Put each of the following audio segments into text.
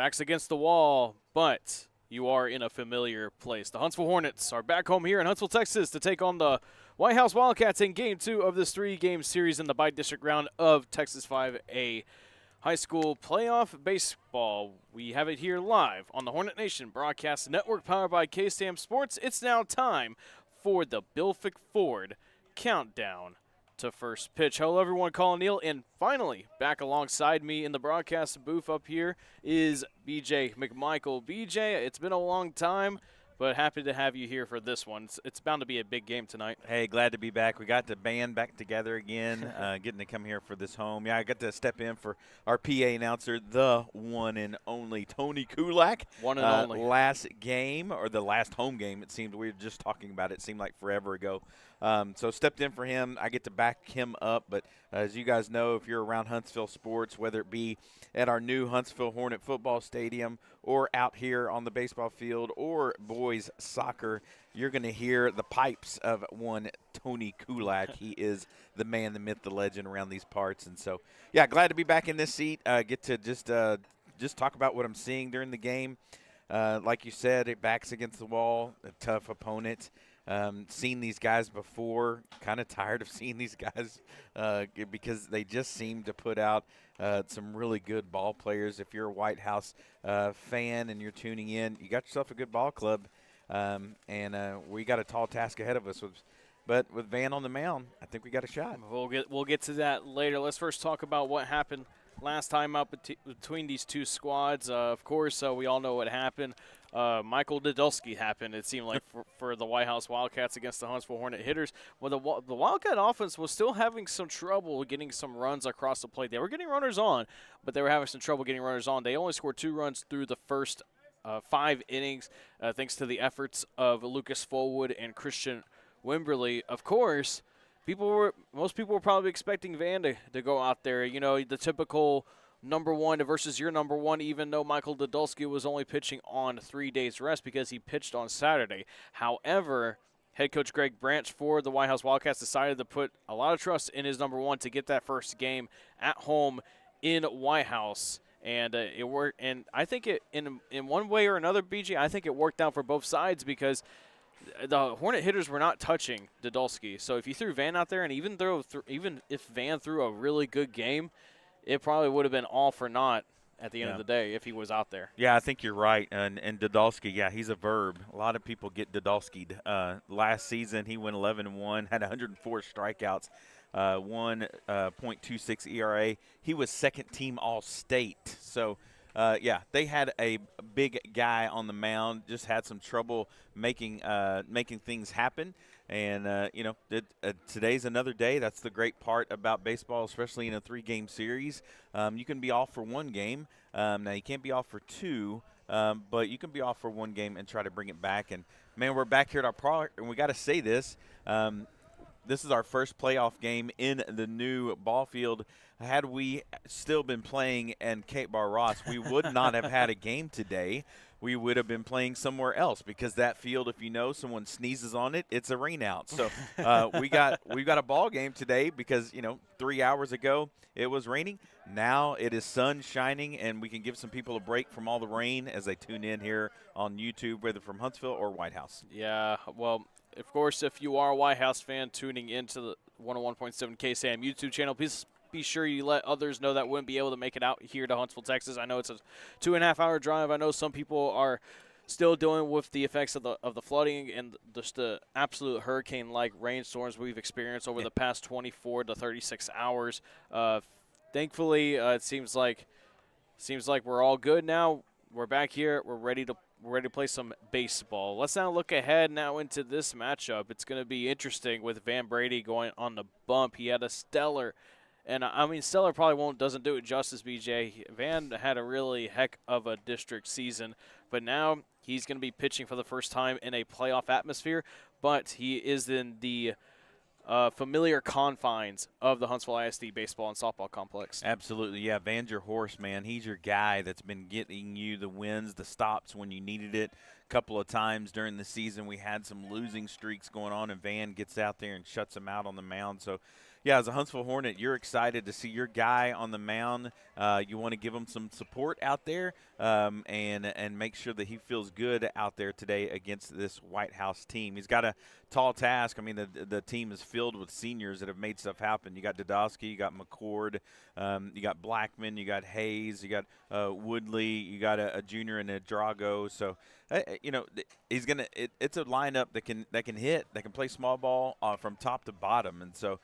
Back's against the wall, but you are in a familiar place. The Huntsville Hornets are back home here in Huntsville, Texas to take on the Whitehouse Wildcats in Game 2 of this 3-game series in the bi-district round of Texas 5A High School Playoff Baseball. We have it here live on the Hornet Nation Broadcast Network powered by KSAM Sports. It's now time for the Bill Fick Ford Countdown to First Pitch. Hello, everyone. Collin, Neill, and finally back alongside me in the broadcast booth up here is BJ McMichael. BJ, it's been a long time, but happy to have you here for this one. It's bound to be a big game tonight. Hey, glad to be back. We got the band back together again, getting to come here for this home. Yeah, I got to step in for our PA announcer, the one and only Tony Kulak. One and only. Last game, or the last home game, it seemed. We were just talking about it. It seemed like forever ago. So stepped in for him. I get to back him up. But as you guys know, if you're around Huntsville sports, whether it be at our new Huntsville Hornet football stadium or out here on the baseball field or boys soccer, you're going to hear the pipes of one Tony Kulak. He is the man, the myth, the legend around these parts. And so, yeah, glad to be back in this seat. Get to just talk about what I'm seeing during the game. Like you said, it backs against the wall, a tough opponent. Seen these guys before, kind of tired of seeing these guys because they just seem to put out some really good ball players. If you're a Whitehouse fan and you're tuning in, you got yourself a good ball club, and we got a tall task ahead of us. But with Van on the mound, I think we got a shot. We'll get to that later. Let's first talk about what happened last time out between these two squads. Of course, we all know what happened. Michael Dudulski happened, it seemed like, for the Whitehouse Wildcats against the Huntsville Hornet hitters. Well, the Wildcat offense was still having some trouble getting some runs across the plate. They were getting runners on, but they were having some trouble getting runners on. They only scored 2 runs through the first 5 innings, thanks to the efforts of Lucas Fullwood and Christian Wimberly. Of course, most people were probably expecting Van to go out there. You know, the typical number one versus your number one, even though Michael Dudulski was only pitching on 3 days rest because he pitched on Saturday. However, head coach Greg Branch for the Whitehouse Wildcats decided to put a lot of trust in his number one to get that first game at home in Whitehouse. And it worked. And I think it, in one way or another, BG, I think it worked out for both sides because the Hornet hitters were not touching Dudulski. So if you threw Van out there, and even if Van threw a really good game, it probably would have been all for naught at the end of the day if he was out there. Yeah, I think you're right. And Dudulski, yeah, he's a verb. A lot of people get Dudulski'd. Last season, he went 11-1, had 104 strikeouts, 1.26 ERA. He was second-team All-State. So, yeah, they had a big guy on the mound, just had some trouble making things happen. And, today's another day. That's the great part about baseball, especially in a 3-game series. You can be off for 1 game. Now, you can't be off for 2, but you can be off for 1 game and try to bring it back. And, man, we're back here at our product, and we got to say this. This is our first playoff game in the new ball field. Had we still been playing in Cape Bar Ross, we would not have had a game today. We would have been playing somewhere else because that field, if you know, someone sneezes on it, it's a rain out. So we've got a ball game today because, 3 hours ago it was raining. Now it is sun shining, and we can give some people a break from all the rain as they tune in here on YouTube, whether from Huntsville or Whitehouse. Yeah, well, of course, if you are a Whitehouse fan tuning into the 101.7 KSAM YouTube channel, please be sure you let others know that wouldn't be able to make it out here to Huntsville, Texas. I know it's a 2.5-hour drive. I know some people are still dealing with the effects of the flooding and just the absolute hurricane-like rainstorms we've experienced over the past 24 to 36 hours. Thankfully, it seems like we're all good now. We're back here. We're ready to play some baseball. Let's now look ahead now into this matchup. It's going to be interesting with Van Brady going on the bump. He had a stellar. And, stellar probably doesn't do it justice, BJ. Van had a really heck of a district season, but now he's going to be pitching for the first time in a playoff atmosphere, but he is in the familiar confines of the Huntsville ISD baseball and softball complex. Absolutely, yeah. Van's your horse, man. He's your guy that's been getting you the wins, the stops when you needed it. A couple of times during the season we had some losing streaks going on, and Van gets out there and shuts them out on the mound. So, yeah, as a Huntsville Hornet, you're excited to see your guy on the mound. You want to give him some support out there and make sure that he feels good out there today against this Whitehouse team. He's got a tall task. I mean, the team is filled with seniors that have made stuff happen. You got Dodowski, you got McCord, you got Blackman, you got Hayes, you got Woodley, you got a junior and a Drago. So, he's gonna. It's a lineup that can hit, that can play small ball from top to bottom, and so.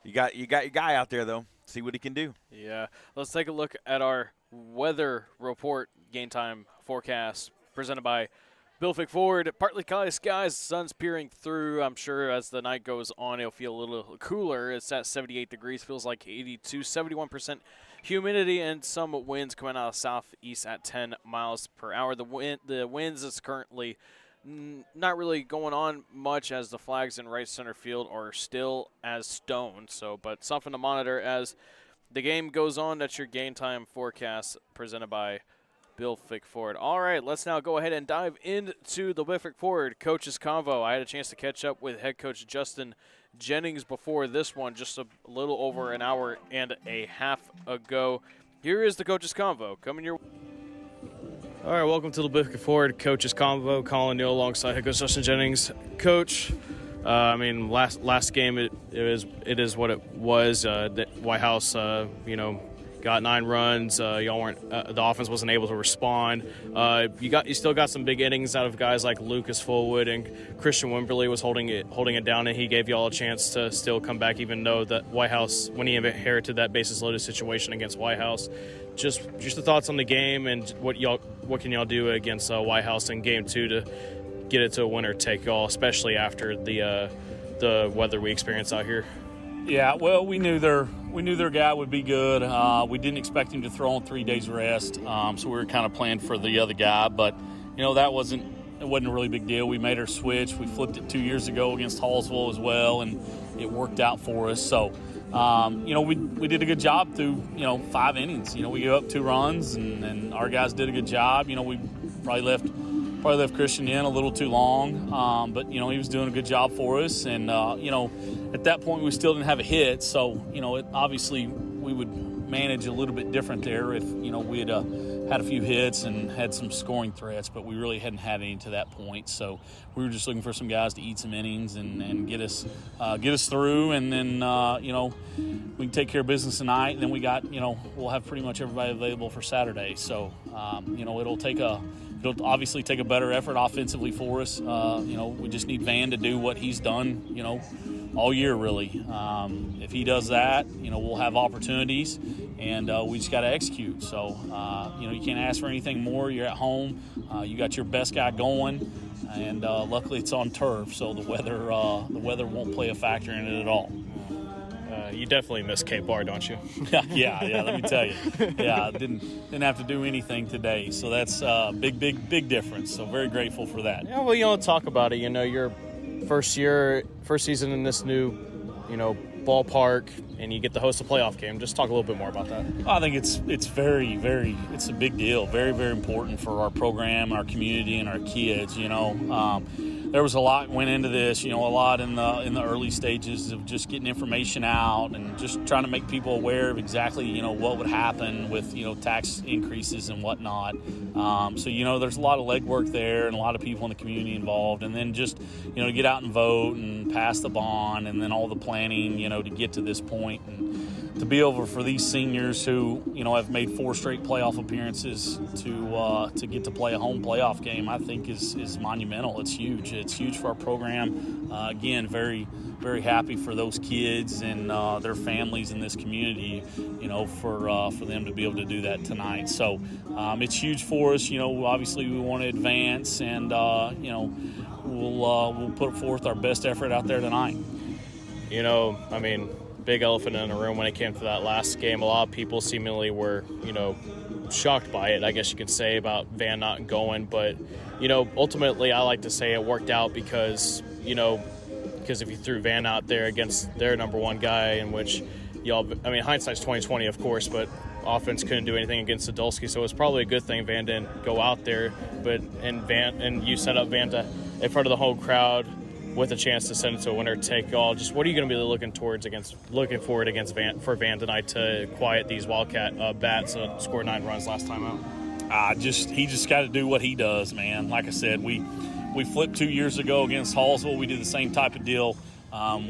You got your guy out there, though. See what he can do. Yeah. Let's take a look at our weather report game time forecast presented by Bill Ford. Partly cloudy skies, sun's peering through. I'm sure as the night goes on, it'll feel a little cooler. It's at 78 degrees, feels like 82, 71% humidity, and some winds coming out of southeast at 10 miles per hour. The winds is currently not really going on much as the flags in right center field are still as stone. So, but something to monitor as the game goes on. That's your game time forecast presented by Bill Ford. All right, let's now go ahead and dive into the Bill Ford Coaches Convo. I had a chance to catch up with head coach Justin Jennings before this one, just a little over an hour and a half ago. Here is the Coaches Convo coming your way. All right, welcome to the Bill Ford Coaches Convo. Collin, Neill alongside head coach Justin Jennings. Coach, last game it is what it was. The Whitehouse, got 9 runs. Y'all weren't. The offense wasn't able to respond. You still got some big innings out of guys like Lucas Fullwood and Christian Wimberly was holding it down, and he gave y'all a chance to still come back, even though that Whitehouse, when he inherited that bases loaded situation against Whitehouse. Just the thoughts on the game and what can y'all do against Whitehouse in Game 2 to get it to a winner take all, especially after the weather we experienced out here. Yeah, well, we knew their guy would be good. We didn't expect him to throw on 3 days rest, so we were kind of playing for the other guy. But that wasn't a really big deal. We made our switch. We flipped it 2 years ago against Hallsville as well, and it worked out for us. So. We did a good job through 5 innings. We gave up 2 runs, and our guys did a good job. We probably left Christian in a little too long, but he was doing a good job for us. And at that point we still didn't have a hit, so obviously we would manage a little bit different there if we had had a few hits and had some scoring threats, but we really hadn't had any to that point. So we were just looking for some guys to eat some innings and get us through, and then we can take care of business tonight, and then we'll have pretty much everybody available for Saturday. So it'll obviously take a better effort offensively for us. We just need Van to do what he's done all year really. If he does that, we'll have opportunities, and we just got to execute. So you can't ask for anything more. You're at home. You got your best guy going, and luckily it's on turf, so the weather won't play a factor in it at all. You definitely miss Cape Bar, don't you? yeah. Let me tell you. Yeah, didn't have to do anything today, so that's big difference. So very grateful for that. Yeah, well, talk about it. Your first season in this new, ballpark, and you get to host a playoff game. Just talk a little bit more about that. I think it's it's a big deal. Very, very important for our program, our community, and our kids. There was a lot went into this, a lot in the early stages of just getting information out and just trying to make people aware of exactly, what would happen with, tax increases and whatnot. So, there's a lot of legwork there and a lot of people in the community involved. And then just, to get out and vote and pass the bond, and then all the planning, to get to this point. And to be over for these seniors who, have made 4 straight playoff appearances to get to play a home playoff game, I think is monumental. It's huge. It's huge for our program. Again, very, very happy for those kids and their families in this community, for them to be able to do that tonight. So it's huge for us. Obviously we want to advance, and we'll put forth our best effort out there tonight. Big elephant in the room when it came to that last game. A lot of people seemingly were, shocked by it, I guess you could say, about Van not going. But, ultimately I like to say it worked out because if you threw Van out there against their number one guy, in which hindsight's 20/20, of course, but offense couldn't do anything against Sadulski, so it was probably a good thing Van didn't go out there. And you set up Van in front of the home crowd, with a chance to send it to a winner take all. Just what are you going to be looking forward against Van tonight to quiet these Wildcat bats that scored 9 runs last time out? He just got to do what he does, man. Like I said, we flipped 2 years ago against Hallsville. We did the same type of deal.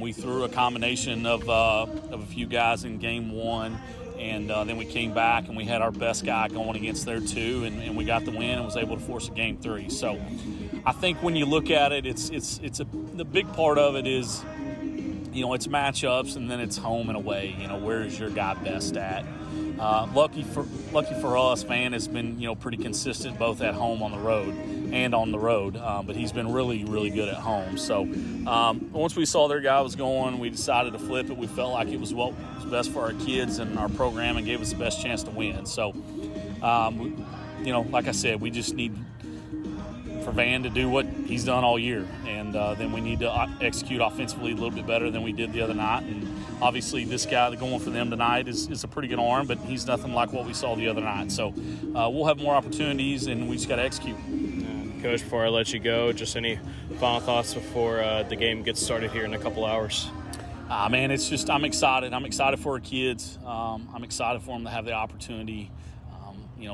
We threw a combination of a few guys in game 1. And then we came back and we had our best guy going against there too, and we got the win and was able to force a game 3. So I think when you look at it, the big part of it is, it's matchups, and then it's home and away. Where is your guy best at? Lucky for us, Van has been pretty consistent both at home on the road and on the road, but he's been really, really good at home. So once we saw their guy was going, we decided to flip it. We felt like it was what was best for our kids and our program and gave us the best chance to win. So, like I said, we just need for Van to do what he's done all year, and then we need to execute offensively a little bit better than we did the other night. And obviously this guy going for them tonight is a pretty good arm, but he's nothing like what we saw the other night. So we'll have more opportunities, and we just got to execute. Coach, before I let you go, just any final thoughts before the game gets started here in a couple hours? Man, it's just I'm excited. I'm excited for our kids. I'm excited for them to have the opportunity.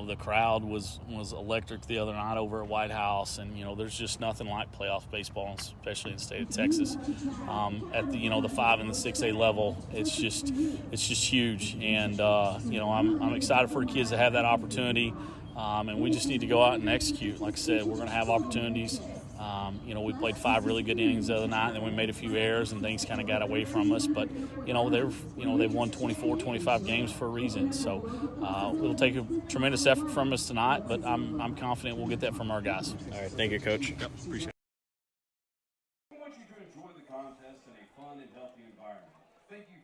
The crowd was electric the other night over at Whitehouse, and there's just nothing like playoff baseball, especially in the state of Texas. At the 5 and the 6A level, it's just huge, and I'm excited for the kids to have that opportunity, and we just need to go out and execute. Like I said, we're going to have opportunities. We played 5 really good innings the other night, and then we made a few errors, and things kind of got away from us. But they've won 24, 25 games for a reason. So it'll take a tremendous effort from us tonight, but I'm confident we'll get that from our guys. All right, thank you, Coach. Yep, appreciate it. I want you to enjoy the contest in a fun and healthy environment. Thank you.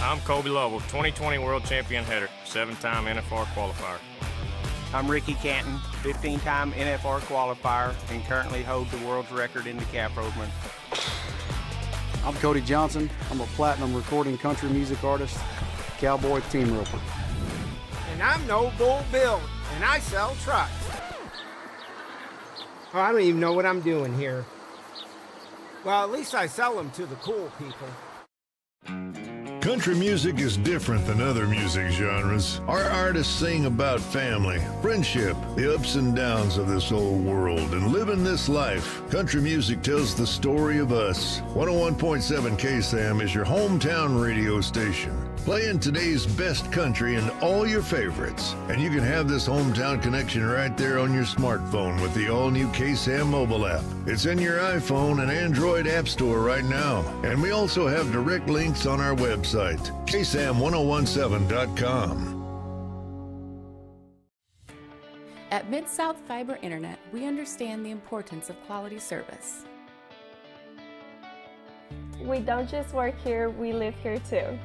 I'm Kobe Lovell, 2020 World Champion header, 7-time NFR qualifier. I'm Ricky Canton, 15-time NFR qualifier, and currently hold the world's record in the calf roadman. I'm Cody Johnson. I'm a platinum recording country music artist, cowboy team roper. And I'm No Bull Bill, and I sell trucks. Oh, I don't even know what I'm doing here. Well, at least I sell them to the cool people. Country music is different than other music genres. Our artists sing about family, friendship, the ups and downs of this old world, and living this life. Country music tells the story of us. 101.7 KSAM is your hometown radio station, playing today's best country and all your favorites. And you can have this hometown connection right there on your smartphone with the all-new KSAM mobile app. It's in your iPhone and Android app store right now. And we also have direct links on our website, ksam1017.com. At Mid-South Fiber Internet, we understand the importance of quality service. We don't just work here, we live here too.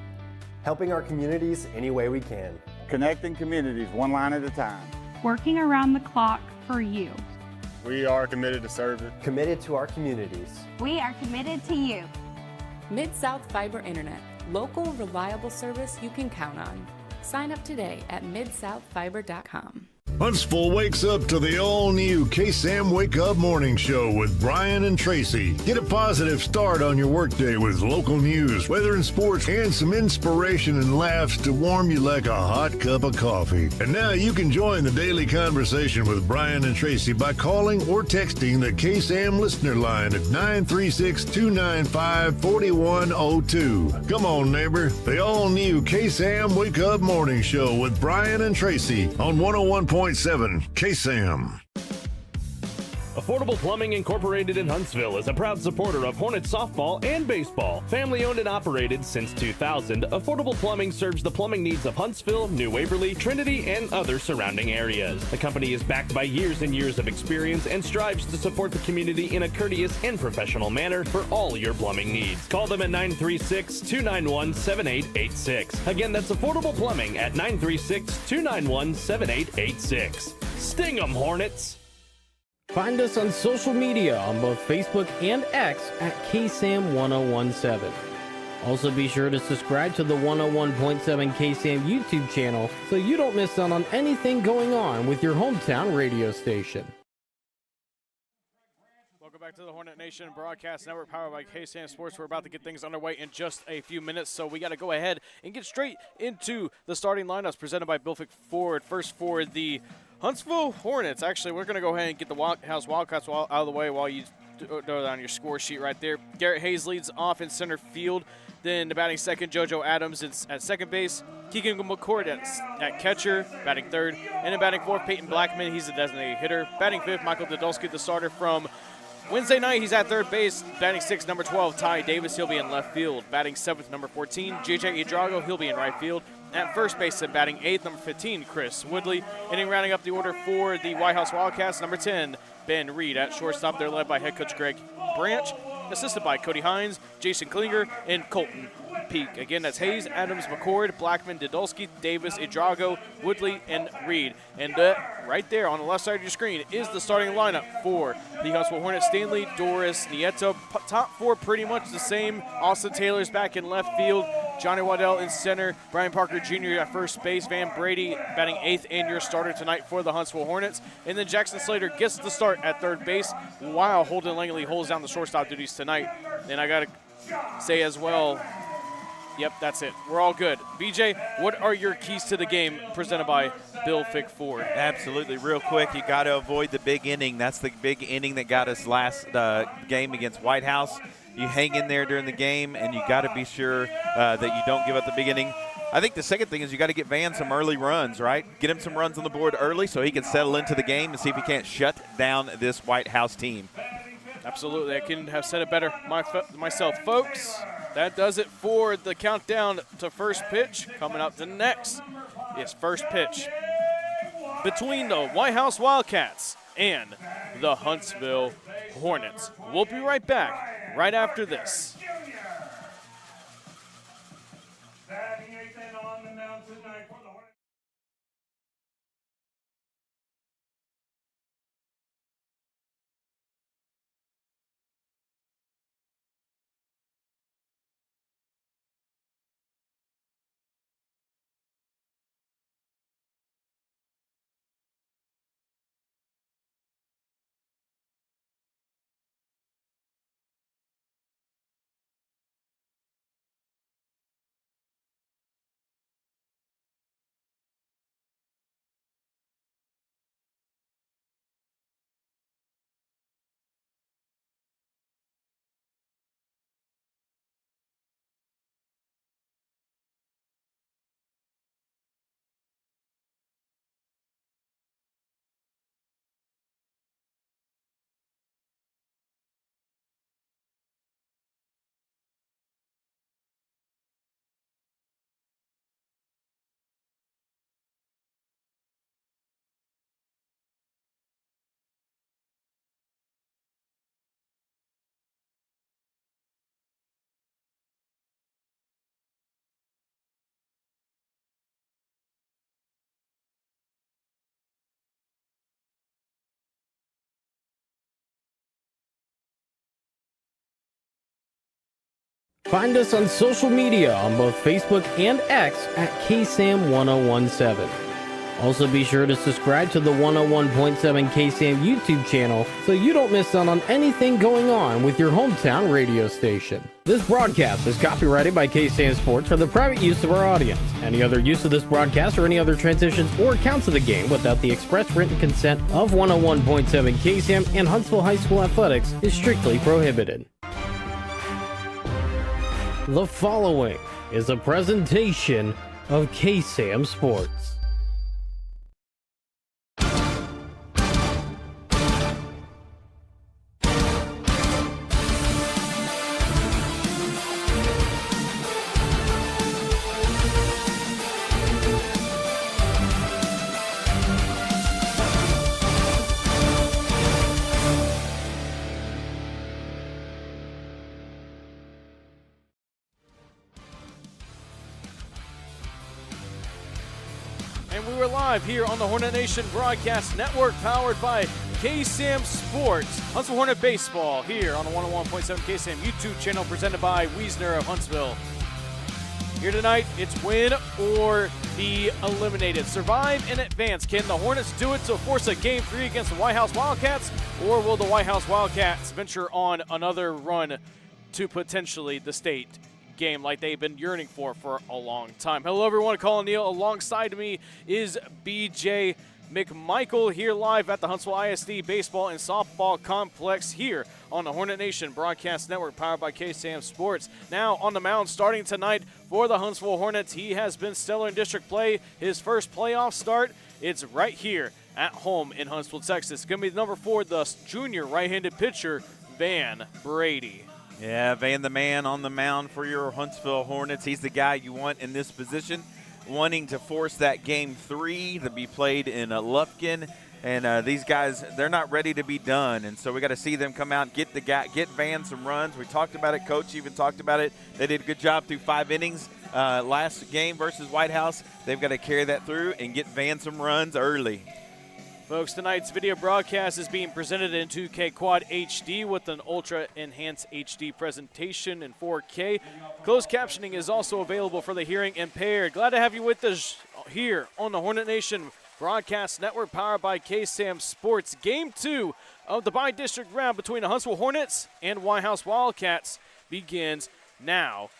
Helping our communities any way we can. Connecting communities one line at a time. Working around the clock for you. We are committed to service. Committed to our communities. We are committed to you. Mid-South Fiber Internet. Local, reliable service you can count on. Sign up today at midsouthfiber.com. Huntsville wakes up to the all-new KSAM Wake Up Morning Show with Brian and Tracy. Get a positive start on your workday with local news, weather and sports, and some inspiration and laughs to warm you like a hot cup of coffee. And now you can join the daily conversation with Brian and Tracy by calling or texting the KSAM listener line at 936-295-4102. Come on, neighbor. The all-new KSAM Wake Up Morning Show with Brian and Tracy on 101.7 KSAM. Affordable Plumbing Incorporated in Huntsville is a proud supporter of Hornet softball and baseball. Family owned and operated since 2000, Affordable Plumbing serves the plumbing needs of Huntsville, New Waverly, Trinity, and other surrounding areas. The company is backed by years and years of experience and strives to support the community in a courteous and professional manner for all your plumbing needs. Call them at 936-291-7886. Again, that's Affordable Plumbing at 936-291-7886. Sting 'em, Hornets! Find us on social media on both Facebook and X at KSAM1017. Also be sure to subscribe to the 101.7 KSAM YouTube channel so you don't miss out on anything going on with your hometown radio station. Welcome back to the Hornet Nation Broadcast Network, powered by KSAM Sports. We're about to get things underway in just a few minutes, so we got to go ahead and get straight into the starting lineups presented by Bill Fick Ford. First for the Huntsville Hornets. Actually, we're going to go ahead and get the Whitehouse Wildcats out of the way while you throw down your score sheet right there. Garrett Hayes leads off in center field. Then the batting second, JoJo Adams at second base. Keegan McCord at catcher, batting third. And then batting fourth, Peyton Blackman. He's a designated hitter. Batting fifth, Michael Dudulski, the starter from Wednesday night. He's at third base. Batting sixth, number 12, Ty Davis. He'll be in left field. Batting seventh, number 14, JJ Idrago. He'll be in right field. At first base, and batting eighth, number 15, Chris Woodley. And then rounding up the order for the Whitehouse Wildcats, number 10, Ben Reed. At shortstop, they're led by head coach Greg Branch, assisted by Cody Hines, Jason Klinger, and Colton Peak. Again, that's Hayes, Adams, McCord, Blackman, Dudulski, Davis, Idrago, Woodley, and Reed. And right there on the left side of your screen is the starting lineup for the Huntsville Hornets. Stanley, Doris, Nieto. Top four pretty much the same. Austin Taylor's back in left field. Johnny Waddell in center. Brian Parker Jr. at first base. Van Brady batting eighth and your starter tonight for the Huntsville Hornets. And then Jackson Slater gets the start at third base while Holden Langley holds down the shortstop duties tonight. And I got to say as well, yep, that's it. We're all good. BJ, what are your keys to the game presented by Bill Fick Ford? Absolutely. Real quick, you got to avoid the big inning. That's the big inning that got us last game against Whitehouse. You hang in there during the game, and you got to be sure that you don't give up the big inning. I think the second thing is you got to get Van some early runs, right? Get him some runs on the board early so he can settle into the game and see if he can't shut down this Whitehouse team. Absolutely. I couldn't have said it better myself. Folks, that does it for the countdown to first pitch. Coming up the next is first pitch between the Whitehouse Wildcats and the Huntsville Hornets. We'll be right back right after this. Find us on social media on both Facebook and X at KSAM-1017. Also be sure to subscribe to the 101.7 KSAM YouTube channel so you don't miss out on anything going on with your hometown radio station. This broadcast is copyrighted by KSAM Sports for the private use of our audience. Any other use of this broadcast or any other transitions or counts of the game without the express written consent of 101.7 KSAM and Huntsville High School Athletics is strictly prohibited. The following is a presentation of KSAM Sports. Live here on the Hornet Nation Broadcast Network, powered by KSAM Sports. Huntsville Hornet Baseball here on the 101.7 KSAM YouTube channel, presented by Wiesner of Huntsville. Here tonight, it's win or be eliminated. Survive and advance. Can the Hornets do it to force a Game 3 against the Whitehouse Wildcats, or will the Whitehouse Wildcats venture on another run to potentially the state game like they've been yearning for a long time? Hello, everyone. Collin, Neill. Alongside me is BJ McMichael here live at the Huntsville ISD Baseball and Softball Complex here on the Hornet Nation Broadcast Network powered by KSAM Sports. Now on the mound starting tonight for the Huntsville Hornets. He has been stellar in district play. His first playoff start, it's right here at home in Huntsville, Texas. It's going to be number 4, the junior right-handed pitcher, Van Brady. Yeah, Van the man on the mound for your Huntsville Hornets. He's the guy you want in this position, wanting to force that Game 3 to be played in Lufkin. And these guys, they're not ready to be done. And so we got to see them come out, get Van some runs. We talked about it. Coach even talked about it. They did a good job through 5 innings last game versus Whitehouse. They've got to carry that through and get Van some runs early. Folks, tonight's video broadcast is being presented in 2K Quad HD with an Ultra Enhanced HD presentation in 4K. Closed captioning is also available for the hearing impaired. Glad to have you with us here on the Hornet Nation Broadcast Network powered by KSAM Sports. Game 2 of the bi-district round between the Huntsville Hornets and Whitehouse Wildcats begins now.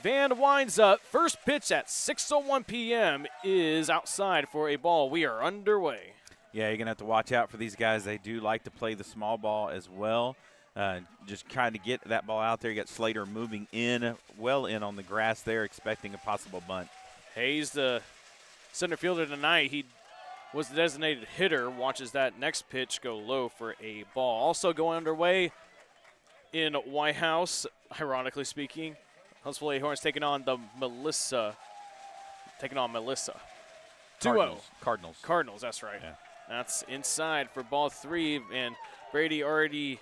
Van winds up. First pitch at 6:01 p.m. is outside for a ball. We are underway. Yeah, you're going to have to watch out for these guys. They do like to play the small ball as well. Just trying to get that ball out there. You got Slater moving in, well in on the grass there, expecting a possible bunt. Hayes, the center fielder tonight, he was the designated hitter. Watches that next pitch go low for a ball. Also going underway in Whitehouse, ironically speaking, Huntsville Hornets taking on Melissa. 2-0. Cardinals, that's right. Yeah. That's inside for ball 3, and Brady already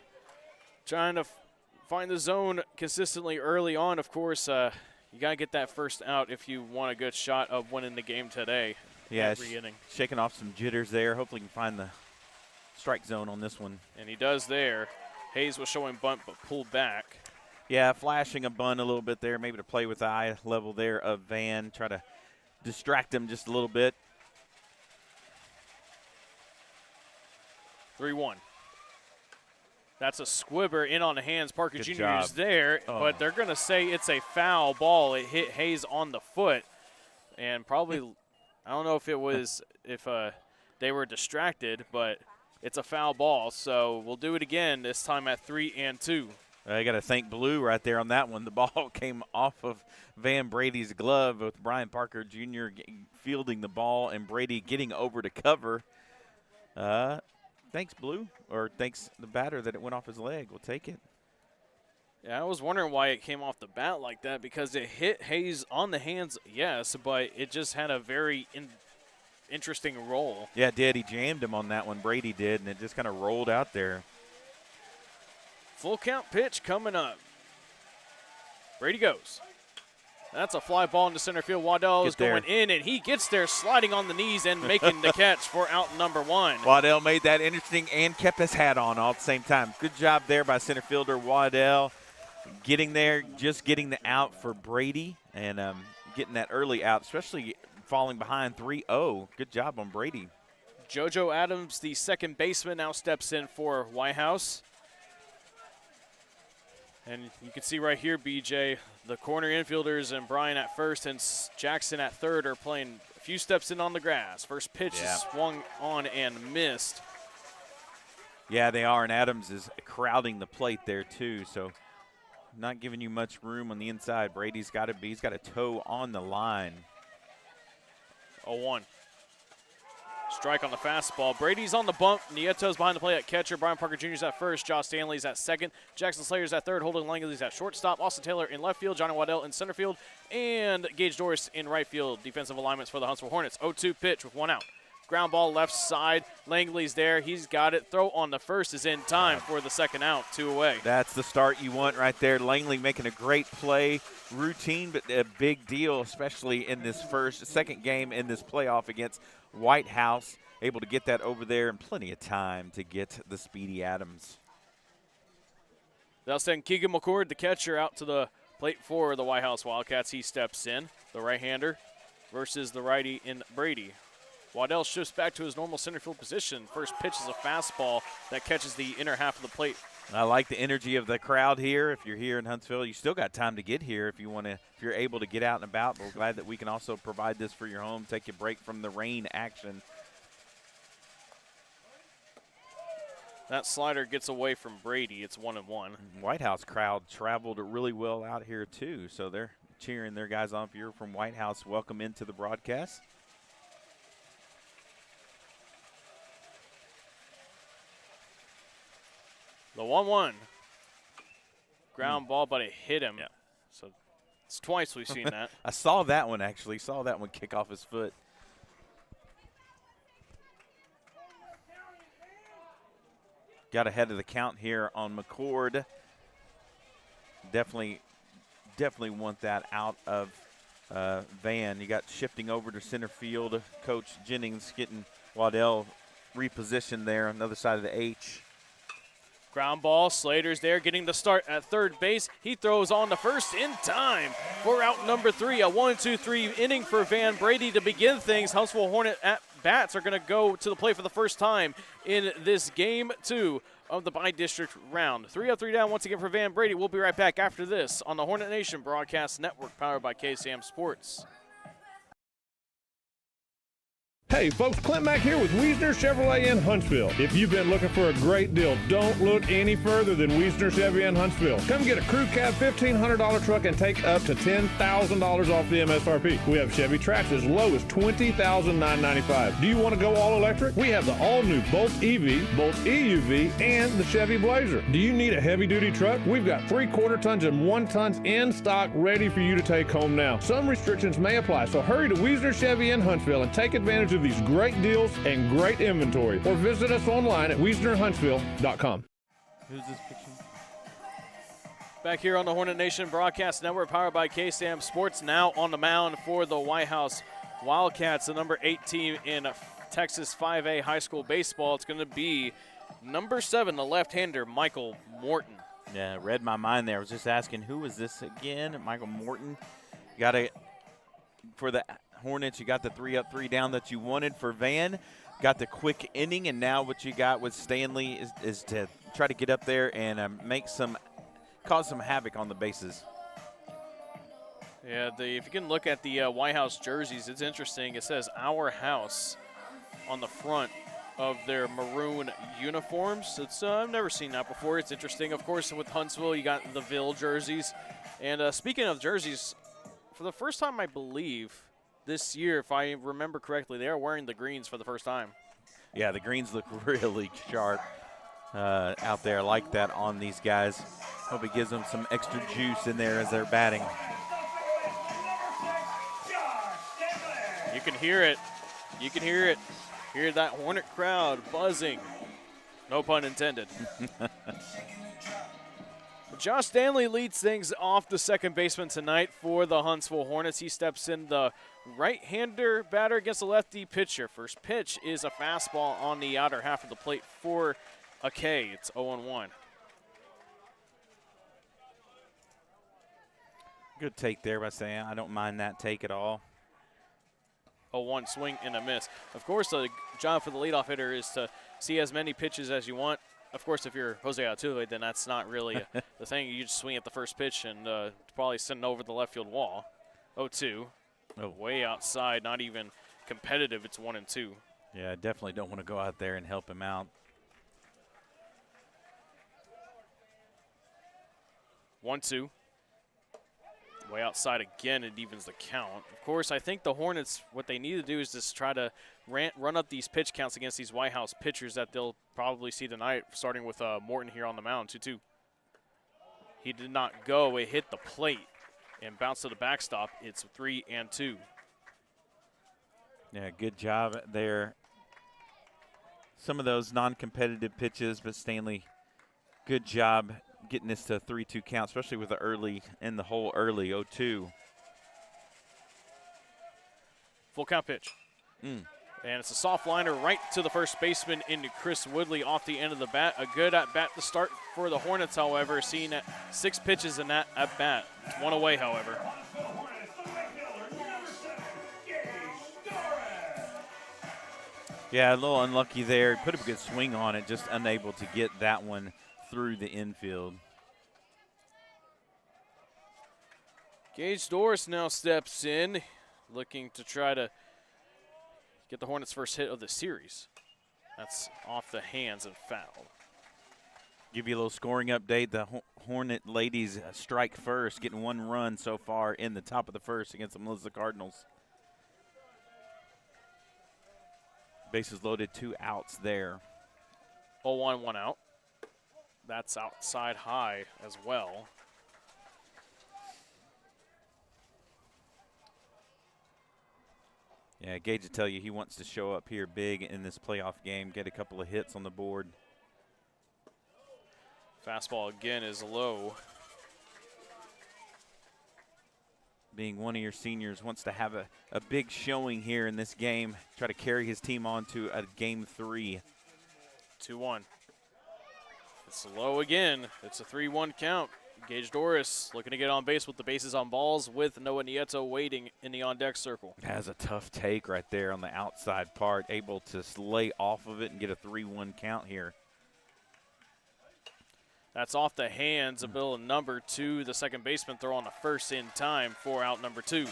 trying to find the zone consistently early on. Of course, you got to get that first out if you want a good shot of winning the game today. Yeah, every inning. Shaking off some jitters there. Hopefully he can find the strike zone on this one. And he does there. Hayes was showing bunt but pulled back. Yeah, flashing a bunt a little bit there, maybe to play with the eye level there of Van, try to distract him just a little bit. 3-1. That's a squibber in on the hands. Parker Good Jr. job. is there, but they're going to say it's a foul ball. It hit Hayes on the foot, and probably I don't know if it was if they were distracted, but it's a foul ball. So we'll do it again, this time at 3-2. I got to thank Blue right there on that one. The ball came off of Van Brady's glove with Brian Parker Jr. fielding the ball and Brady getting over to cover. Thanks, Blue, or thanks the batter that it went off his leg. We'll take it. Yeah, I was wondering why it came off the bat like that, because it hit Hayes on the hands, yes, but it just had a very interesting roll. Yeah, it did. He jammed him on that one. Brady did, and it just kind of rolled out there. Full count pitch coming up. Brady goes. That's a fly ball into center field. Waddell is going in, and he gets there sliding on the knees and making the catch for out number 1. Waddell made that interesting and kept his hat on all at the same time. Good job there by center fielder Waddell. Getting there, just getting the out for Brady and getting that early out, especially falling behind 3-0. Good job on Brady. JoJo Adams, the second baseman, now steps in for Whitehouse. And you can see right here, BJ, the corner infielders and Brian at first and Jackson at third are playing a few steps in on the grass. First pitch is swung on and missed. Yeah, they are, and Adams is crowding the plate there too, so not giving you much room on the inside. Brady's got he's got a toe on the line. 0-1. Strike on the fastball. Brady's on the bump. Nieto's behind the plate at catcher. Brian Parker Jr. is at first. Josh Stanley's at second. Jackson Slater's at third. Holden Langley's at shortstop. Austin Taylor in left field. Johnny Waddell in center field. And Gage Doris in right field. Defensive alignments for the Huntsville Hornets. 0-2 pitch with 1 out. Ground ball left side. Langley's there. He's got it. Throw on the first is in time for the second out. 2 away. That's the start you want right there. Langley making a great play. Routine, but a big deal, especially in this second game in this playoff against Whitehouse. Able to get that over there in plenty of time to get the speedy Adams. They'll send Keegan McCord, the catcher, out to the plate for the Whitehouse Wildcats. He steps in, the right-hander versus the righty in Brady. Waddell shifts back to his normal center field position. First pitch is a fastball that catches the inner half of the plate. I like the energy of the crowd here. If you're here in Huntsville, you still got time to get here if you're able to get out and about. But we're glad that we can also provide this for your home. Take a break from the rain action. That slider gets away from Brady. It's 1-1. Whitehouse crowd traveled really well out here too, so they're cheering their guys on. If you're from Whitehouse, welcome into the broadcast. The 1-1. Ground ball, but it hit him. Yeah. So it's twice we've seen that. I saw that one, actually. Saw that one kick off his foot. Got ahead of the count here on McCord. Definitely want that out of Van. You got shifting over to center field. Coach Jennings getting Waddell repositioned there on the other side of the H. Ground ball, Slater's there getting the start at third base. He throws on to first in time for out number 3. A 1-2-3 inning for Van Brady to begin things. Huntsville Hornet at bats are going to go to the plate for the first time in this game 2 of the bi-district round. 3 up, 3 down once again for Van Brady. We'll be right back after this on the Hornet Nation Broadcast Network powered by KSAM Sports. Hey folks, Clint Mack here with Wiesner Chevrolet in Huntsville. If you've been looking for a great deal, don't look any further than Wiesner Chevy in Huntsville. Come get a crew cab $1,500 truck and take up to $10,000 off the MSRP. We have Chevy Trax as low as $20,995. Do you want to go all electric? We have the all-new Bolt EV, Bolt EUV, and the Chevy Blazer. Do you need a heavy-duty truck? We've got 3/4 tons and 1 tons in stock ready for you to take home now. Some restrictions may apply, so hurry to Wiesner Chevy in Huntsville and take advantage of these great deals and great inventory, or visit us online at WiesnerHuntsville.com. Who's this picture? Back here on the Hornet Nation Broadcast Network powered by KSAM Sports. Now on the mound for the Whitehouse Wildcats, the number 8 team in Texas 5A high school baseball. It's going to be number 7, the left-hander, Michael Morton. Yeah, read my mind there. I was just asking, who is this again? Michael Morton. Got it for the Hornets. You got the 3 up, 3 down that you wanted for Van. Got the quick inning, and now what you got with Stanley is to try to get up there and cause some havoc on the bases. Yeah, if you can look at the Whitehouse jerseys, it's interesting. It says "Our House" on the front of their maroon uniforms. I've never seen that before. It's interesting. Of course, with Huntsville, you got the Ville jerseys. And speaking of jerseys, for the first time, I believe, this year, if I remember correctly, they are wearing the greens for the first time. Yeah, the greens look really sharp out there. I like that on these guys. Hope it gives them some extra juice in there as they're batting. You can hear it. You can hear it. Hear that Hornet crowd buzzing. No pun intended. Josh Stanley leads things off the second baseman tonight for the Huntsville Hornets. He steps in the right-hander batter against the lefty pitcher. First pitch is a fastball on the outer half of the plate for a K. It's 0-1. Good take there by saying I don't mind that take at all. 0-1 swing and a miss. Of course, the job for the leadoff hitter is to see as many pitches as you want. Of course, if you're Jose Altuve, then that's not really the thing. You just swing at the first pitch and probably send it over the left field wall. 0-2. Way outside, not even competitive. It's 1-2. Yeah, I definitely don't want to go out there and help him out. 1-2. Way outside again, it evens the count. Of course, I think the Hornets, what they need to do is just try to run up these pitch counts against these Whitehouse pitchers that they'll probably see tonight, starting with Morton here on the mound, 2-2. He did not go. It hit the plate and bounced to the backstop. It's 3-2. Yeah, good job there. Some of those non-competitive pitches, but Stanley, good job getting this to a 3-2 count, especially with the early in the hole early, 0-2. Full count pitch. And it's a soft liner right to the first baseman into Chris Woodley off the end of the bat. A good at-bat to start for the Hornets, however, seeing 6 pitches in that at-bat. It's 1 away, however. Yeah, a little unlucky there. Put a good swing on it, just unable to get that one through the infield. Gage Doris now steps in, looking to try to get the Hornets' first hit of the series. That's off the hands and foul. Give you a little scoring update. The Hornet ladies strike first, getting 1 run so far in the top of the first against the Melissa Cardinals. Bases loaded, 2 outs there. 0-1, 1 out. That's outside high as well. Yeah, Gage will tell you he wants to show up here big in this playoff game, get a couple of hits on the board. Fastball again is low. Being one of your seniors, wants to have a big showing here in this game, try to carry his team on to a game 3. 2-1. It's low again. It's a 3-1 count. Gage Doris looking to get on base with the bases on balls with Noah Nieto waiting in the on-deck circle. Has a tough take right there on the outside part, able to lay off of it and get a 3-1 count here. That's off the hands of Bill number 2. The second baseman throw on the first in time for out number 2.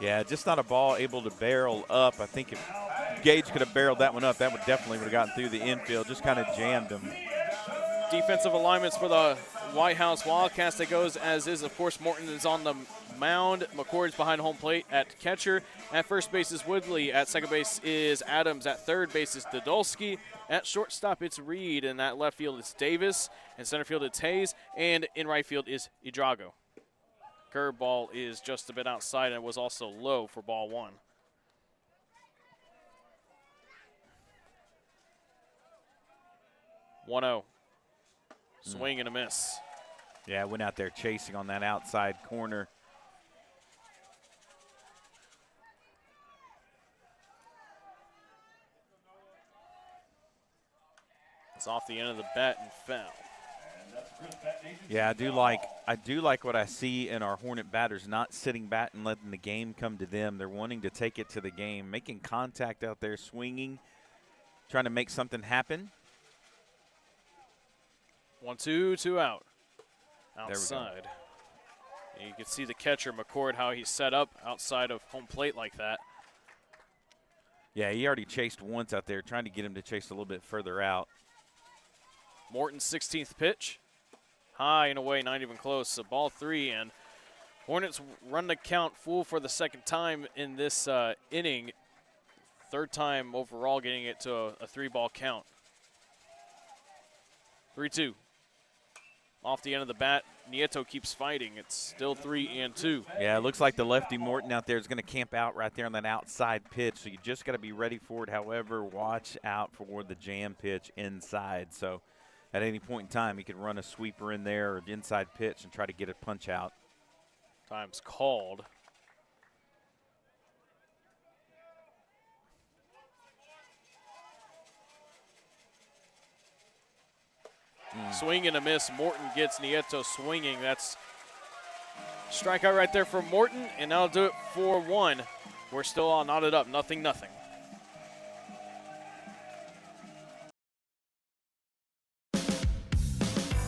Yeah, just not a ball able to barrel up. I think if Gage could have barreled that one up, that would definitely have gotten through the infield. Just kind of jammed him. Defensive alignments for the Whitehouse Wildcats that goes as is. Of course, Morton is on the mound. McCord's behind home plate at catcher. At first base is Woodley. At second base is Adams. At third base is Dodolski. At shortstop, it's Reed. And at left field, it's Davis. In center field, it's Hayes. And in right field is Idrago. Curveball is just a bit outside and was also low for ball 1. Swing and a miss. Yeah, went out there chasing on that outside corner. It's off the end of the bat and foul. Yeah, I do like what I see in our Hornet batters, not sitting back and letting the game come to them. They're wanting to take it to the game, making contact out there, swinging, trying to make something happen. 1-2, 2 out. Outside. You can see the catcher, McCord, how he's set up outside of home plate like that. Yeah, he already chased once out there, trying to get him to chase a little bit further out. Morton's 16th pitch. High and away, not even close. So ball 3, and Hornets run the count full for the second time in this inning. Third time overall getting it to a 3-ball count. 3-2. Off the end of the bat, Nieto keeps fighting. It's still 3-2. Yeah, it looks like the lefty Morton out there is going to camp out right there on that outside pitch, so you just got to be ready for it. However, watch out for the jam pitch inside. So at any point in time, he could run a sweeper in there or inside pitch and try to get a punch out. Time's called. Swing and a miss. Morton gets Nieto swinging. That's strikeout right there for Morton, and that'll do it for 1. We're still all knotted up, 0-0.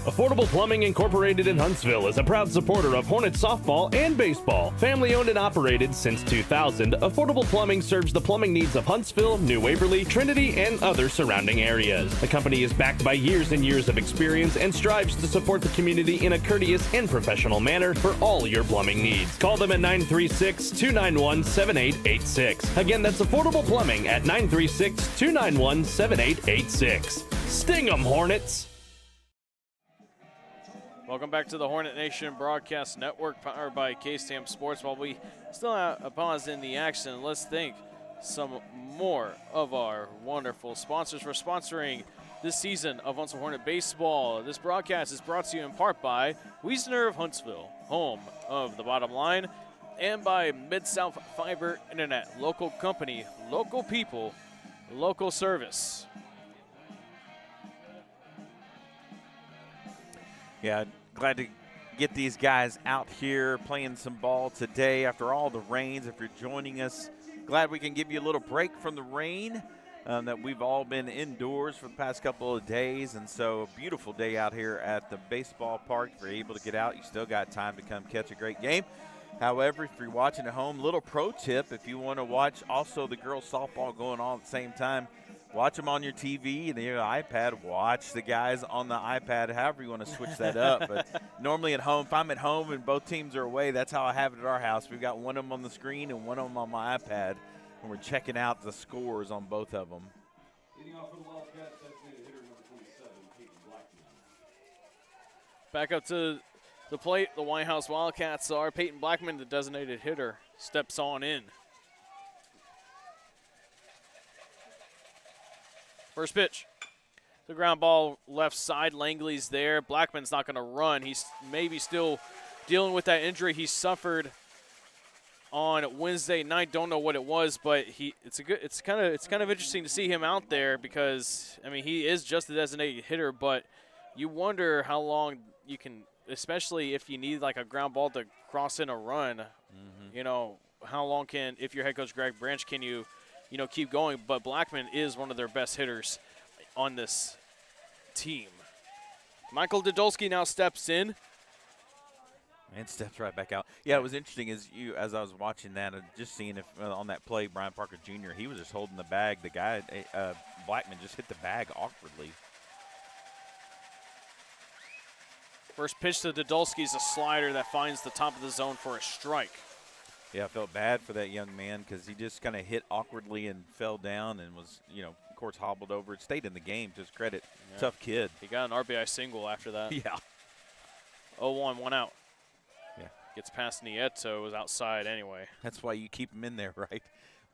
Affordable Plumbing Incorporated in Huntsville is a proud supporter of Hornet softball and baseball. Family owned and operated since 2000, Affordable Plumbing serves the plumbing needs of Huntsville, New Waverly, Trinity, and other surrounding areas. The company is backed by years and years of experience and strives to support the community in a courteous and professional manner for all your plumbing needs. Call them at 936-291-7886. Again, that's Affordable Plumbing at 936-291-7886. Sting 'em, Hornets! Welcome back to the Hornet Nation Broadcast Network, powered by KSAM Sports. While we still have a pause in the action, let's thank some more of our wonderful sponsors for sponsoring this season of Huntsville Hornet Baseball. This broadcast is brought to you in part by Wiesner of Huntsville, home of the bottom line. and by Mid-South Fiber Internet. Local company, local people, local service. Yeah, glad to get these guys out here playing some ball today after all the rains. If you're joining us, glad we can give you a little break from the rain. That we've all been indoors for the past couple of days, and so a beautiful day out here at the baseball park. If you're able to get out, you still got time to come catch a great game. However, if you're watching at home, little pro tip, if you want to watch also the girls softball going on at the same time, watch them on your TV and your iPad. Watch the guys on the iPad, however you want to switch that up. But normally at home, if I'm at home and both teams are away, that's how I have it at our house. We've got one of them on the screen and one of them on my iPad. And we're checking out the scores on both of them. Leading off for the Wildcats, designated hitter number 27, Peyton Blackman. Back up to the plate, the Whitehouse Wildcats are. Peyton Blackman, the designated hitter, steps on in. First pitch. The ground ball left side. Langley's there. Blackman's not going to run. He's maybe still dealing with that injury he suffered on Wednesday night. Don't know what it was, but it's kind of interesting to see him out there because I mean he is just a designated hitter, but you wonder how long you can, especially if you need like a ground ball to cross in a run. Mm-hmm. You know, how long can, if you're head coach Greg Branch, can you keep going? But Blackman is one of their best hitters on this team. Michael Dodolski now steps in. And steps right back out. Yeah, it was interesting as I was watching that and just seeing if on that play, Brian Parker Jr., he was just holding the bag. The guy, Blackman, just hit the bag awkwardly. First pitch to Dodolski is a slider that finds the top of the zone for a strike. Yeah, I felt bad for that young man because he just kind of hit awkwardly and fell down and was, of course, hobbled over. It stayed in the game, to his credit. Yeah. Tough kid. He got an RBI single after that. Yeah. 0-1, 1 out. Yeah. Gets past Nieto, it was outside anyway. That's why you keep him in there, right?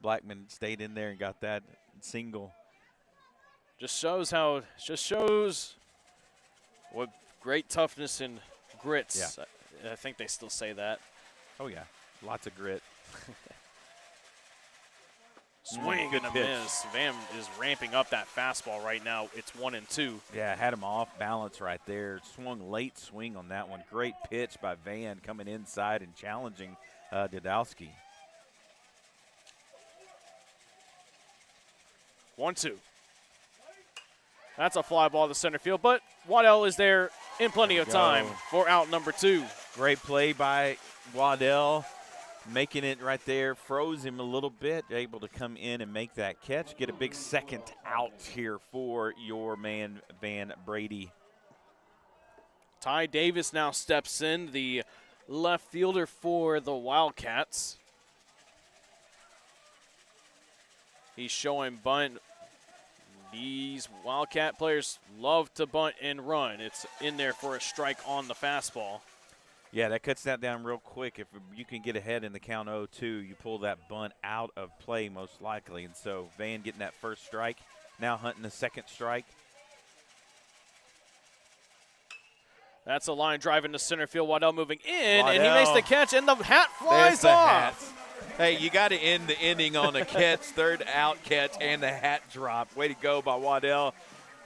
Blackman stayed in there and got that single. Just shows what great toughness and grits. Yeah. I think they still say that. Oh, yeah. Lots of grit. Swing and a miss. Van is ramping up that fastball right now. It's 1-2. Yeah, had him off balance right there. Swung late swing on that one. Great pitch by Van coming inside and challenging Dodolski. 1-2. That's a fly ball to center field, but Waddell is there in plenty of time for out number 2. Great play by Waddell. Making it right there, froze him a little bit, able to come in and make that catch. Get a big second out here for your man, Van Brady. Ty Davis now steps in, the left fielder for the Wildcats. He's showing bunt. These Wildcat players love to bunt and run. It's in there for a strike on the fastball. Yeah, that cuts that down real quick. If you can get ahead in the count 0-2, you pull that bunt out of play most likely. And so Van getting that first strike, now hunting the second strike. That's a line drive into center field. Waddell moving in, and he makes the catch, and the hat flies off. Hey, you got to end the inning on a catch, third out catch, and the hat drop. Way to go by Waddell.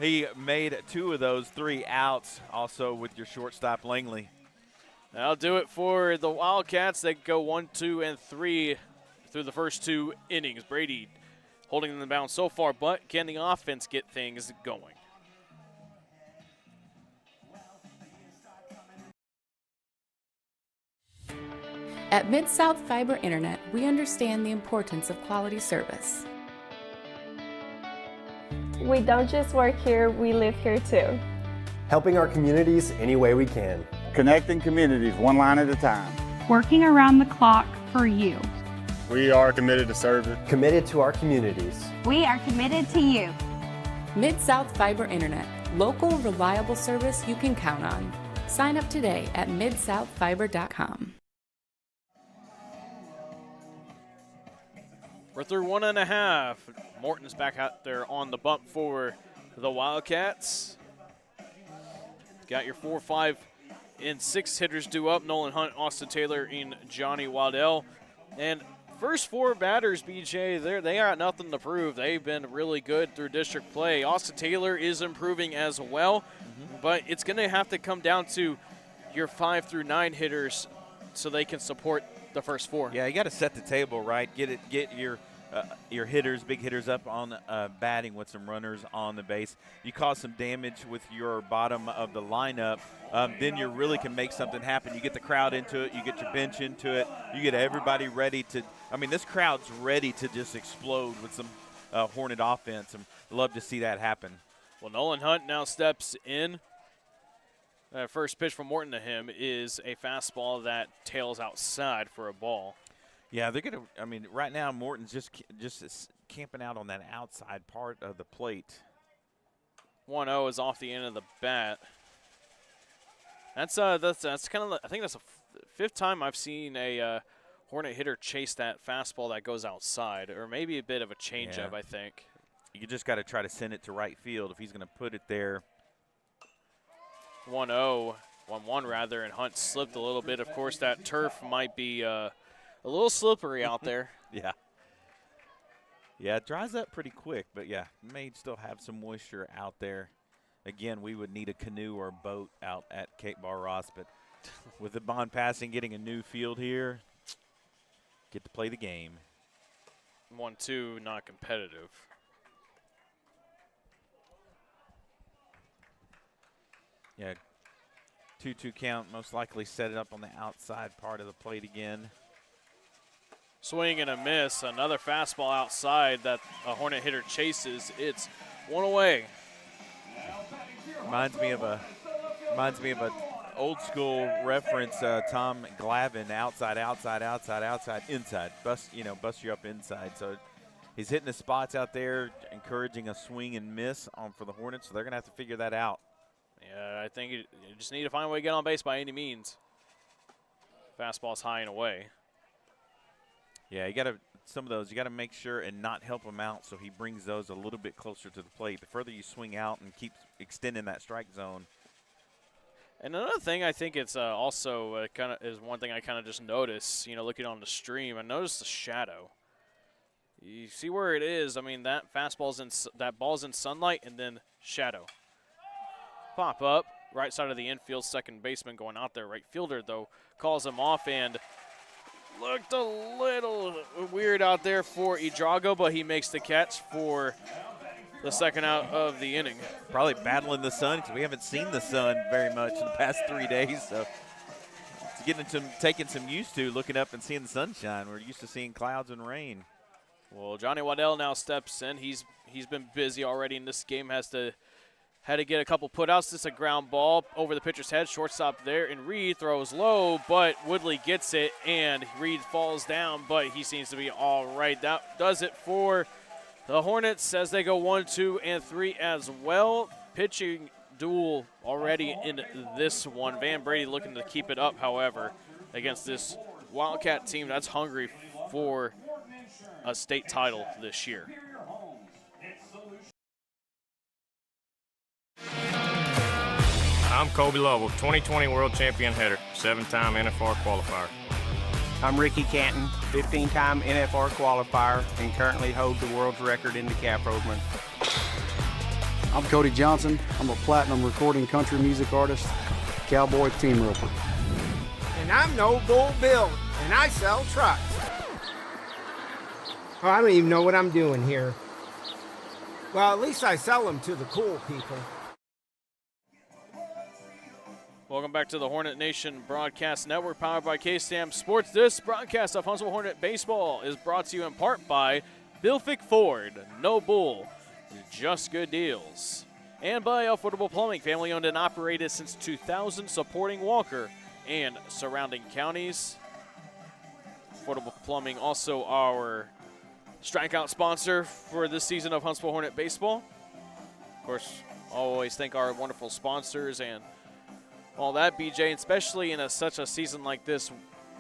He made 2 of those 3 outs, also with your shortstop Langley. That'll do it for the Wildcats. They go 1, 2, and 3 through the first 2 innings. Brady holding them down so far, but can the offense get things going? At Mid-South Fiber Internet, we understand the importance of quality service. We don't just work here, we live here too. Helping our communities any way we can. Connecting communities one line at a time. Working around the clock for you. We are committed to service. Committed to our communities. We are committed to you. Mid-South Fiber Internet. Local, reliable service you can count on. Sign up today at midsouthfiber.com. We're through 1.5. Morton's back out there on the bump for the Wildcats. Got your 4-5 and 6 hitters due up. Nolan Hunt, Austin Taylor, and Johnny Waddell. And first 4 batters, BJ, they got nothing to prove. They've been really good through district play. Austin Taylor is improving as well, but it's going to have to come down to your 5 through 9 hitters so they can support the first 4. Yeah, you got to set the table, right? Get your hitters, big hitters up on batting with some runners on the base. You cause some damage with your bottom of the lineup, then you really can make something happen. You get the crowd into it, you get your bench into it, you get everybody ready to – I mean, this crowd's ready to just explode with some Hornet offense, and love to see that happen. Well, Nolan Hunt now steps in. First pitch from Morton to him is a fastball that tails outside for a ball. Yeah, they're going to – I mean, right now Morton's just camping out on that outside part of the plate. 1-0 is off the end of the bat. That's kind of – I think that's the 5th time I've seen a Hornet hitter chase that fastball that goes outside, or maybe a bit of a changeup, I think. You just got to try to send it to right field if he's going to put it there. 1-0, 1-1 rather, and Hunt slipped a little bit. Of course, that turf might be a little slippery out there. Yeah. Yeah, it dries up pretty quick, but yeah, may still have some moisture out there. Again, we would need a canoe or a boat out at Cape Bar Ross, but with the bond passing, getting a new field here, get to play the game. 1-2, not competitive. Yeah, 2-2 count, most likely set it up on the outside part of the plate again. Swing and a miss. Another fastball outside that a Hornet hitter chases. It's 1 away. Reminds me of a old school reference. Tom Glavine, outside, inside. Bust you up inside. So he's hitting the spots out there, encouraging a swing and miss for the Hornets. So they're gonna have to figure that out. Yeah, I think you just need to find a way to get on base by any means. Fastball's high and away. Yeah, you got to make sure and not help him out, so he brings those a little bit closer to the plate. The further you swing out and keep extending that strike zone. And another thing I think it's also kind of is one thing I kind of just noticed, looking on the stream. I noticed the shadow. You see where it is. I mean, that ball's in sunlight and then shadow. Pop up, right side of the infield, second baseman going out there. Right fielder, though, calls him off and looked a little weird out there for Idrago, but he makes the catch for the second out of the inning. Probably battling the sun because we haven't seen the sun very much in the past 3 days. So it's taking some used to looking up and seeing the sunshine. We're used to seeing clouds and rain. Well, Johnny Waddell now steps in. He's been busy already in this game. Had to get a couple putouts. This is a ground ball over the pitcher's head. Shortstop there, and Reed throws low, but Woodley gets it, and Reed falls down, but he seems to be all right. That does it for the Hornets as they go 1, 2, and 3 as well. Pitching duel already in this one. Van Brady looking to keep it up, however, against this Wildcat team that's hungry for a state title this year. I'm Kobe Lovell, 2020 World Champion hitter, 7-time NFR qualifier. I'm Ricky Canton, 15-time NFR qualifier, and currently hold the world's record in the calf rovement. I'm Cody Johnson. I'm a platinum recording country music artist, cowboy team roper. And I'm No Bull Bill, and I sell trucks. Oh, I don't even know what I'm doing here. Well, at least I sell them to the cool people. Welcome back to the Hornet Nation Broadcast Network, powered by KSAM Sports. This broadcast of Huntsville Hornet Baseball is brought to you in part by Bilfick Ford, No Bull, Just Good Deals, and by Affordable Plumbing, family-owned and operated since 2000, supporting Walker and surrounding counties. Affordable Plumbing, also our strikeout sponsor for this season of Huntsville Hornet Baseball. Of course, always thank our wonderful sponsors and all that, BJ, especially in such a season like this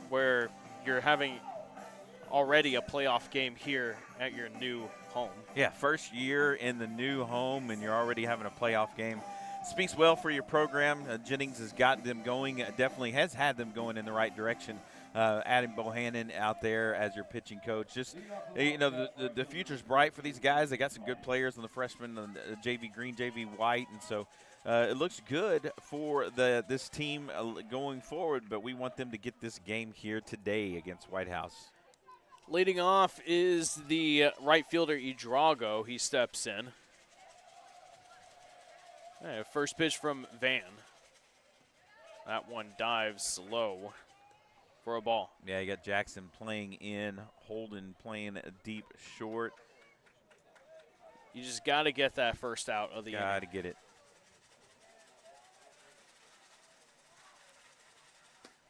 where you're having already a playoff game here at your new home. Yeah, first year in the new home, and you're already having a playoff game. speaks well for your program. Jennings has got them going, definitely has had them going in the right direction. Adding Bohannon out there as your pitching coach. Just, the future's bright for these guys. They got some good players on the freshmen, JV Green, JV White, and so it looks good for this team going forward, but we want them to get this game here today against Whitehouse. Leading off is the right fielder, Idrago. He steps in. First pitch from Van. That one dives low for a ball. Yeah, you got Jackson playing in, Holden playing deep short. You just got to get that first out of the inning. Got to get it.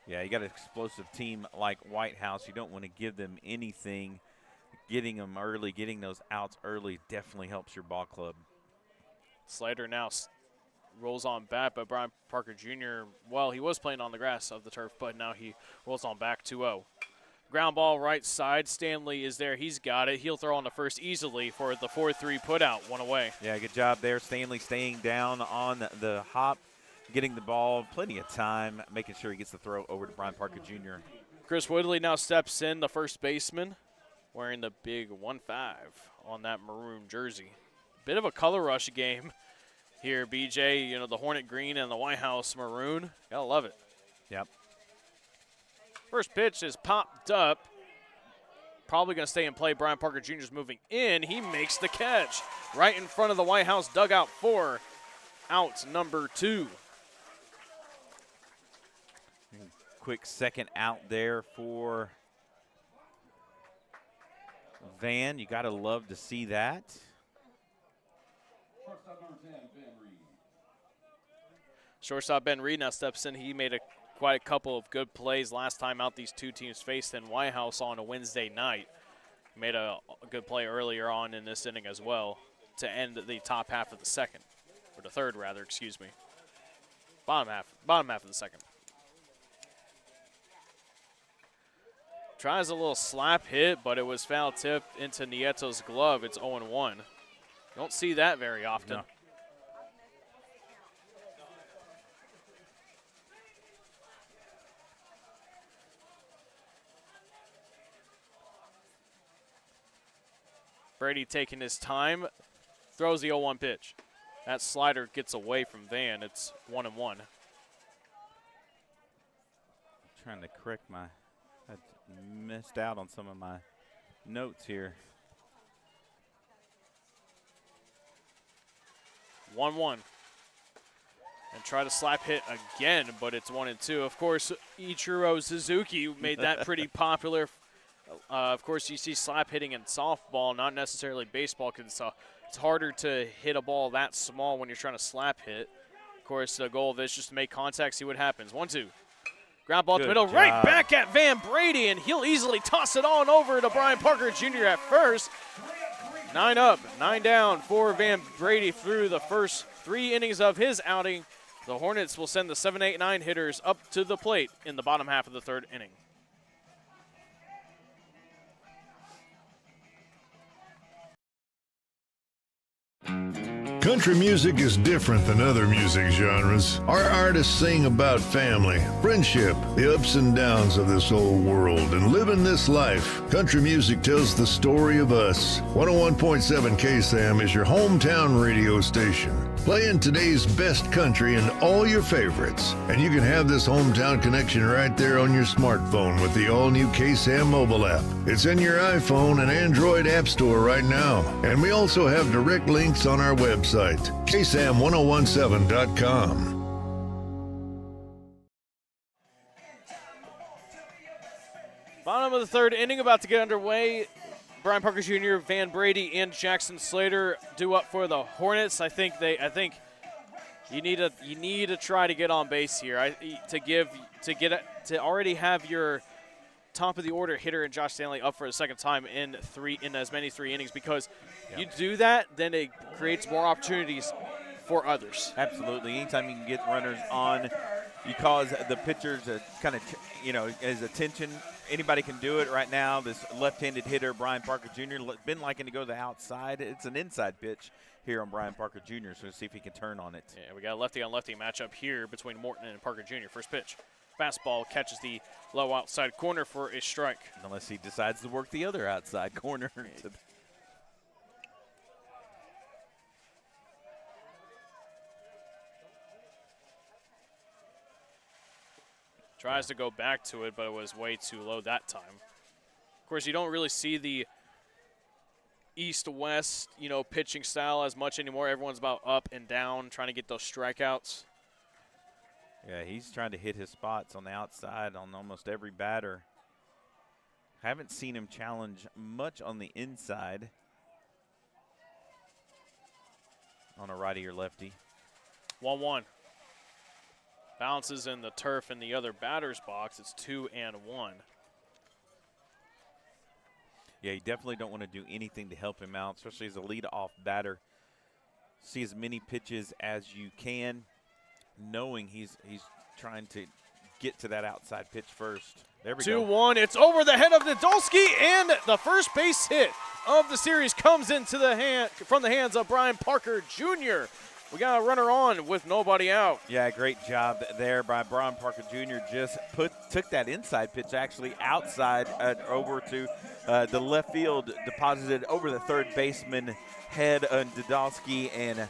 Yeah, you got an explosive team like Whitehouse. You don't want to give them anything. Getting them early, getting those outs early definitely helps your ball club. Slater now rolls on back, but Brian Parker Jr., well, he was playing on the grass of the turf, but now he rolls on back 2-0. Ground ball right side. Stanley is there. He's got it. He'll throw on the first easily for the 4-3 putout, one away. Yeah, good job there. Stanley staying down on the hop, getting the ball, plenty of time, making sure he gets the throw over to Brian Parker Jr. Chris Woodley now steps in, the first baseman, wearing the big 1-5 on that maroon jersey. Bit of a color rush game here, BJ. The Hornet green and the Whitehouse maroon. Gotta love it. Yep. First pitch is popped up. Probably going to stay in play. Brian Parker Jr. is moving in. He makes the catch right in front of the Whitehouse dugout for out number 2. Quick second out there for Van. You got to love to see that. Shortstop Ben Reed now steps in. He made quite a couple of good plays last time out these two teams faced in Whitehouse on a Wednesday night. He made a good play earlier on in this inning as well to end the top half of the second, or the third rather, excuse me. Bottom half of the second. Tries a little slap hit, but it was foul tipped into Nieto's glove. It's 0-1. Don't see that very often. No. Brady taking his time, throws the 0-1 pitch. That slider gets away from Van. It's 1-1. Trying to correct I missed out on some of my notes here. 1-1. And try to slap hit again, but it's 1-2. Of course, Ichiro Suzuki made that pretty popular. Of course, you see slap hitting in softball, not necessarily baseball, because it's harder to hit a ball that small when you're trying to slap hit. Of course, the goal of it is just to make contact, see what happens. 1-2. Ground ball to the middle, right back at Van Brady, and he'll easily toss it on over to Brian Parker Jr. at first. 9 up, 9 down for Van Brady through the first 3 innings of his outing. The Hornets will send the 7, 8, 9 hitters up to the plate in the bottom half of the 3rd inning. Country music is different than other music genres. Our artists sing about family, friendship, the ups and downs of this old world, and living this life. Country music tells the story of us. 101.7 KSAM is your hometown radio station, playing today's best country and all your favorites. And you can have this hometown connection right there on your smartphone with the all-new KSAM mobile app. It's in your iPhone and Android app store right now. And we also have direct links on our website, ksam1017.com. Bottom of the 3rd inning about to get underway. Brian Parker Jr., Van Brady, and Jackson Slater due up for the Hornets. I think you need to try to get on base here. To already have your top of the order hitter and Josh Stanley up for the second time in as many 3 innings, because you do that, then it creates more opportunities for others. Absolutely. Anytime you can get runners on, you cause the pitcher to kind of, his attention. Anybody can do it right now. This left-handed hitter, Brian Parker Jr., been liking to go to the outside. It's an inside pitch here on Brian Parker Jr., so let's see if he can turn on it. Yeah, we got a lefty-on-lefty matchup here between Morton and Parker Jr. First pitch. Fastball catches the low outside corner for a strike. Unless he decides to work the other outside corner. Tries to go back to it, but it was way too low that time. Of course, you don't really see the east-west, pitching style as much anymore. Everyone's about up and down, trying to get those strikeouts. Yeah, he's trying to hit his spots on the outside on almost every batter. Haven't seen him challenge much on the inside on a righty or lefty. 1-1. Bounces in the turf in the other batter's box. It's 2-1. Yeah, you definitely don't want to do anything to help him out, especially as a lead-off batter. See as many pitches as you can, knowing he's trying to get to that outside pitch first. There we go. 2-1. It's over the head of Nadolski, and the first base hit of the series comes into from the hands of Brian Parker Jr. We got a runner on with nobody out. Yeah, great job there by Brian Parker Jr. Just took that inside pitch actually outside over to the left field, deposited over the third baseman head on Nadolski, and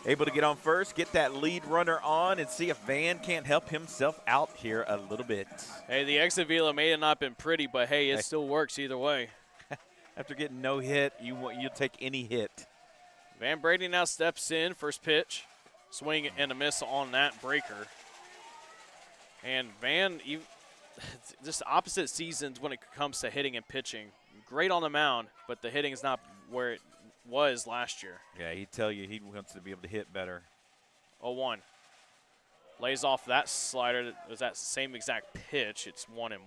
able to get on first, get that lead runner on, and see if Van can't help himself out here a little bit. Hey, the exit velo may have not been pretty, but hey, it still works either way. After getting no hit, you'll take any hit. Van Brady now steps in, first pitch, swing and a miss on that breaker. And Van, just opposite seasons when it comes to hitting and pitching. Great on the mound, but the hitting is not where it was last year. Yeah, he'd tell you he wants to be able to hit better. 0-1. Lays off that slider. It was that same exact pitch. It's 1-1.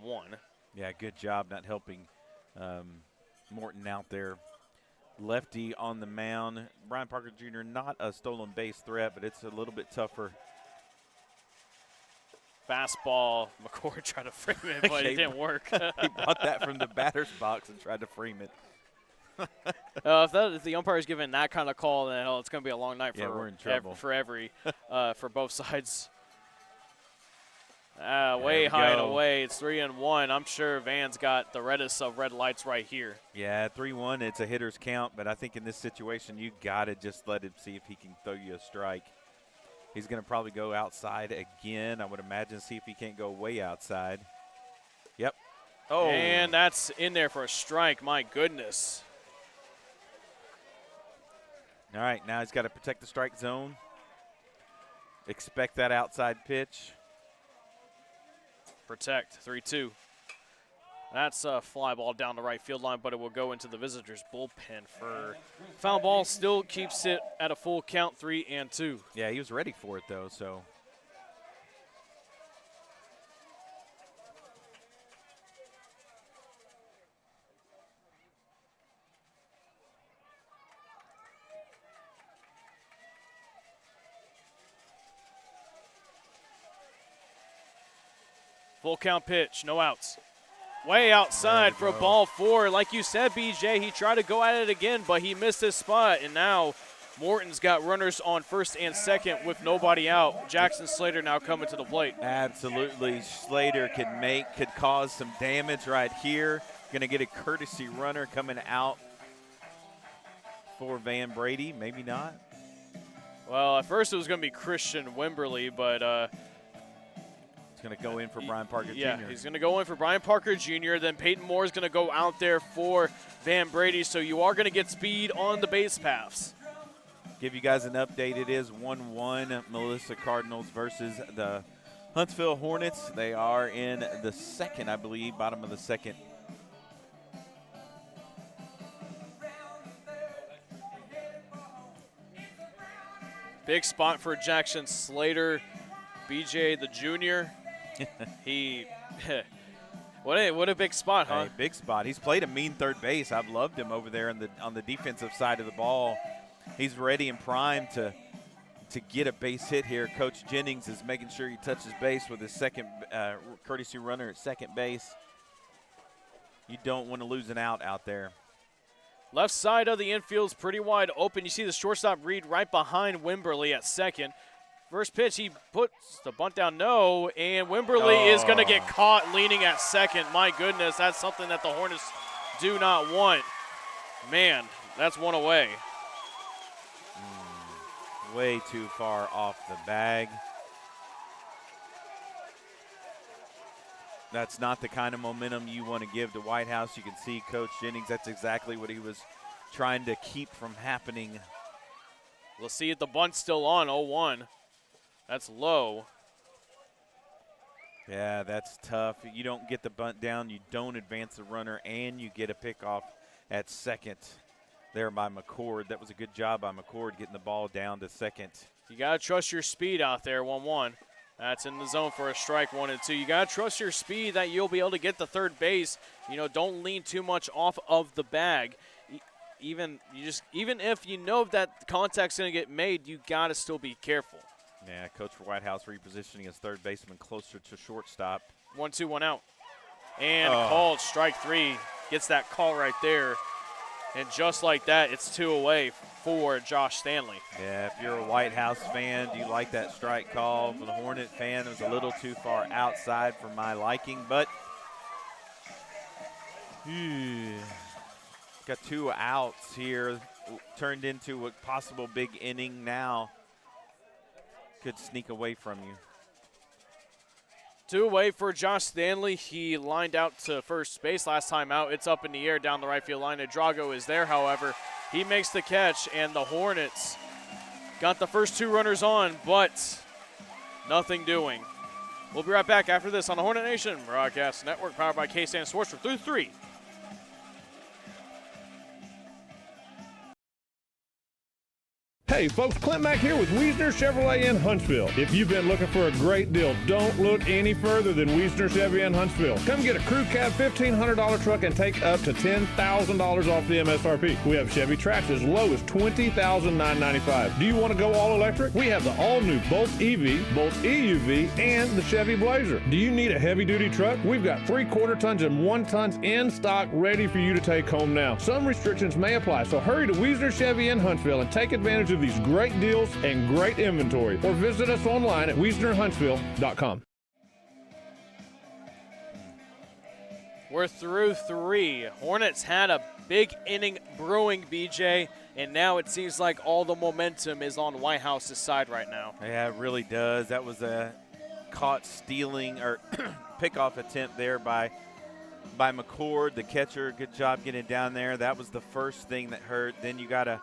Yeah, good job not helping Morton out there. Lefty on the mound. Brian Parker Jr. not a stolen base threat, but it's a little bit tougher. Fastball. McCord tried to frame it, but it didn't work. He brought that from the batter's box and tried to frame it. If the umpire's giving that kind of call, then it's going to be a long night we're in trouble. For both sides. Way high and away. It's 3-1. I'm sure Van's got the reddest of red lights right here. Yeah, 3-1. It's a hitter's count, but I think in this situation you got to just let him see if he can throw you a strike. He's going to probably go outside again, I would imagine, see if he can't go way outside. Yep. Oh. And that's in there for a strike. My goodness. All right, now he's got to protect the strike zone. Expect that outside pitch. Protect, 3-2. That's a fly ball down the right field line, but it will go into the visitors' bullpen for foul ball. Still keeps it at a full count, 3-2. Yeah, he was ready for it, though, so. Full count pitch, no outs. Way outside for ball 4. Like you said, BJ, he tried to go at it again, but he missed his spot. And now Morton's got runners on first and second with nobody out. Jackson Slater now coming to the plate. Absolutely. Slater could cause some damage right here. Going to get a courtesy runner coming out for Van Brady. Maybe not. Well, at first it was going to be Christian Wimberly, but going to go in for Brian Parker Jr. Yeah, he's going to go in for Brian Parker Jr. Then Peyton Moore is going to go out there for Van Brady. So you are going to get speed on the base paths. Give you guys an update. It is 1-1 Melissa Cardinals versus the Huntsville Hornets. They are in the second, I believe, bottom of the second. Big spot for Jackson Slater. BJ, the junior. What a big spot, huh? Hey, big spot. He's played a mean third base. I've loved him over there on the defensive side of the ball. He's ready and primed to to get a base hit here. Coach Jennings is making sure he touches base with his second courtesy runner at second base. You don't want to lose an out there. Left side of the infield's pretty wide open. You see the shortstop Reed right behind Wimberly at second. First pitch, he puts the bunt down, no, and Wimberly is going to get caught leaning at second. My goodness, that's something that the Hornets do not want. Man, that's one away. Way too far off the bag. That's not the kind of momentum you want to give to Whitehouse. You can see Coach Jennings, that's exactly what he was trying to keep from happening. We'll see if the bunt's still on, 0-1. That's low. Yeah, that's tough. You don't get the bunt down, you don't advance the runner, and you get a pickoff at second there by McCord. That was a good job by McCord getting the ball down to second. You got to trust your speed out there, 1-1. That's in the zone for a strike, 1-2. You got to trust your speed that you'll be able to get to third base. You know, don't lean too much off of the bag. Even if you know that contact's going to get made, you got to still be careful. Yeah, coach for Whitehouse repositioning his third baseman closer to shortstop. 1-2, 1 out. And called strike 3. Gets that call right there. And just like that, it's 2 away for Josh Stanley. Yeah, if you're a Whitehouse fan, do you like that strike call? For the Hornet fan, it was a little too far outside for my liking, but got 2 outs here. Turned into a possible big inning now. Could sneak away from you. 2 away for Josh Stanley. He lined out to first base last time out. It's up in the air down the right field line. Drago is there, however. He makes the catch, and the Hornets got the first 2 runners on, but nothing doing. We'll be right back after this on the Hornet Nation Broadcast Network, powered by KSAM Sports through 3. Hey folks, Clint Mack here with Wiesner Chevrolet in Huntsville. If you've been looking for a great deal, don't look any further than Wiesner Chevy in Huntsville. Come get a crew cab $1,500 truck and take up to $10,000 off the MSRP. We have Chevy Trax as low as $20,995. Do you want to go all electric? We have the all-new Bolt EV, Bolt EUV, and the Chevy Blazer. Do you need a heavy-duty truck? We've got 3/4 tons and 1 tons in stock ready for you to take home now. Some restrictions may apply, so hurry to Wiesner Chevy in Huntsville and take advantage of these great deals and great inventory, or visit us online at WiesnerHuntsville.com. We're through 3. Hornets had a big inning brewing, BJ, and now it seems like all the momentum is on Whitehouse's side right now. Yeah, it really does. That was a caught stealing or pickoff attempt there by McCord, the catcher. Good job getting down there. That was the first thing that hurt. Then you got a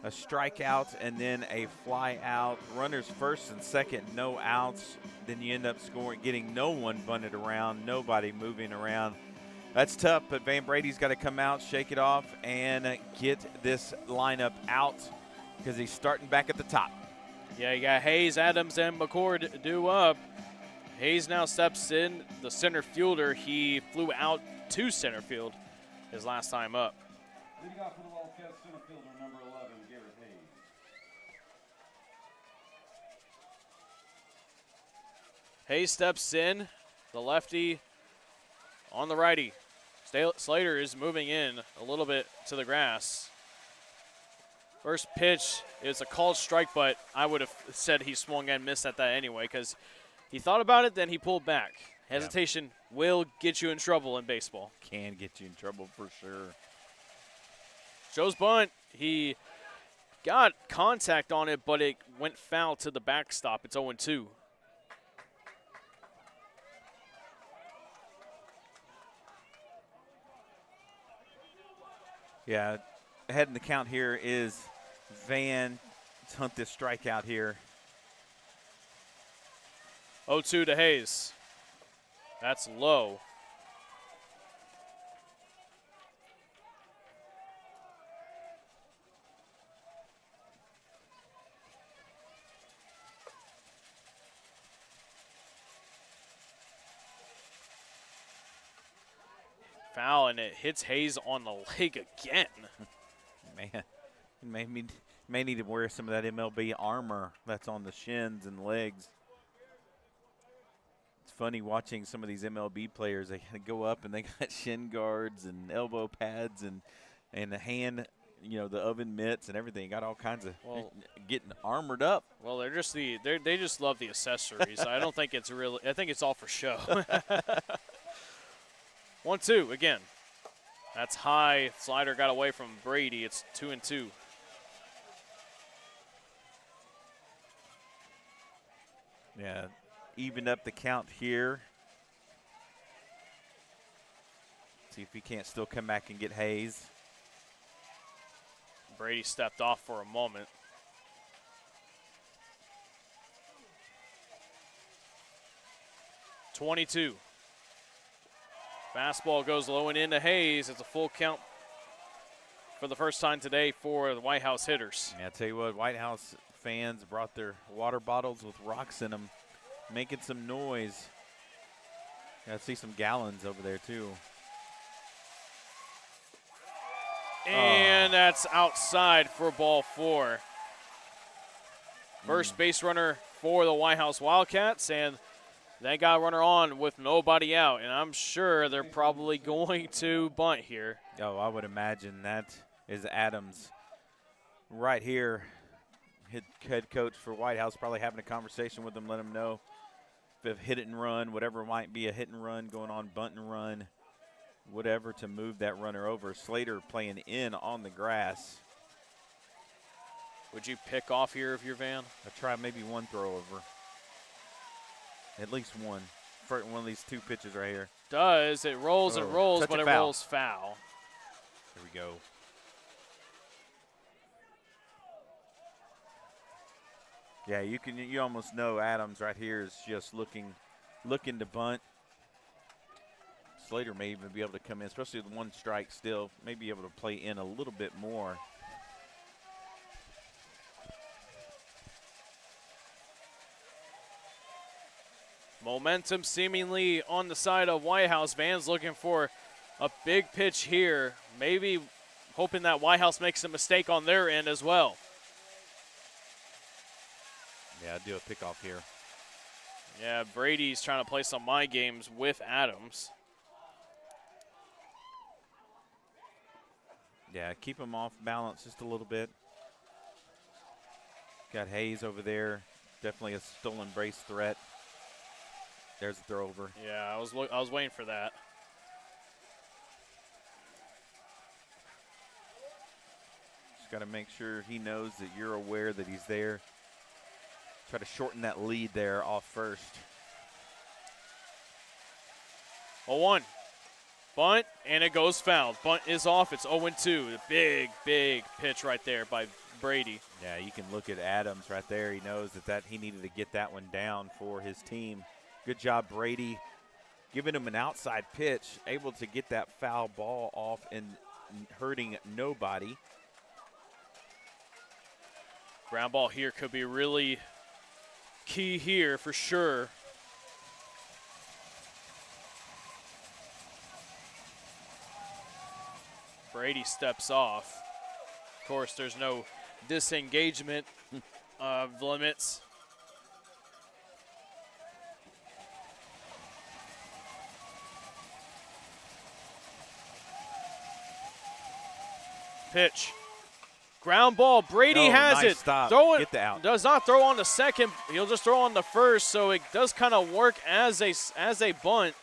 strikeout and then a fly out. Runners first and second, no outs. Then you end up getting no one bunted around, nobody moving around. That's tough, but Van Brady's got to come out, shake it off, and get this lineup out because he's starting back at the top. Yeah, you got Hayes, Adams, and McCord due up. Hayes now steps in, the center fielder. He flew out to center field his last time up. Leading off for the Wildcats, center fielder number 11, Garrett Hayes. Hayes steps in, the lefty on the righty. Slater is moving in a little bit to the grass. First pitch is a called strike, but I would have said he swung and missed at that anyway because he thought about it, then he pulled back. Hesitation will get you in trouble in baseball. Can get you in trouble for sure. Joe's bunt, he got contact on it, but it went foul to the backstop. It's 0-2. Yeah, ahead in the count here is Van. Let's hunt this strikeout here. 0-2 to Hayes. That's low. Foul, and it hits Hayes on the leg again. Man, it made May need to wear some of that MLB armor that's on the shins and legs. It's funny watching some of these MLB players. They go up and they got shin guards and elbow pads and the hand, the oven mitts and everything. Got all kinds of getting armored up. Well, they just love the accessories. I don't think it's really. I think it's all for show. 1-2 again. That's high. Slider got away from Brady. It's 2-2. Yeah, evened up the count here. See if he can't still come back and get Hayes. Brady stepped off for a moment. (22) Fastball goes low and into Hayes. It's a full count for the first time today for the Whitehouse hitters. Yeah, I tell you what, Whitehouse fans brought their water bottles with rocks in them, making some noise. Yeah, I see some gallons over there too. And that's outside for ball 4. First base runner for the Whitehouse Wildcats, and they got a runner on with nobody out, and I'm sure they're probably going to bunt here. Oh, I would imagine that is Adams right here. Head coach for Whitehouse probably having a conversation with them, let them know if hit it and run, whatever might be a hit and run going on, bunt and run, whatever to move that runner over. Slater playing in on the grass. Would you pick off here if you're Van? I'll try maybe one throw over. At least one. For one of these two pitches right here. It rolls and rolls, but it rolls foul. Here we go. Yeah, you almost know Adams right here is just looking to bunt. Slater may even be able to come in, especially with one strike still, may be able to play in a little bit more. Momentum seemingly on the side of Whitehouse. Van's looking for a big pitch here, maybe hoping that Whitehouse makes a mistake on their end as well. Yeah, I'd do a pickoff here. Yeah, Brady's trying to play some mind games with Adams. Yeah, keep him off balance just a little bit. Got Hayes over there. Definitely a stolen base threat. There's the throw over. Yeah, I was waiting for that. Just got to make sure he knows that you're aware that he's there. Try to shorten that lead there off first. 0-1. Bunt, and it goes foul. Bunt is off. It's 0-2. Big pitch right there by Brady. Yeah, you can look at Adams right there. He knows that he needed to get that one down for his team. Good job, Brady, giving him an outside pitch, able to get that foul ball off and hurting nobody. Ground ball here could be really key here for sure. Brady steps off. Of course, there's no disengagement limits. Pitch. Ground ball. Brady has nice it. Stop. Throwing, Get the out. does not throw on the second. He'll just throw on the first, so it does kind of work as a bunt.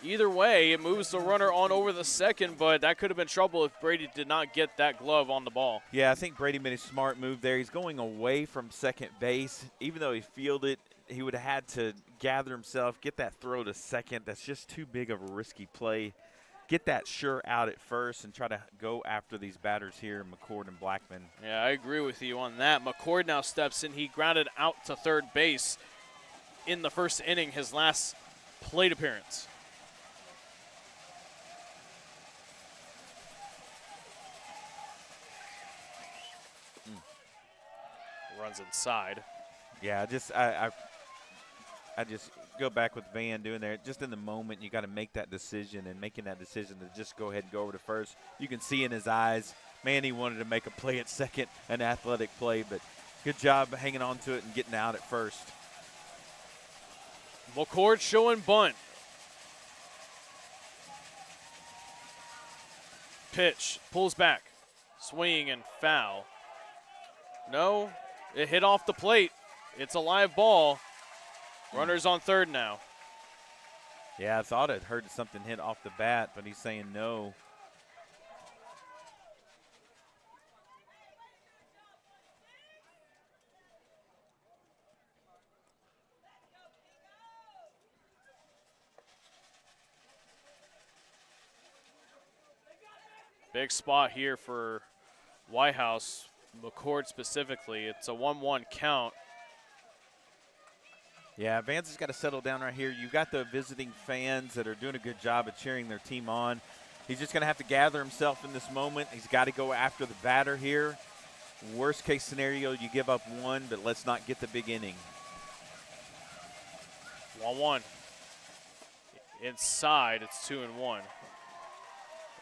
Either way, it moves the runner on over the second, but that could have been trouble if Brady did not get that glove on the ball. Yeah, I think Brady made a smart move there. He's going away from second base. Even though he fielded, he would have had to gather himself, get that throw to second. That's just too big of a risky play. Get that sure out at first and try to go after these batters here, McCord and Blackman. Yeah, I agree with you on that. McCord now steps in. He grounded out to third base in the first inning, his last plate appearance. Runs inside. Yeah, I just go back with Van doing there. Just in the moment, you got to make that decision, and making that decision to just go ahead and go over to first. You can see in his eyes, Man, he wanted to make a play at second, an athletic play, but good job hanging on to it and getting out at first. McCord showing bunt. Pitch, pulls back, swing and foul. No, it hit off the plate. It's a live ball. Runners on third now. Yeah, I thought I'd heard something hit off the bat, but he's saying no. Big spot here for Whitehouse, McCord specifically. It's a 1-1 count. Yeah, Vance has got to settle down right here. You've got the visiting fans that are doing a good job of cheering their team on. He's just going to have to gather himself in this moment. He's got to go after the batter here. Worst case scenario, you give up one, but let's not get the big inning. 1-1. Inside, it's 2-1.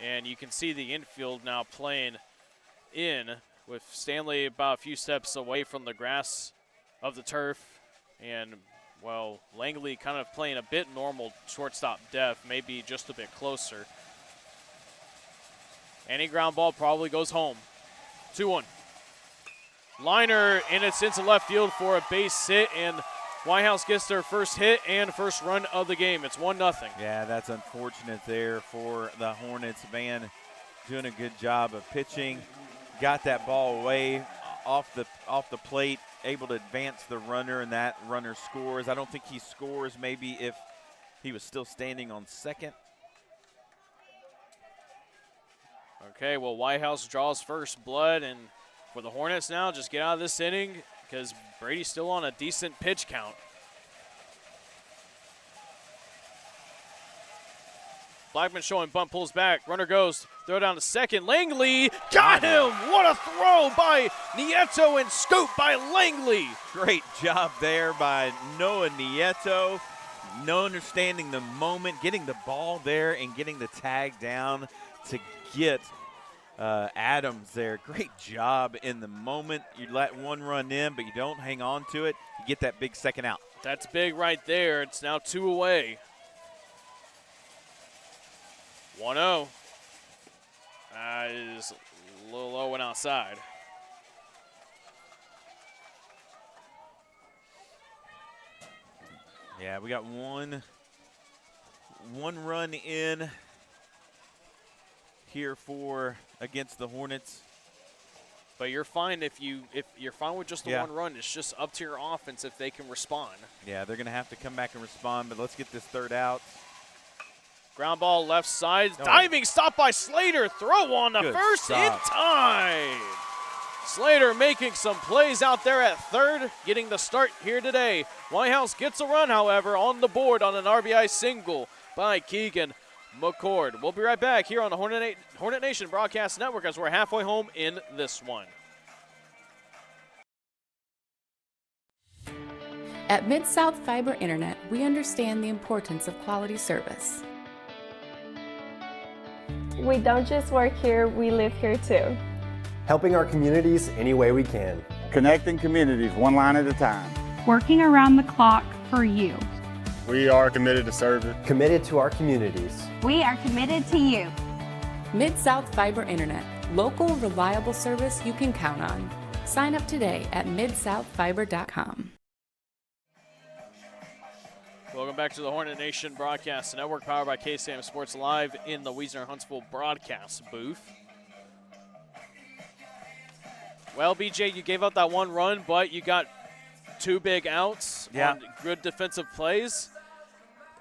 And you can see the infield now playing in with Stanley about a few steps away from the grass of the turf. And, well, Langley kind of playing a bit normal shortstop depth, maybe just a bit closer. Any ground ball probably goes home. 2-1. Liner, and it's into left field for a base hit, and Whitehouse gets their first hit and first run of the game. It's 1-0. Yeah, that's unfortunate there for the Hornets. Van doing a good job of pitching. Got that ball away off the plate, able to advance the runner, and that runner scores. I don't think he scores maybe if he was still standing on second. Okay, well, Whitehouse draws first blood, and for the Hornets now, just get out of this inning because Brady's still on a decent pitch count. Blackman showing bunt, pulls back, runner goes, throw down to second. Langley got him! What a throw by Nieto and scoop by Langley. Great job there by Noah Nieto. No understanding the moment, getting the ball there and getting the tag down to get Adams there. Great job in the moment. You let one run in, but you don't hang on to it. You get that big second out. That's big right there. It's now 2 away. 1-0. It is a little low and outside. Yeah, we got one run in here for against the Hornets. But you're fine if you're fine with just the one run. It's just up to your offense if they can respond. Yeah, they're going to have to come back and respond, but let's get this third out. Ground ball left side. Diving stop by Slater. Throw on the first in time. Slater making some plays out there at third, getting the start here today. Whitehouse gets a run, however, on the board on an RBI single by Keegan McCord. We'll be right back here on the Hornet Nation Broadcast Network as we're halfway home in this one. At Mid-South Fiber Internet, we understand the importance of quality service. We don't just work here, we live here too. Helping our communities any way we can. Connecting communities one line at a time. Working around the clock for you. We are committed to service. Committed to our communities. We are committed to you. Mid-South Fiber Internet. Local, reliable service you can count on. Sign up today at midsouthfiber.com. Welcome back to the Hornet Nation Broadcast Network, powered by KSAM Sports Live in the Wiesner Huntsville broadcast booth. Well, BJ, you gave up that one run, but you got 2 big outs on good defensive plays.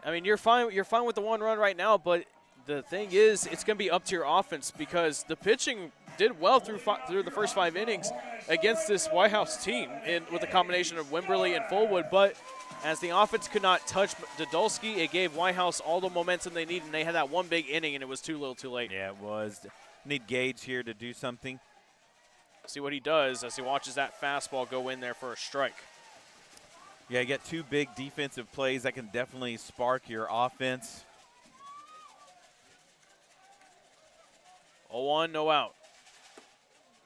I mean, you're fine with the one run right now, but the thing is, it's going to be up to your offense because the pitching did well through the first 5 innings against this Whitehouse team with a combination of Wimberly and Fullwood, but as the offense could not touch Dodolski, it gave Whitehouse all the momentum they needed, and they had that one big inning, and it was too little too late. Yeah, it was. Need Gage here to do something. See what he does as he watches that fastball go in there for a strike. Yeah, you got 2 big defensive plays that can definitely spark your offense. 0-1, no out.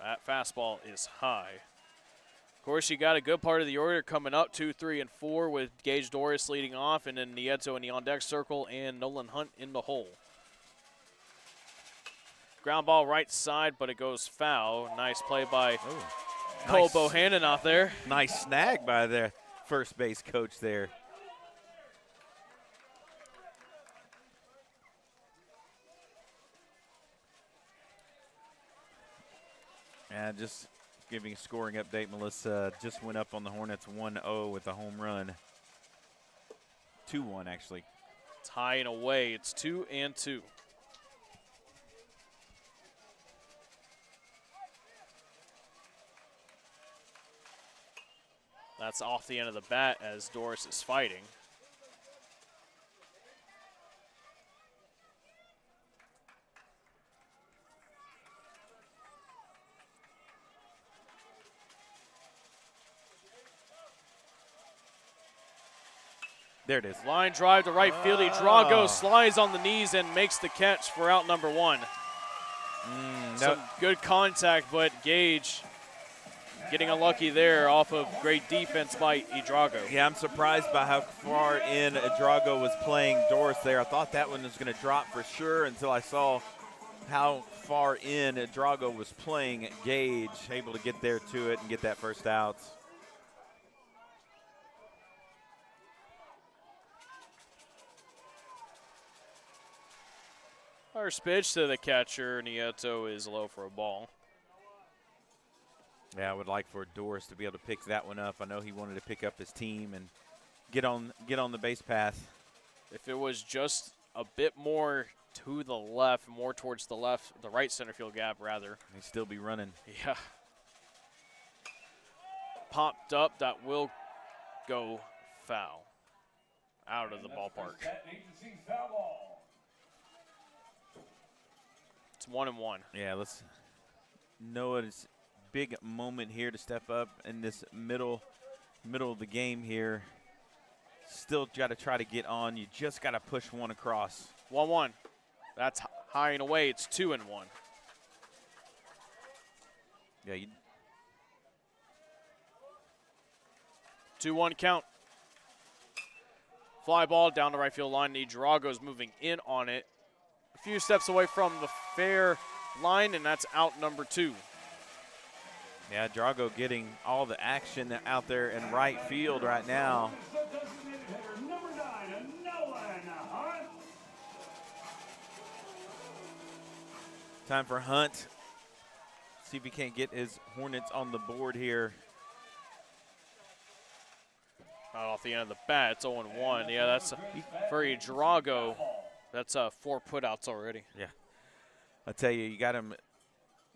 That fastball is high. Of course, you got a good part of the order coming up, 2, 3, and 4 with Gage Doris leading off, and then Nieto in the on-deck circle and Nolan Hunt in the hole. Ground ball right side, but it goes foul. Nice play by Cole Bohannon out there. Nice snag by the first base coach there. And just giving a scoring update, Melissa just went up on the Hornets 1-0 with a home run. 2-1, actually. Tying away. It's 2-2. That's off the end of the bat as Doris is fighting. There it is. Line drive to right field. Drago slides on the knees and makes the catch for out number 1. Some good contact, but Gage getting unlucky there off of great defense by Drago. Yeah, I'm surprised by how far in Drago was playing Doris there. I thought that one was going to drop for sure until I saw how far in Drago was playing Gage, able to get there to it and get that first out. First pitch to the catcher, Nieto is low for a ball. Yeah, I would like for Doris to be able to pick that one up. I know he wanted to pick up his team and get on the base path. If it was just a bit more to the left, more towards the left, the right center field gap rather. He'd still be running. Yeah. Popped up, that will go foul. Out of the ballpark. It's 1-1. Yeah, let's know it's big moment here to step up in this middle of the game here. Still got to try to get on. You just got to push one across. 1-1. That's high and away. It's 2-1. Yeah. 2-1 count. Fly ball down the right field line. Drago's moving in on it. A few steps away from the fair line, and that's out number 2. Yeah, Drago getting all the action out there in right field right now. Time for Hunt. See if he can't get his Hornets on the board here. Not off the end of the bat. It's 0-1. Yeah, that's for Drago. That's 4 putouts already. Yeah. I tell you, you got him.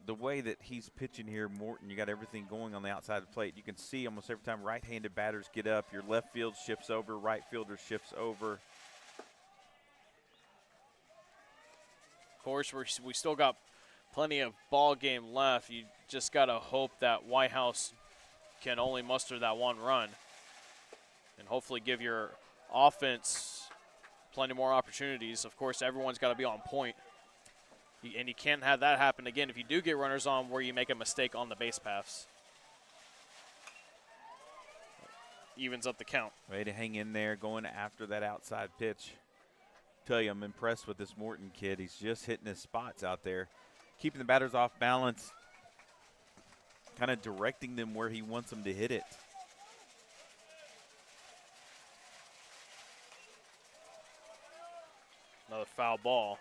The way that he's pitching here, Morton, you got everything going on the outside of the plate. You can see almost every time right-handed batters get up, your left field shifts over, right fielder shifts over. Of course, we still got plenty of ball game left. You just got to hope that Whitehouse can only muster that 1 run and hopefully give your offense plenty more opportunities. Of course, everyone's got to be on point. And you can't have that happen again if you do get runners on where you make a mistake on the base paths. Evens up the count. Way to hang in there, going after that outside pitch. Tell you, I'm impressed with this Morton kid. He's just hitting his spots out there, keeping the batters off balance, kind of directing them where he wants them to hit it. Another foul ball.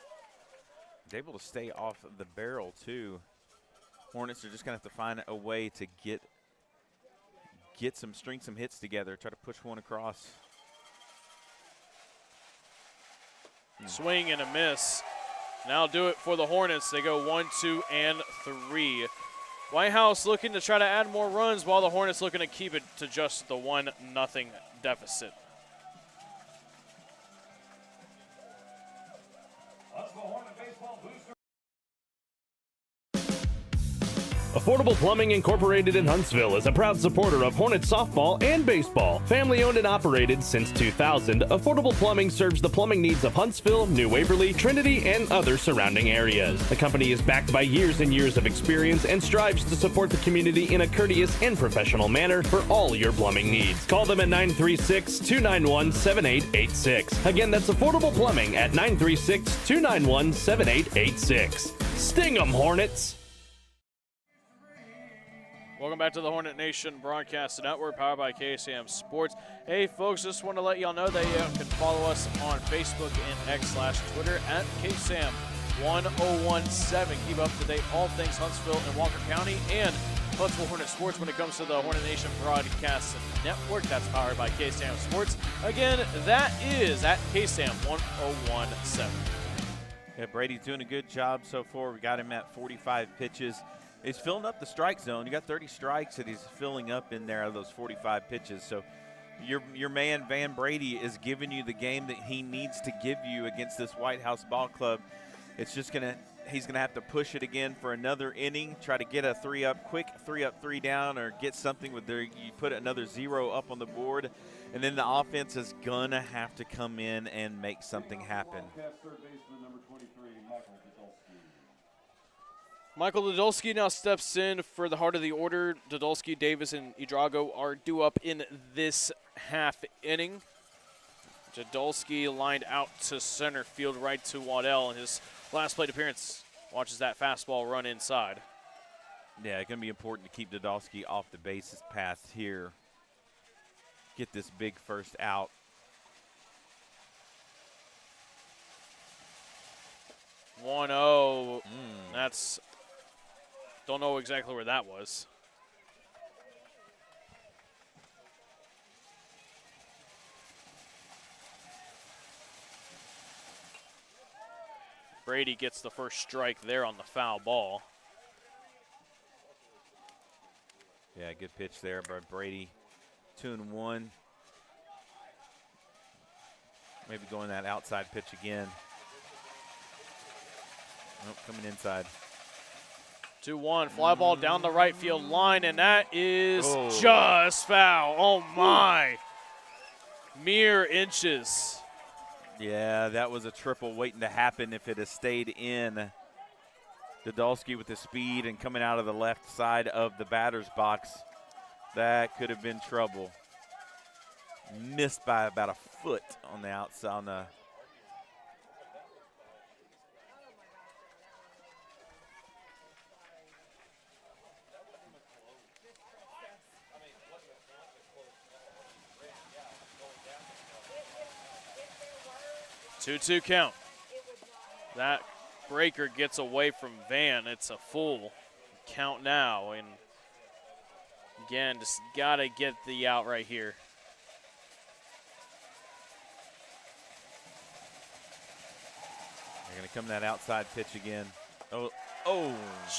He's able to stay off the barrel, too. Hornets are just going to have to find a way to string some hits together, try to push one across. Swing and a miss. Now do it for the Hornets. They go 1, 2, and 3. Whitehouse looking to try to add more runs while the Hornets looking to keep it to just the 1-0 deficit. Affordable Plumbing Incorporated in Huntsville is a proud supporter of Hornet softball and baseball. Family owned and operated since 2000, Affordable Plumbing serves the plumbing needs of Huntsville, New Waverly, Trinity, and other surrounding areas. The company is backed by years and years of experience and strives to support the community in a courteous and professional manner for all your plumbing needs. Call them at 936-291-7886. Again, that's Affordable Plumbing at 936-291-7886. Sting 'em, Hornets! Welcome back to the Hornet Nation Broadcast Network, powered by KSAM Sports. Hey, folks, just want to let y'all know that you can follow us on Facebook and X/Twitter at KSAM1017. Keep up to date all things Huntsville and Walker County and Huntsville Hornet Sports when it comes to the Hornet Nation Broadcast Network. That's powered by KSAM Sports. Again, that is at KSAM1017. Yeah, Brady's doing a good job so far. We got him at 45 pitches. He's filling up the strike zone. You got 30 strikes that he's filling up in there out of those 45 pitches. So your man Van Brady is giving you the game that he needs to give you against this Whitehouse Ball Club. It's just he's gonna have to push it again for another inning, try to get a 3-up quick, 3-up, 3 down, or get something with you put another 0 up on the board, and then the offense is gonna have to come in and make something happen. Michael Dodolski now steps in for the heart of the order. Dodolski, Davis, and Idrago are due up in this half inning. Dodolski lined out to center field, right to Waddell in his last plate appearance. Watches that fastball run inside. Yeah, it's going to be important to keep Dodolski off the bases path here. Get this big first out. One-oh. That's... Don't know exactly where that was. Brady gets the first strike there on the foul ball. Yeah, good pitch there by Brady. 2-1. Maybe going that outside pitch again. Nope, coming inside. 2-1, fly ball down the right field line, and that is just foul. Oh, my. Mere inches. Yeah, that was a triple waiting to happen if it had stayed in. Dodolski with the speed and coming out of the left side of the batter's box. That could have been trouble. Missed by about a foot on the outside. On the 2-2 count. That breaker gets away from Van. It's a full count now. And again, just got to get the out right here. They're going to come that outside pitch again. Oh.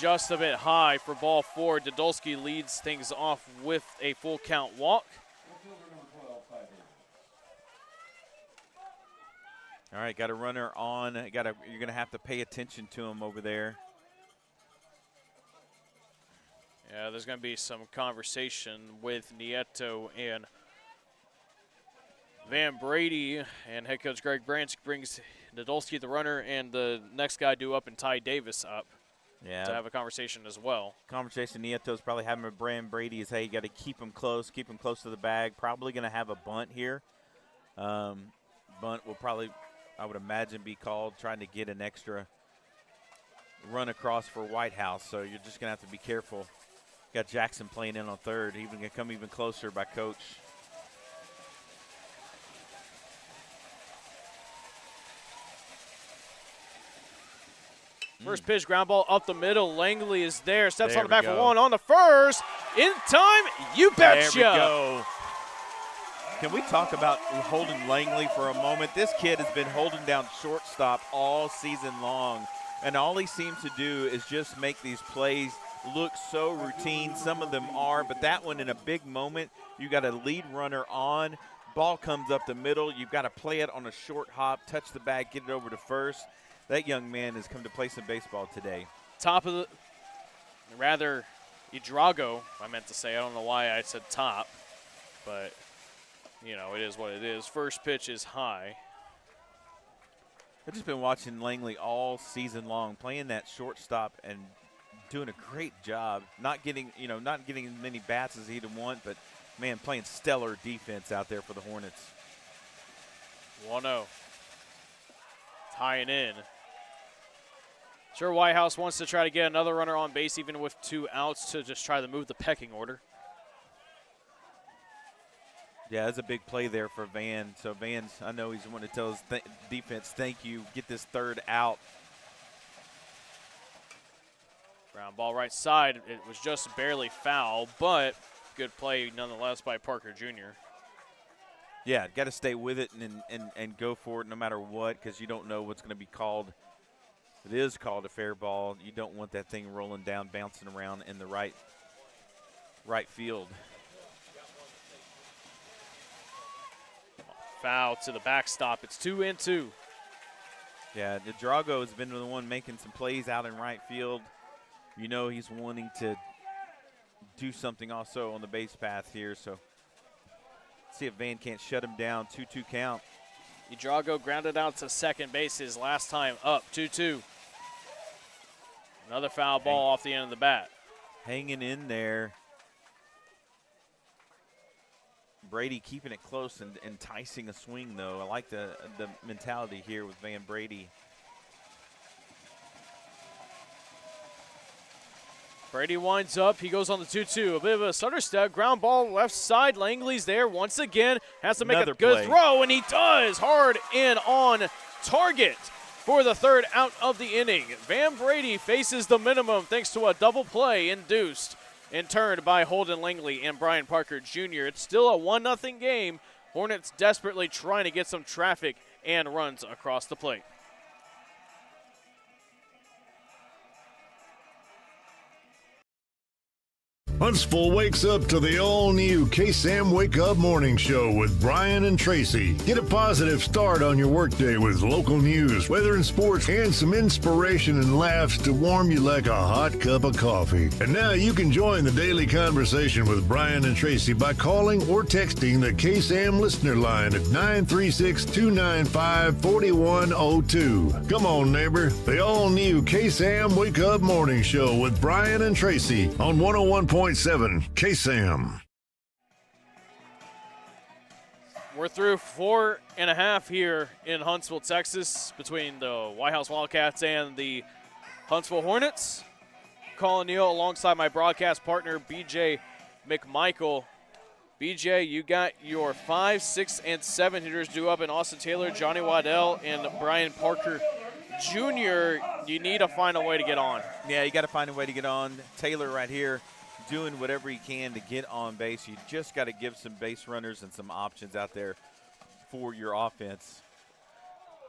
Just a bit high for ball 4. Dodolski leads things off with a full count walk. All right, got a runner on. You're going to have to pay attention to him over there. Yeah, there's going to be some conversation with Nieto and Van Brady, and head coach Greg Branch brings Dodolski, the runner, and the next guy due up, and Ty Davis up to have a conversation as well. Conversation Nieto's probably having with Van Brady is, hey, you got to keep him close to the bag. Probably going to have a bunt here. Bunt will probably, I would imagine, be called, trying to get an extra run across for Whitehouse. So you're just going to have to be careful. Got Jackson playing in on third. Even going to come even closer by coach. First pitch, ground ball up the middle. Langley is there. Steps on the back for one. On the first. In time. You betcha. There we go. Can we talk about holding Langley for a moment? This kid has been holding down shortstop all season long, and all he seems to do is just make these plays look so routine. Some of them are, but that one in a big moment, you got a lead runner on. Ball comes up the middle. You've got to play it on a short hop, touch the bag, get it over to first. That young man has come to play some baseball today. Top of the, rather Idrago, I meant to say. I don't know why I said top, but, you know, it is what it is. First pitch is high. I've just been watching Langley all season long, playing that shortstop and doing a great job. Not getting as many bats as he'd want, but, man, playing stellar defense out there for the Hornets. 1-0. Tying in. Sure, Whitehouse wants to try to get another runner on base, even with 2 outs, to just try to move the pecking order. Yeah, that's a big play there for Van. So Van's, I know he's wanting to tell his defense, thank you, get this 3rd out. Ground ball right side. It was just barely foul, but good play nonetheless by Parker Jr. Yeah, got to stay with it and go for it no matter what, because you don't know what's going to be called. If it is called a fair ball, you don't want that thing rolling down, bouncing around in the right field. Foul to the backstop. It's 2-2. Yeah, Drago has been the one making some plays out in right field. You know he's wanting to do something also on the base path here, so see if Van can't shut him down. 2-2 count. Idrago grounded out to second base his last time up. 2-2. Another foul ball off the end of the bat. Hanging in there. Brady keeping it close and enticing a swing, though. I like the mentality here with Van Brady. Brady winds up. He goes on the 2-2. A bit of a stutter step. Ground ball left side. Langley's there once again. Has to make Another a good play. throw, and he does. Hard in on target for the 3rd out of the inning. Van Brady faces the minimum thanks to a double play induced and turned by Holden Langley and Brian Parker Jr. It's still a 1-0 game. Hornets desperately trying to get some traffic and runs across the plate. Huntsville wakes up to the all-new KSAM Wake Up Morning Show with Brian and Tracy. Get a positive start on your workday with local news, weather and sports, and some inspiration and laughs to warm you like a hot cup of coffee. And now you can join the daily conversation with Brian and Tracy by calling or texting the KSAM listener line at 936-295-4102. Come on, neighbor. The all-new KSAM Wake Up Morning Show with Brian and Tracy on 101.7 KSAM. We're through 4.5 here in Huntsville, Texas, between the Whitehouse Wildcats and the Huntsville Hornets. Collin Neill alongside my broadcast partner, BJ McMichael. BJ, you got your 5, 6, and 7 hitters due up in Austin Taylor, Johnny Waddell, and Brian Parker Jr. You need to find a way to get on. Yeah, you got to find a way to get on. Taylor right here doing whatever he can to get on base. You just got to give some base runners and some options out there for your offense.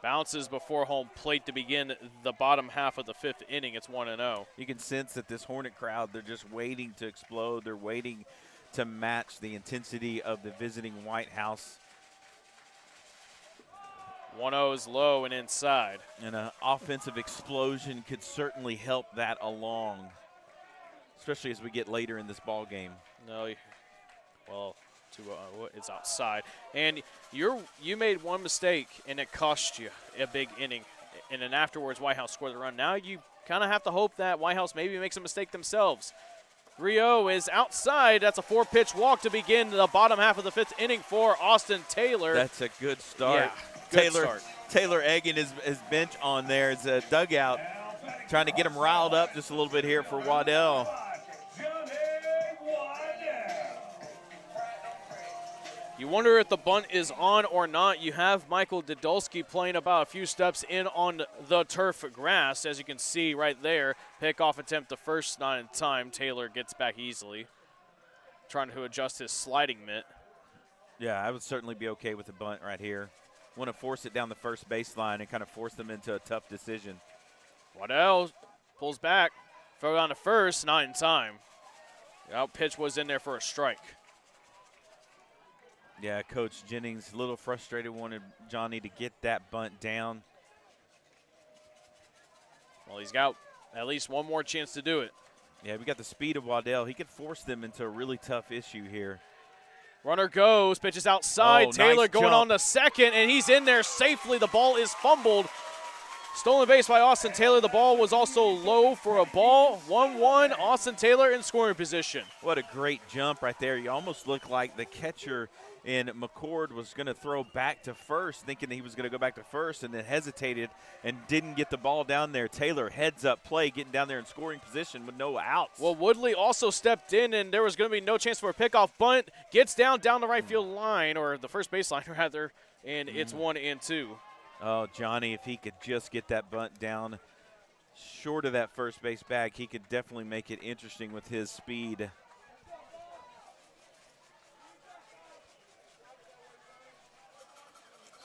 Bounces before home plate to begin the bottom half of the 5th inning. It's 1-0. You can sense that this Hornet crowd, they're just waiting to explode. They're waiting to match the intensity of the visiting Whitehouse. 1-0 is low and inside. And an offensive explosion could certainly help that along, especially as we get later in this ball game. No, well, it's outside. And you made one mistake, and it cost you a big inning. And then afterwards, Whitehouse scored the run. Now you kind of have to hope that Whitehouse maybe makes a mistake themselves. 3-0 is outside. That's a 4-pitch walk to begin the bottom half of the 5th inning for Austin Taylor. That's a good start. Yeah, good start. Taylor egging his bench on there. It's a dugout, trying to get him riled up just a little bit here for Waddell. You wonder if the bunt is on or not. You have Michael Didulski playing about a few steps in on the turf grass, as you can see right there. Pickoff attempt the first, not in time. Taylor gets back easily, trying to adjust his sliding mitt. Yeah, I would certainly be okay with the bunt right here. Want to force it down the first baseline and kind of force them into a tough decision. Waddell pulls back, throw down to first, not in time. The out pitch was in there for a strike. Yeah, Coach Jennings a little frustrated, wanted Johnny to get that bunt down. Well, he's got at least one more chance to do it. Yeah, we got the speed of Waddell. He could force them into a really tough issue here. Runner goes, pitches outside. Oh, Taylor nice going jump. on to second, and he's in there safely. The ball is fumbled. Stolen base by Austin Taylor. The ball was also low for a ball. 1-1, Austin Taylor in scoring position. What a great jump right there. You almost look like the catcher in McCord was going to throw back to first, thinking he was going to go back to first, and then hesitated and didn't get the ball down there. Taylor heads up play, getting down there in scoring position with no outs. Well, Woodley also stepped in, and there was going to be no chance for a pickoff bunt. Gets down the right field line, or the first baseline rather, and it's 1-2. Oh, Johnny, if he could just get that bunt down short of that first base bag, he could definitely make it interesting with his speed.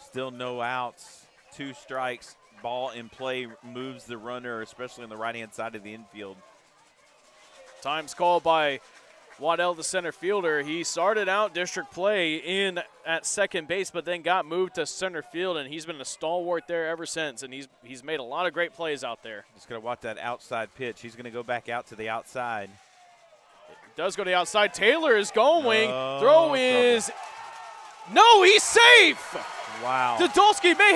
Still no outs, 2 strikes, ball in play, moves the runner, especially on the right-hand side of the infield. Time's called by Waddell, the center fielder. He started out district play in at second base, but then got moved to center field, and he's been a stalwart there ever since, and he's made a lot of great plays out there. Just going to watch that outside pitch. He's going to go back out to the outside. It does go to the outside. Taylor is going. Oh, Throw is no, he's safe. Wow. Dudolski may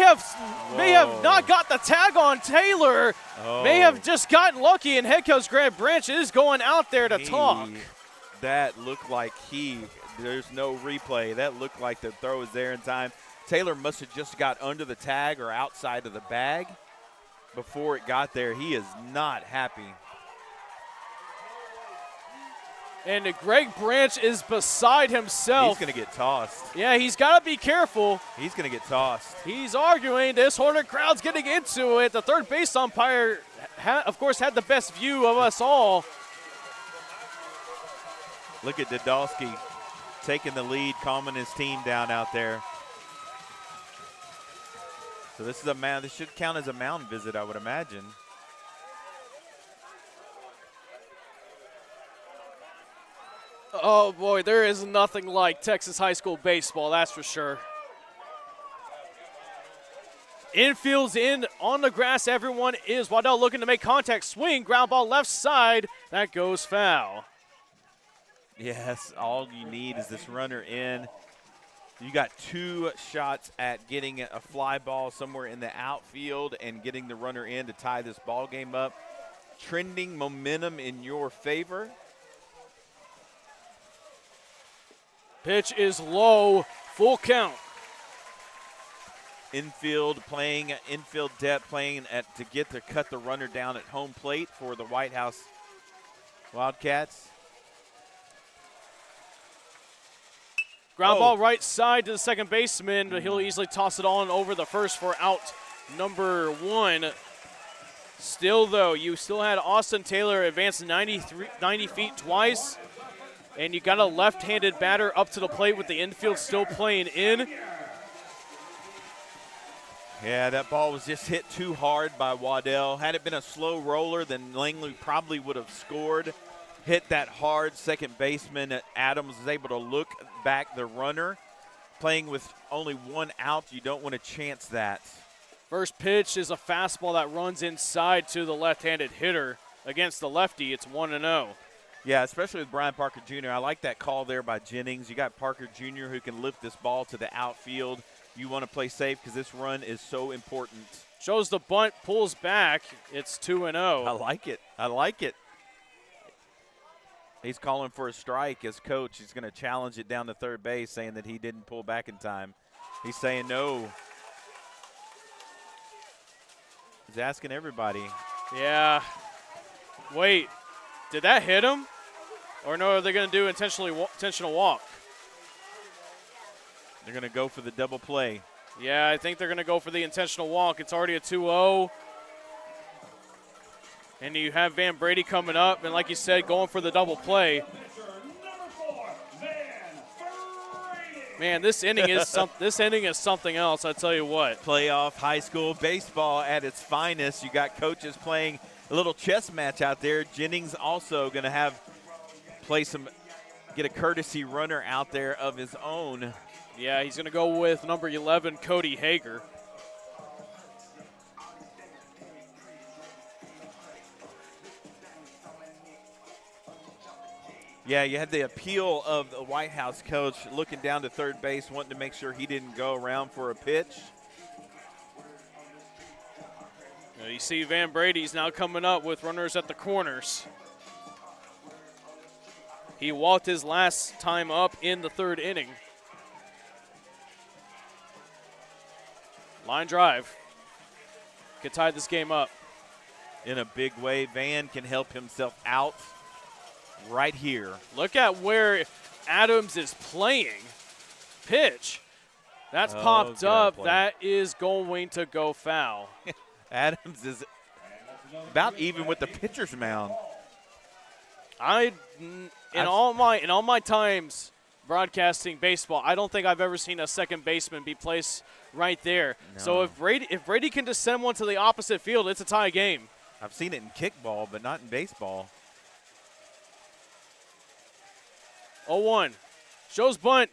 have not got the tag on Taylor. May have just gotten lucky, and head coach Grant Branch is going out there to talk. That looked like there's no replay. That looked like the throw was there in time. Taylor must have just got under the tag or outside of the bag before it got there. He is not happy. And Greg Branch is beside himself. He's going to get tossed. Yeah, he's got to be careful. He's going to get tossed. He's arguing. This Hornet crowd's getting into it. The third base umpire, of course, had the best view of us all. Look at Dudolski taking the lead, calming his team down out there. So this should count as a mound visit, I would imagine. Oh, boy, there is nothing like Texas high school baseball, that's for sure. Infield's in on the grass. Everyone is. Waddell looking to make contact. Swing, ground ball left side. That goes foul. Yes, all you need is this runner in. You got 2 shots at getting a fly ball somewhere in the outfield and getting the runner in to tie this ball game up. Trending momentum in your favor. Pitch is low, full count. Infield depth playing to cut the runner down at home plate for the Whitehouse Wildcats. Ground ball right side to the second baseman, but he'll easily toss it on over the first for out number 1. Still, though, you still had Austin Taylor advance 90 feet twice, and you got a left-handed batter up to the plate with the infield still playing in. Yeah, that ball was just hit too hard by Waddell. Had it been a slow roller, then Langley probably would have scored. Hit that hard. Second baseman Adams was able to look back the runner. Playing with only 1 out, you don't want to chance that. First pitch is a fastball that runs inside to the left-handed hitter. Against the lefty, it's 1-0. Yeah, especially with Brian Parker Jr. I like that call there by Jennings. You got Parker Jr. who can lift this ball to the outfield. You want to play safe because this run is so important. Shows the bunt, pulls back. It's 2-0. I like it. I like it. He's calling for a strike as coach. He's going to challenge it down to third base, saying that he didn't pull back in time. He's saying no. He's asking everybody. Yeah. Wait, did that hit him? Or no, are they going to do intentional walk? They're going to go for the double play. Yeah, I think they're going to go for the intentional walk. It's already a 2-0. And you have Van Brady coming up, and like you said, going for the double play. Man, this inning is something else, I tell you what. Playoff high school baseball at its finest. You got coaches playing a little chess match out there. Jennings also going to get a courtesy runner out there of his own. Yeah, he's going to go with number 11, Cody Hager. Yeah, you had the appeal of the Whitehouse coach looking down to third base, wanting to make sure he didn't go around for a pitch. Now you see Van Brady's now coming up with runners at the corners. He walked his last time up in the third inning. Line drive. Could tie this game up. In a big way, Van can help himself out right here. Look at where Adams is playing. Pitch. That's popped up. That is going to go foul. Adams is about even with the pitcher's mound. In all my times broadcasting baseball, I don't think I've ever seen a second baseman be placed right there. No. So if Brady can just send one to the opposite field, it's a tie game. I've seen it in kickball, but not in baseball. 0-1. Shows bunt.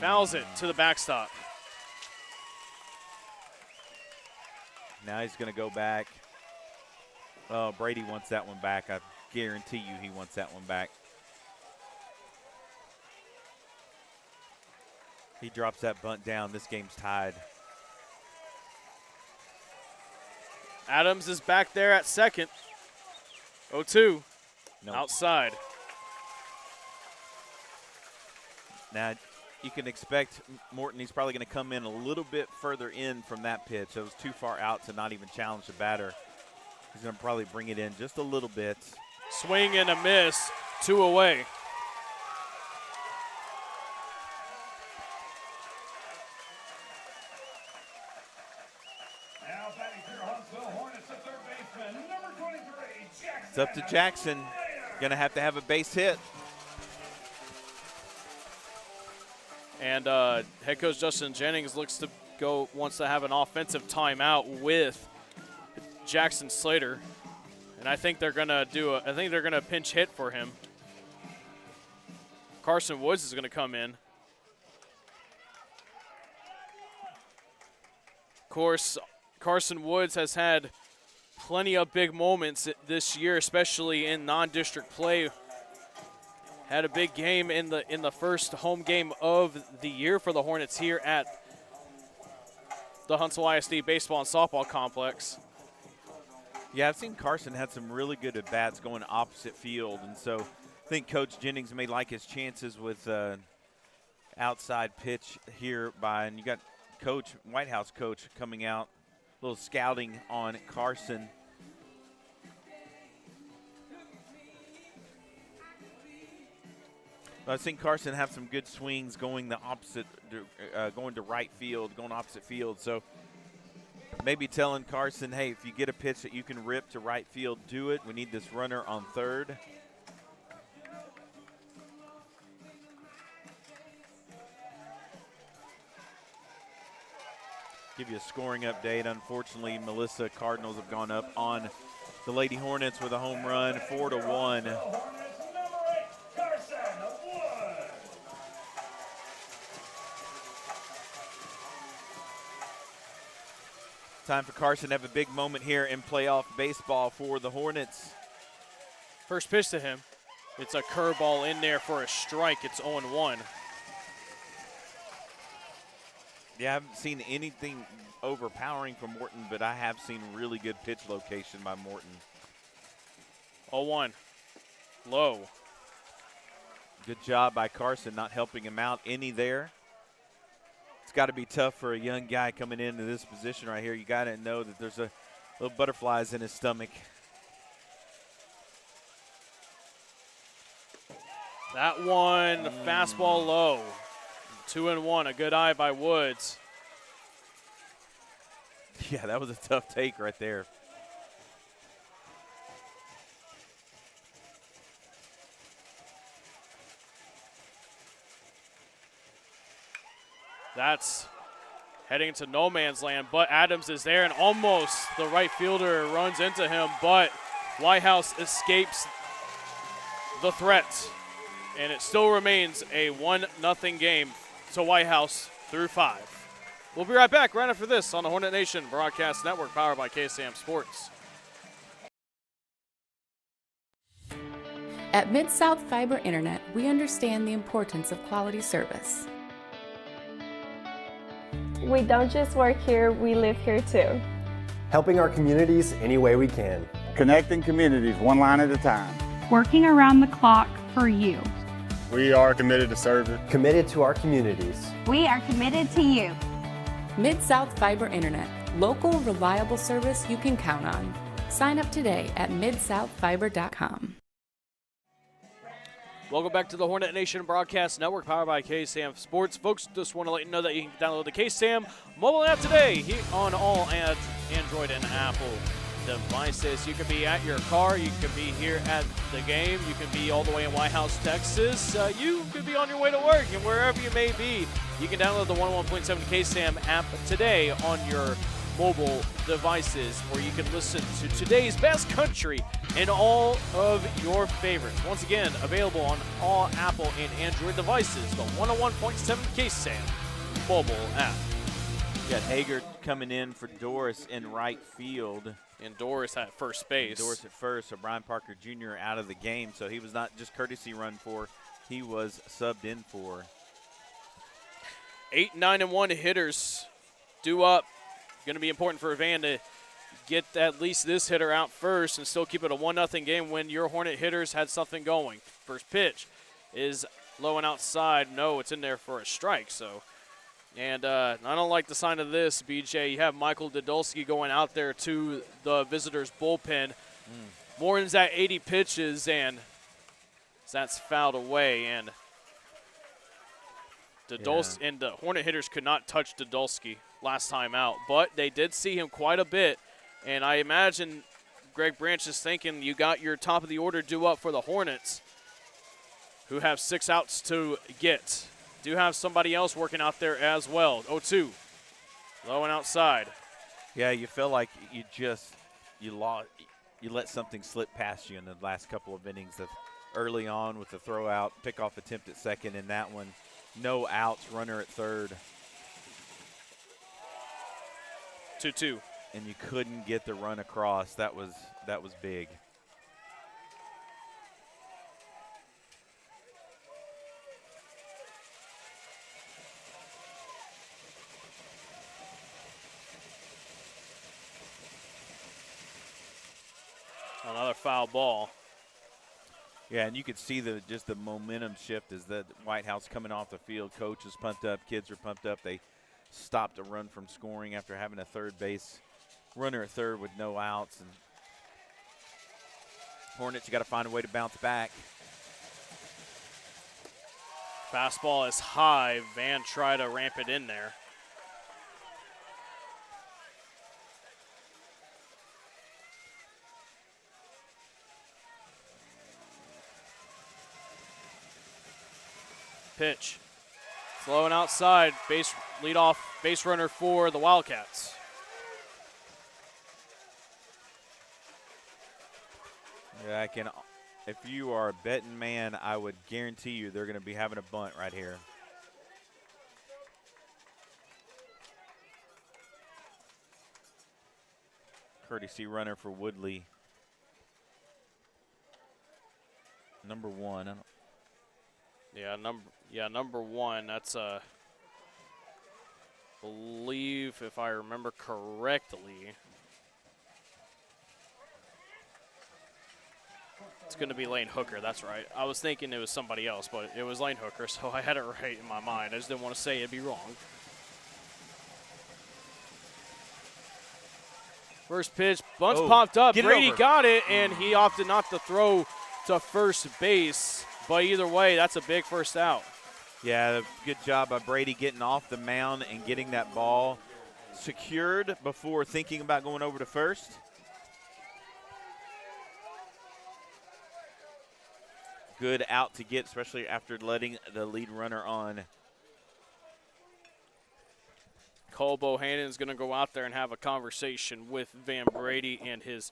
Fouls it to the backstop. Now he's going to go back. Oh, Brady wants that one back. I guarantee you he wants that one back. He drops that bunt down. This game's tied. Adams is back there at second. 0-2. No. Outside. Now, you can expect Morton, he's probably going to come in a little bit further in from that pitch. It was too far out to not even challenge the batter. He's going to probably bring it in just a little bit. Swing and a miss. 2 away. Now batting for your Huntsville Hornets, the third baseman, number 23, Jackson. It's up to Jackson. Going to have a base hit. And head coach Justin Jennings wants to have an offensive timeout with Jackson Slater, and I think they're gonna pinch hit for him. Carson Woods is gonna come in. Of course, Carson Woods has had plenty of big moments this year, especially in non-district play. Had a big game in the first home game of the year for the Hornets here at the Huntsville ISD Baseball and Softball Complex. Yeah, I've seen Carson had some really good at-bats going opposite field, and so I think Coach Jennings may like his chances with outside pitch here and you got Whitehouse coach coming out, a little scouting on Carson. I've seen Carson have some good swings going the opposite, going to right field, going opposite field. So maybe telling Carson, hey, if you get a pitch that you can rip to right field, do it. We need this runner on third. Give you a scoring update. Unfortunately, Melissa Cardinals have gone up on the Lady Hornets with a home run, 4-1. Time for Carson to have a big moment here in playoff baseball for the Hornets. First pitch to him. It's a curveball in there for a strike. It's 0-1. Yeah, I haven't seen anything overpowering from Morton, but I have seen really good pitch location by Morton. 0-1. Low. Good job by Carson not helping him out any there. It's got to be tough for a young guy coming into this position right here. You got to know that there's a little butterflies in his stomach. That one, fastball low. 2-1, a good eye by Woods. Yeah, that was a tough take right there. That's heading into no man's land, but Adams is there, and almost the right fielder runs into him, but Whitehouse escapes the threat, and it still remains a 1-0 game to Whitehouse through 5. We'll be right back right after this on the Hornet Nation Broadcast Network, powered by KSAM Sports. At Mid-South Fiber Internet, we understand the importance of quality service. We don't just work here, we live here too. Helping our communities any way we can. Connecting communities one line at a time. Working around the clock for you. We are committed to service. Committed to our communities. We are committed to you. Mid-South Fiber Internet, local, reliable service you can count on. Sign up today at midsouthfiber.com. Welcome back to the Hornet Nation Broadcast Network, powered by KSAM Sports. Folks, just want to let you know that you can download the KSAM mobile app today on all Android and Apple devices. You can be at your car, you can be here at the game, you can be all the way in Whitehouse, Texas. You could be on your way to work, and wherever you may be, you can download the 101.7 KSAM app today on your mobile devices, where you can listen to today's best country and all of your favorites. Once again, available on all Apple and Android devices, the 101.7 KSAM mobile app. You got Hager coming in for Doris in right field. And Doris at first base. Doris at first, so Brian Parker Jr. out of the game. So he was not just courtesy run for, he was subbed in for. 8, 9, and 1 hitters due up. Going to be important for Van to get at least this hitter out first and still keep it a 1-0 game when your Hornet hitters had something going. First pitch is low and outside. No, it's in there for a strike. So, and I don't like the sign of this, BJ. You have Michael Dodolski going out there to the visitors' bullpen. Morin's at 80 pitches, and that's fouled away. And and the Hornet hitters could not touch Dodolski last time out, but they did see him quite a bit. And I imagine Greg Branch is thinking you got your top of the order due up for the Hornets, who have 6 outs to get. Do have somebody else working out there as well. 0-2, low and outside. Yeah, you feel like you let something slip past you in the last couple of innings. Early on with the throw out, pickoff attempt at second, and that one, no outs, runner at third. 2-2. And you couldn't get the run across. That was big. Another foul ball. Yeah, and you could see just the momentum shift as the Whitehouse coming off the field. Coach is pumped up. Kids are pumped up. They stopped a run from scoring after having a third base runner at third with no outs. And Hornets, you got to find a way to bounce back. Fastball is high. Van tried to ramp it in there. Pitch. Slow and outside. Leadoff base runner for the Wildcats. Yeah, if you are a betting man, I would guarantee you they're going to be having a bunt right here. Courtesy runner for Woodley. Number 1. Number 1. That's believe, if I remember correctly, it's going to be Lane Hooker. That's right. I was thinking it was somebody else, but it was Lane Hooker, so I had it right in my mind. I just didn't want to say it'd be wrong. First pitch, bunts popped up. Brady got it, and he opted not to throw to first base. But either way, that's a big first out. Yeah, good job by Brady getting off the mound and getting that ball secured before thinking about going over to first. Good out to get, especially after letting the lead runner on. Cole Bohannon is going to go out there and have a conversation with Van Brady and his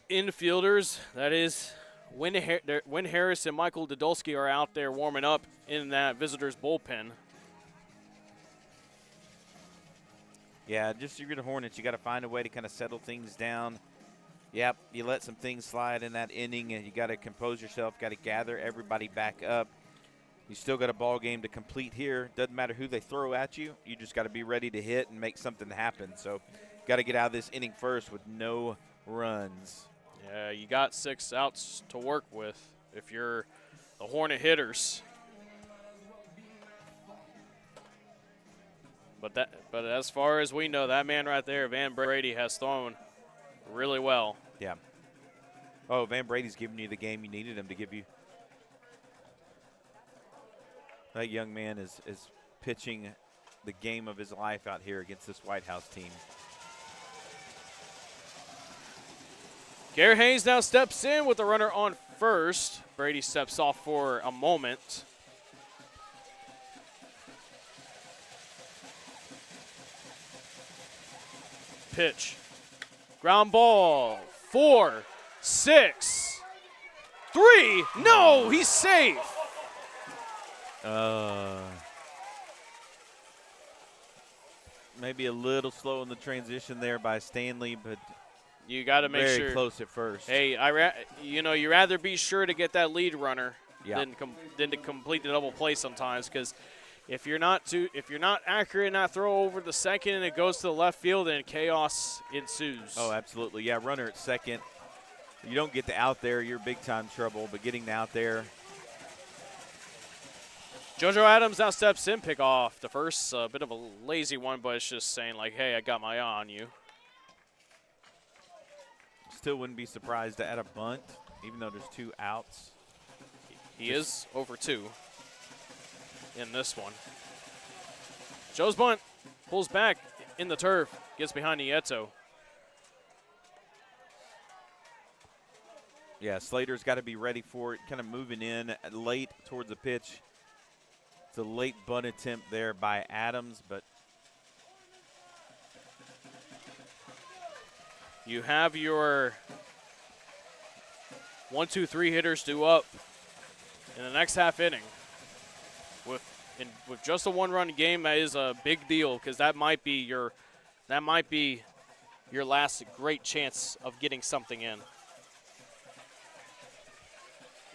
infielders. That is, Wynn Harris and Michael Dodolski are out there warming up in that visitors' bullpen. Yeah, just if you're the Hornets, you got to find a way to kind of settle things down. Yep, you let some things slide in that inning, and you got to compose yourself, got to gather everybody back up. You still got a ball game to complete here. Doesn't matter who they throw at you. You just got to be ready to hit and make something happen. So got to get out of this inning first with no runs. Yeah, you got 6 outs to work with if you're the Hornet hitters. But as far as we know, that man right there, Van Brady, has thrown really well. Yeah. Oh, Van Brady's giving you the game you needed him to give you. That young man is pitching the game of his life out here against this Whitehouse team. Garrett Hayes now steps in with the runner on first. Brady steps off for a moment. Pitch. Ground ball. 4, 6, 3. No, he's safe. Maybe a little slow in the transition there by Stanley, but you got to make sure. Very close at first. Hey, you rather be sure to get that lead runner than to complete the double play sometimes, because if you're not accurate in that throw over the second and it goes to the left field, then chaos ensues. Oh, absolutely. Yeah, runner at second. You don't get the out there, you're big time trouble, but getting the out there. JoJo Adams now steps in, pick off the first. A bit of a lazy one, but it's just saying like, hey, I got my eye on you. Still wouldn't be surprised to add a bunt, even though there's 2 outs. He is over 2 in this one. Joe's bunt pulls back in the turf, gets behind Nieto. Yeah, Slater's got to be ready for it, kind of moving in late towards the pitch. It's a late bunt attempt there by Adams, but you have your 1, 2, 3 hitters due up in the next half inning. With just a 1-run game, that is a big deal, because that might be your last great chance of getting something in.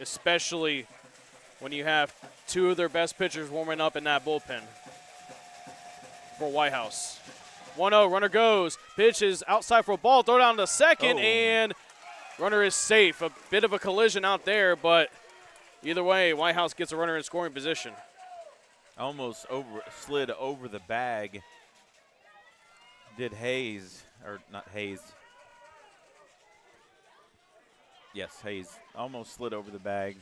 Especially when you have 2 of their best pitchers warming up in that bullpen for Whitehouse. 1-0, runner goes. Pitch is outside for a ball. Throw down to second, and runner is safe. A bit of a collision out there, but either way, Whitehouse gets a runner in scoring position. Almost slid over the bag. Did Hayes, or not Hayes. Yes, Hayes almost slid over the bag.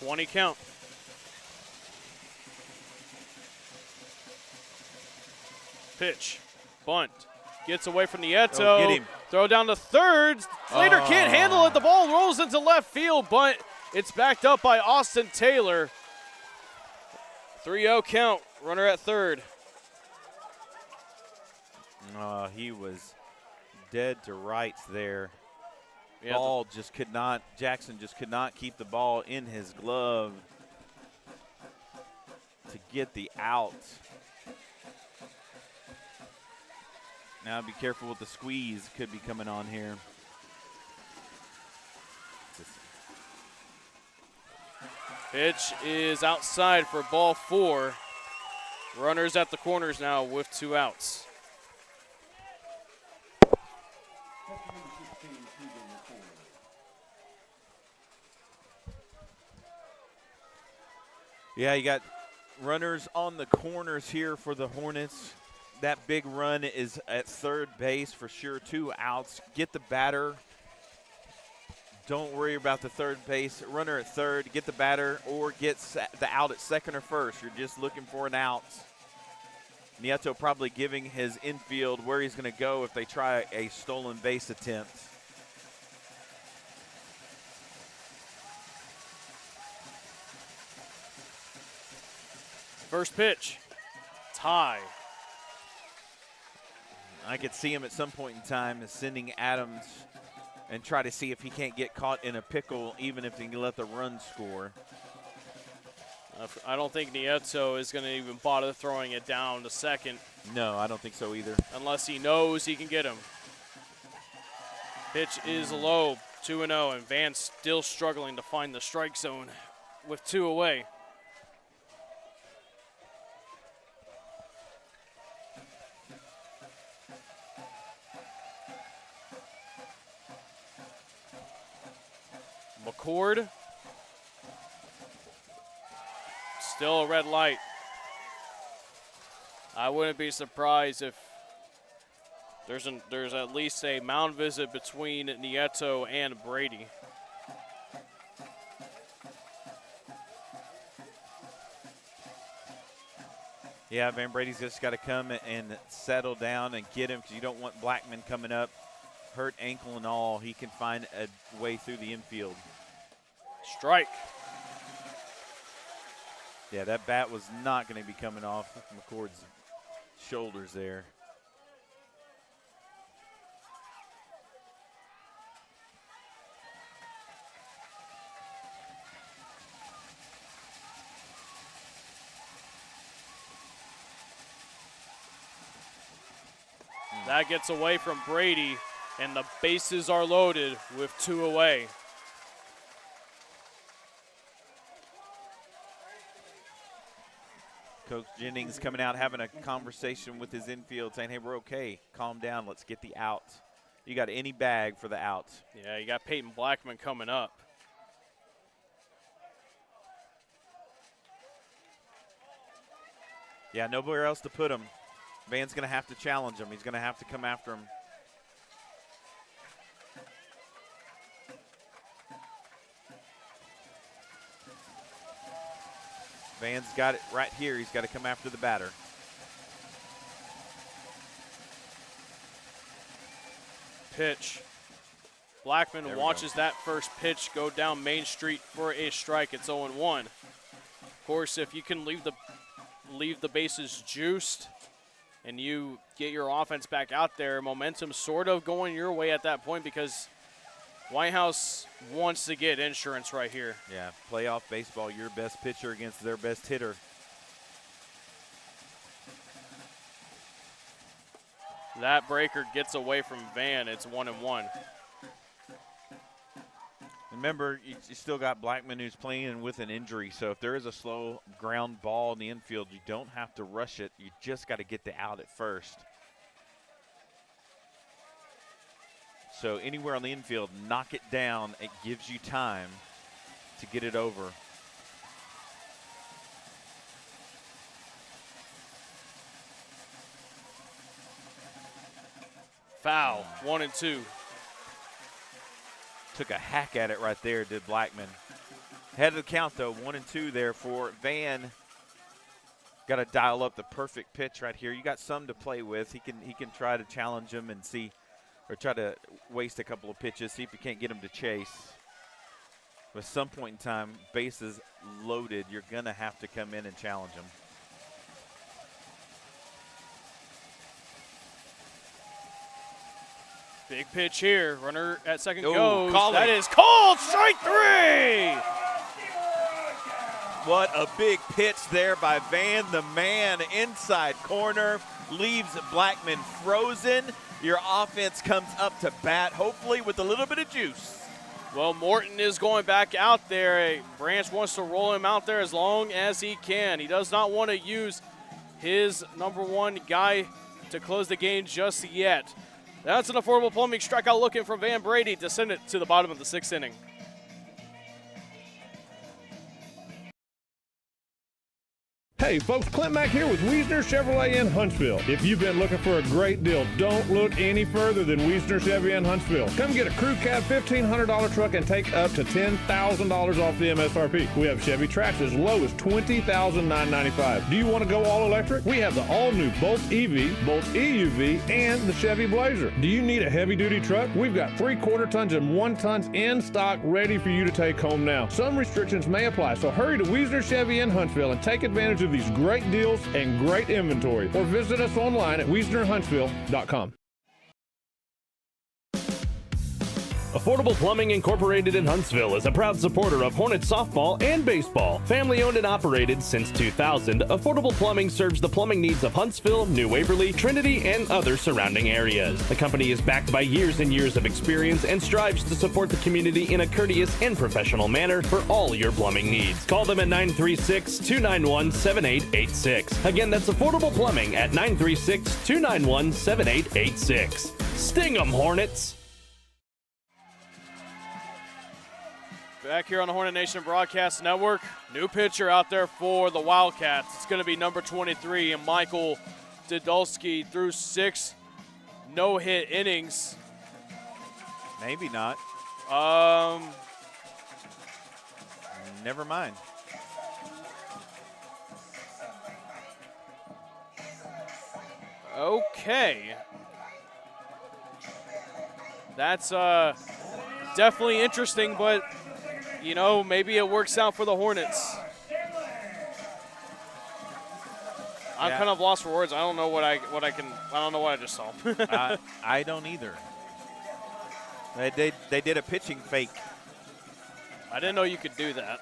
.20 count. Pitch, bunt, gets away from Nieto. Oh, get him. Throw down to third. Slater can't handle it. The ball rolls into left field, but it's backed up by Austin Taylor. 3-0 count. Runner at third. He was dead to rights there. Yeah, ball just could not, Jackson just could not keep the ball in his glove to get the out. Now be careful with the squeeze, could be coming on here. Pitch is outside for ball 4. Runners at the corners now with 2 outs. Yeah, you got runners on the corners here for the Hornets. That big run is at third base for sure. 2 outs. Get the batter. Don't worry about the third base. Runner at third. Get the batter or get the out at second or first. You're just looking for an out. Nieto probably giving his infield where he's going to go if they try a stolen base attempt. First pitch. It's high. I could see him at some point in time sending Adams and try to see if he can't get caught in a pickle, even if he can let the run score. I don't think Nieto is going to even bother throwing it down to second. No, I don't think so either. Unless he knows he can get him. Pitch is low, 2-0, and Van still struggling to find the strike zone with 2 away. McCord. Still a red light. I wouldn't be surprised if there's at least a mound visit between Nieto and Brady. Yeah, Van Brady's just got to come and settle down and get him, because you don't want Blackman coming up, hurt ankle and all. He can find a way through the infield. Strike. Yeah, that bat was not going to be coming off McCord's shoulders there. That gets away from Brady, and the bases are loaded with 2 away. Coach Jennings coming out, having a conversation with his infield, saying, hey, we're okay. Calm down. Let's get the out. You got any bag for the out. Yeah, you got Peyton Blackman coming up. Yeah, nowhere else to put him. Van's going to have to challenge him. He's going to have to come after him. Van's got it right here. He's got to come after the batter. Pitch. Blackman watches that first pitch go down Main Street for a strike. It's 0-1. Of course, if you can leave the bases juiced and you get your offense back out there, momentum sort of going your way at that point, because Whitehouse wants to get insurance right here. Yeah, playoff baseball, your best pitcher against their best hitter. That breaker gets away from Van. It's 1-1. Remember, you still got Blackman who's playing with an injury, so if there is a slow ground ball in the infield, you don't have to rush it. You just got to get the out at first. So anywhere on the infield, knock it down. It gives you time to get it over. Foul, 1-2. Took a hack at it right there, did Blackman. Head of the count, though, 1-2 there for Van. Got to dial up the perfect pitch right here. You got some to play with. He can try to challenge him and see, or try to waste a couple of pitches, see if you can't get him to chase. But at some point in time, bases loaded, you're going to have to come in and challenge him. Big pitch here. Runner at second Ooh, goes. Collin. That is called. Strike 3. What a big pitch there by Van. The man inside corner leaves Blackman frozen. Your offense comes up to bat, hopefully with a little bit of juice. Well, Morton is going back out there. Branch wants to roll him out there as long as he can. He does not want to use his #1 guy to close the game just yet. That's an affordable plumbing strikeout looking from Van Brady to send it to the bottom of the 6th inning. Hey folks, Clint Mack here with Wiesner Chevrolet in Huntsville. If you've been looking for a great deal, don't look any further than Wiesner Chevy in Huntsville. Come get a crew cab $1,500 truck and take up to $10,000 off the MSRP. We have Chevy Trax as low as $20,995. Do you want to go all electric? We have the all-new Bolt EV, Bolt EUV, and the Chevy Blazer. Do you need a heavy-duty truck? We've got 3/4 tons and 1 tons in stock ready for you to take home now. Some restrictions may apply, so hurry to Wiesner Chevy in Huntsville and take advantage of these great deals and great inventory, or visit us online at WiesnerHuntsville.com. Affordable Plumbing Incorporated in Huntsville is a proud supporter of Hornet softball and baseball. Family owned and operated since 2000, Affordable Plumbing serves the plumbing needs of Huntsville, New Waverly, Trinity, and other surrounding areas. The company is backed by years and years of experience and strives to support the community in a courteous and professional manner for all your plumbing needs. Call them at 936-291-7886. Again, that's Affordable Plumbing at 936-291-7886. Sting 'em, Hornets! Back here on the Hornet Nation Broadcast Network, new pitcher out there for the Wildcats. It's going to be number 23, and McMichael Didulski threw 6 no-hit innings. Maybe not. Never mind. Okay. That's definitely interesting, but you know, maybe it works out for the Hornets. I'm kind of lost for words. I don't know what I don't know what I just saw. I don't either. They did a pitching fake. I didn't know you could do that.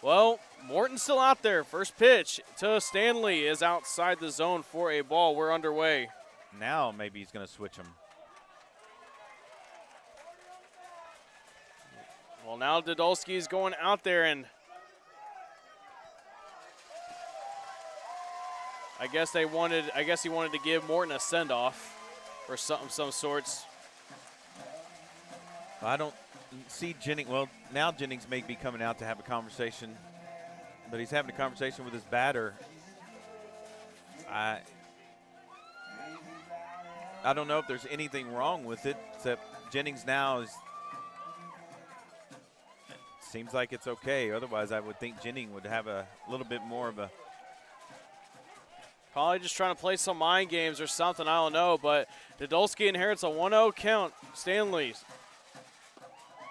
Well, Morton's still out there. First pitch to Stanley is outside the zone for a ball. We're underway. Now maybe he's going to switch him. Well, now Didulski is going out there, and I guess he wanted to give Morton a send-off or some sorts. I don't see Jennings. Well, now Jennings may be coming out to have a conversation, but he's having a conversation with his batter. I don't know if there's anything wrong with it, except Jennings now seems like it's okay. Otherwise, I would think Jennings would have a little bit more of a. Probably just trying to play some mind games or something. I don't know. But Didulski inherits a 1-0 count. Stanley's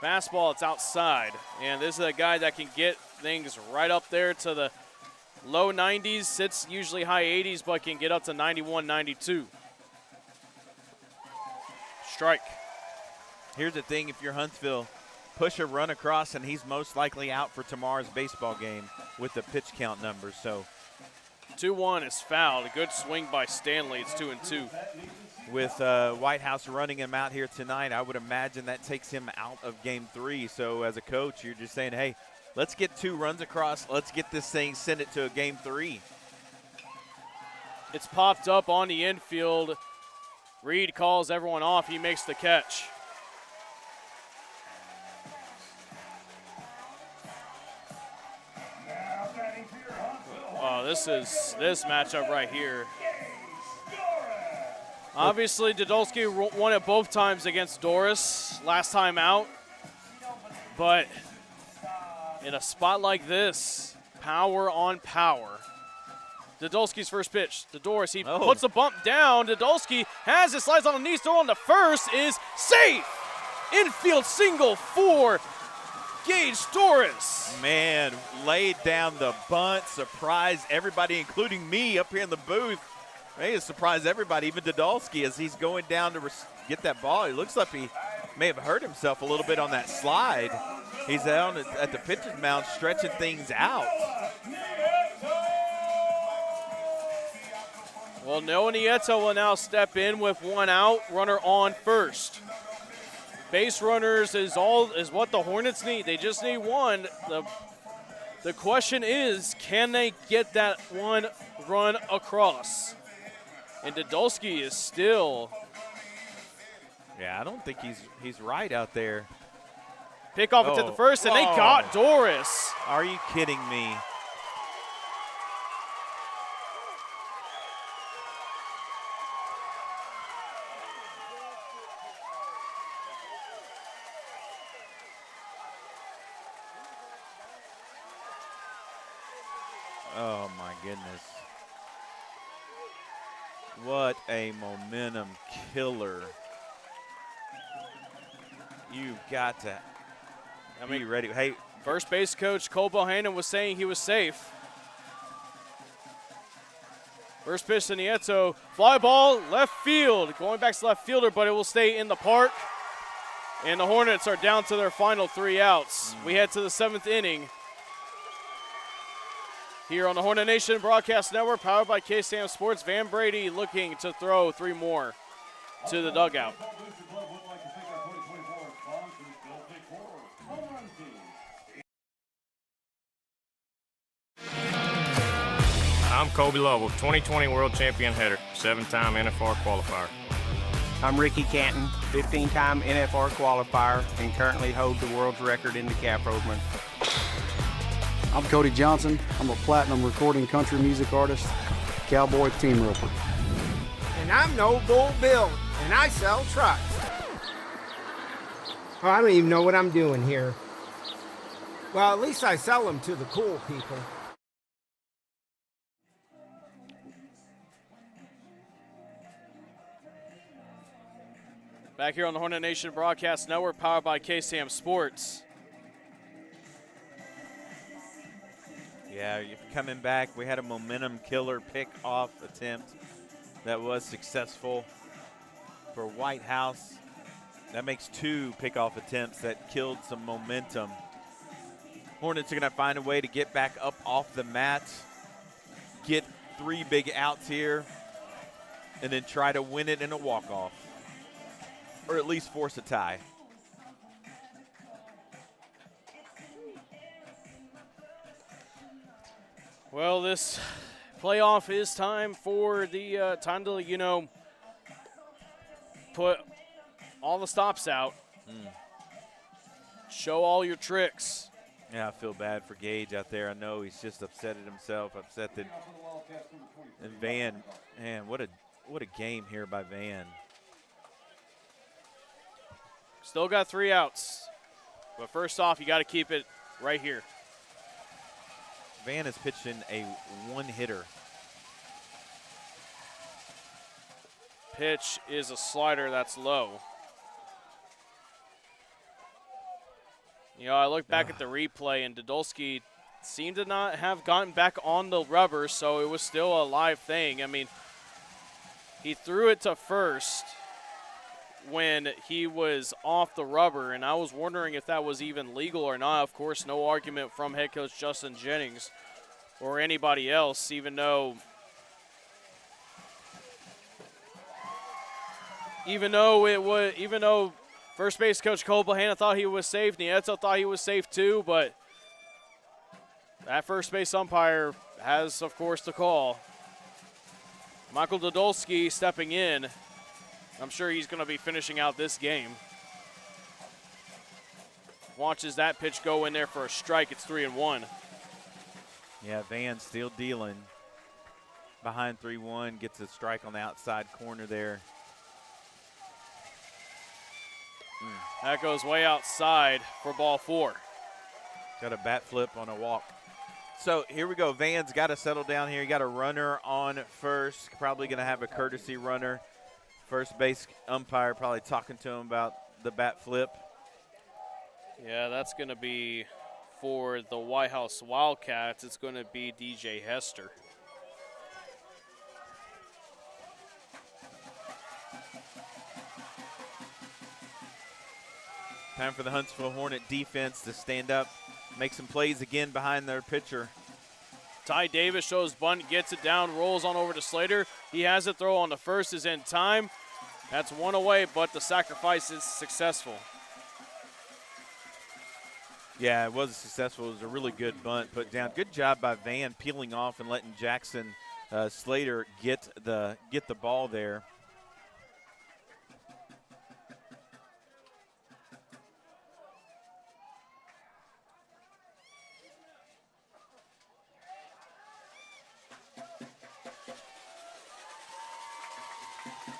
fastball, it's outside. And this is a guy that can get things right up there to the low 90s. Sits usually high 80s, but can get up to 91, 92. Strike. Here's the thing, if you're Huntsville, push a run across, and he's most likely out for tomorrow's baseball game with the pitch count numbers. So 2-1 is fouled. A good swing by Stanley. It's 2-2. With Whitehouse running him out here tonight, I would imagine that takes him out of game 3. So as a coach, you're just saying, hey, let's get 2 runs across. Let's get this thing, send it to a game 3. It's popped up on the infield. Reed calls everyone off. He makes the catch. Oh, this matchup right here. Obviously, Didulski won it both times against Doris last time out. But in a spot like this, power on power. Didulski's first pitch to Doris. He puts the bump down. Didulski has it, slides on the knees, throw on the first, is safe. Infield single for Gage Doris. Man, laid down the bunt, surprised everybody, including me up here in the booth. May have surprised everybody, even Didulski, as he's going down to get that ball. It looks like he may have hurt himself a little bit on that slide. He's down at the pitcher's mound stretching things out. Well, Noah Nieto will now step in with 1 out, runner on first. Base runners is what the Hornets need. They just need 1. The question is, can they get that 1 run across? And Didulski is still. Yeah, I don't think he's right out there. Pick off it to the first, and they got Doris. Are you kidding me? Oh, my goodness. What a momentum killer. You've got to be ready. Hey, first base coach Cole Bohannon was saying he was safe. First pitch to Nieto. Fly ball, left field. Going back to left fielder, but it will stay in the park. And the Hornets are down to their final 3 outs. We head to the 7th inning. Here on the Hornet Nation Broadcast Network, powered by KSAM Sports, Van Brady looking to throw 3 more to the dugout. I'm Kobe Lovell, 2020 World Champion hitter, 7-time NFR qualifier. I'm Ricky Canton, 15-time NFR qualifier, and currently hold the world's record in the calf rovement. I'm Cody Johnson. I'm a platinum recording country music artist, cowboy team roper. And I'm No Bull Bill, and I sell trucks. Oh, I don't even know what I'm doing here. Well, at least I sell them to the cool people. Back here on the Hornet Nation Broadcast Network, powered by KSAM Sports. Yeah, coming back, we had a momentum killer pick-off attempt that was successful for Whitehouse. That makes 2 pick-off attempts that killed some momentum. Hornets are going to find a way to get back up off the mat, get 3 big outs here, and then try to win it in a walk-off, or at least force a tie. Well, this playoff is time for the time to, put all the stops out. Show all your tricks. Yeah, I feel bad for Gage out there. I know he's just upset at himself, upset that. And Van, man, what a game here by Van. Still got 3 outs. But first off, you got to keep it right here. Van is pitching a 1-hitter. Pitch is a slider that's low. I look back at the replay, and Dodolski seemed to not have gotten back on the rubber, so it was still a live thing. I mean, he threw it to first when he was off the rubber, and I was wondering if that was even legal or not. Of course, no argument from head coach Justin Jennings or anybody else, even though first base coach Cole Bahana thought he was safe, Nieto thought he was safe too, but that first base umpire has, of course, the call. Michael Dodolski stepping in. I'm sure he's going to be finishing out this game. Watches that pitch go in there for a strike. It's 3-1. Yeah, Van still dealing. Behind 3-1, gets a strike on the outside corner there. That goes way outside for ball 4. Got a bat flip on a walk. So here we go. Van's got to settle down here. He got a runner on first. Probably going to have a courtesy runner. First base umpire probably talking to him about the bat flip. Yeah, that's going to be for the Whitehouse Wildcats. It's going to be DJ Hester. Time for the Huntsville Hornet defense to stand up, make some plays again behind their pitcher. Ty Davis shows bunt, gets it down, rolls on over to Slater. He has it, throw on the first, is in time. That's 1 away, but the sacrifice is successful. Yeah, it was successful. It was a really good bunt put down. Good job by Van peeling off and letting Jackson Slater get the ball there.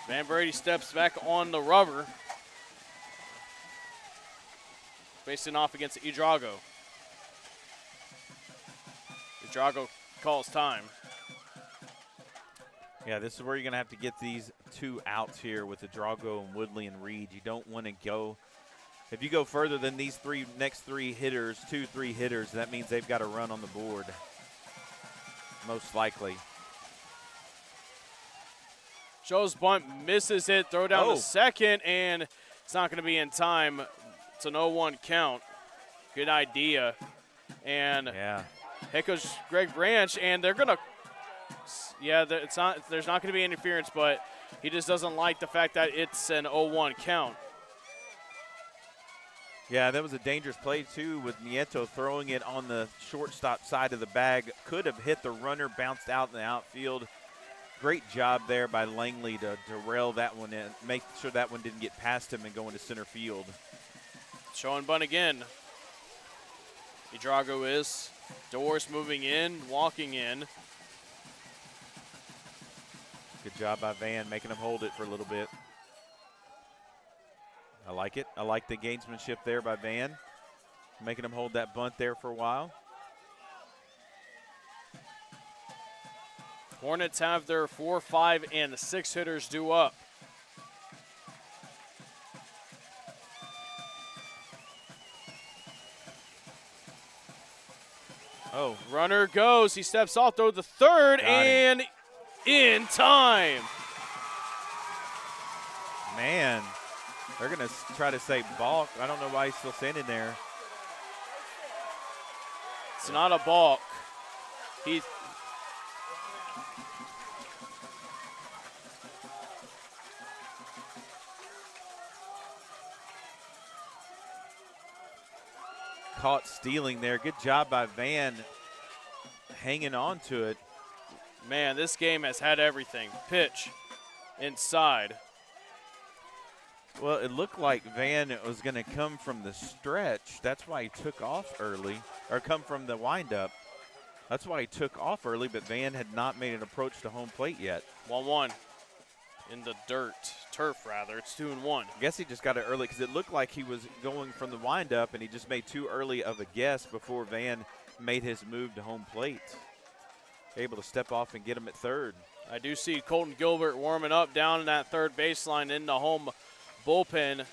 Van Brady steps back on the rubber. Facing off against Idrago. Idrago calls time. Yeah, this is where you're going to have to get these 2 outs here with Idrago and Woodley and Reed. You don't want to go. If you go further than these next 3 hitters, 2-3 hitters, that means they've got a run on the board. Most likely. Joe's bunt misses it. Throw down to second, and it's not going to be in time. It's an 0-1 count. Good idea. And here goes Greg Branch, and they're going to there's not going to be interference, but he just doesn't like the fact that it's an 0-1 count. Yeah, that was a dangerous play, too, with Nieto throwing it on the shortstop side of the bag. Could have hit the runner, bounced out in the outfield. Great job there by Langley to rail that one in, make sure that one didn't get past him and go into center field. Showing bunt again. Idrago is. Doors moving in, walking in. Good job by Van, making him hold it for a little bit. I like it. I like the gamesmanship there by Van, making him hold that bunt there for a while. Hornets have their 4, 5, and 6 hitters due up. Oh. Runner goes. He steps off, throw the third, and in time. Man, they're going to try to say balk. I don't know why he's still standing there. It's not a balk. He caught stealing there. Good job by Van hanging on to it. Man, this game has had everything. Pitch inside. Well, it looked like Van was going to come from the stretch. That's why he took off early, or come from the windup. That's why he took off early, but Van had not made an approach to home plate yet. 1-1 in the turf rather. It's 2-1. I guess he just got it early because it looked like he was going from the windup, and he just made too early of a guess before Van made his move to home plate. Able to step off and get him at third. I do see Colton Gilbert warming up down in that third baseline in the home bullpen.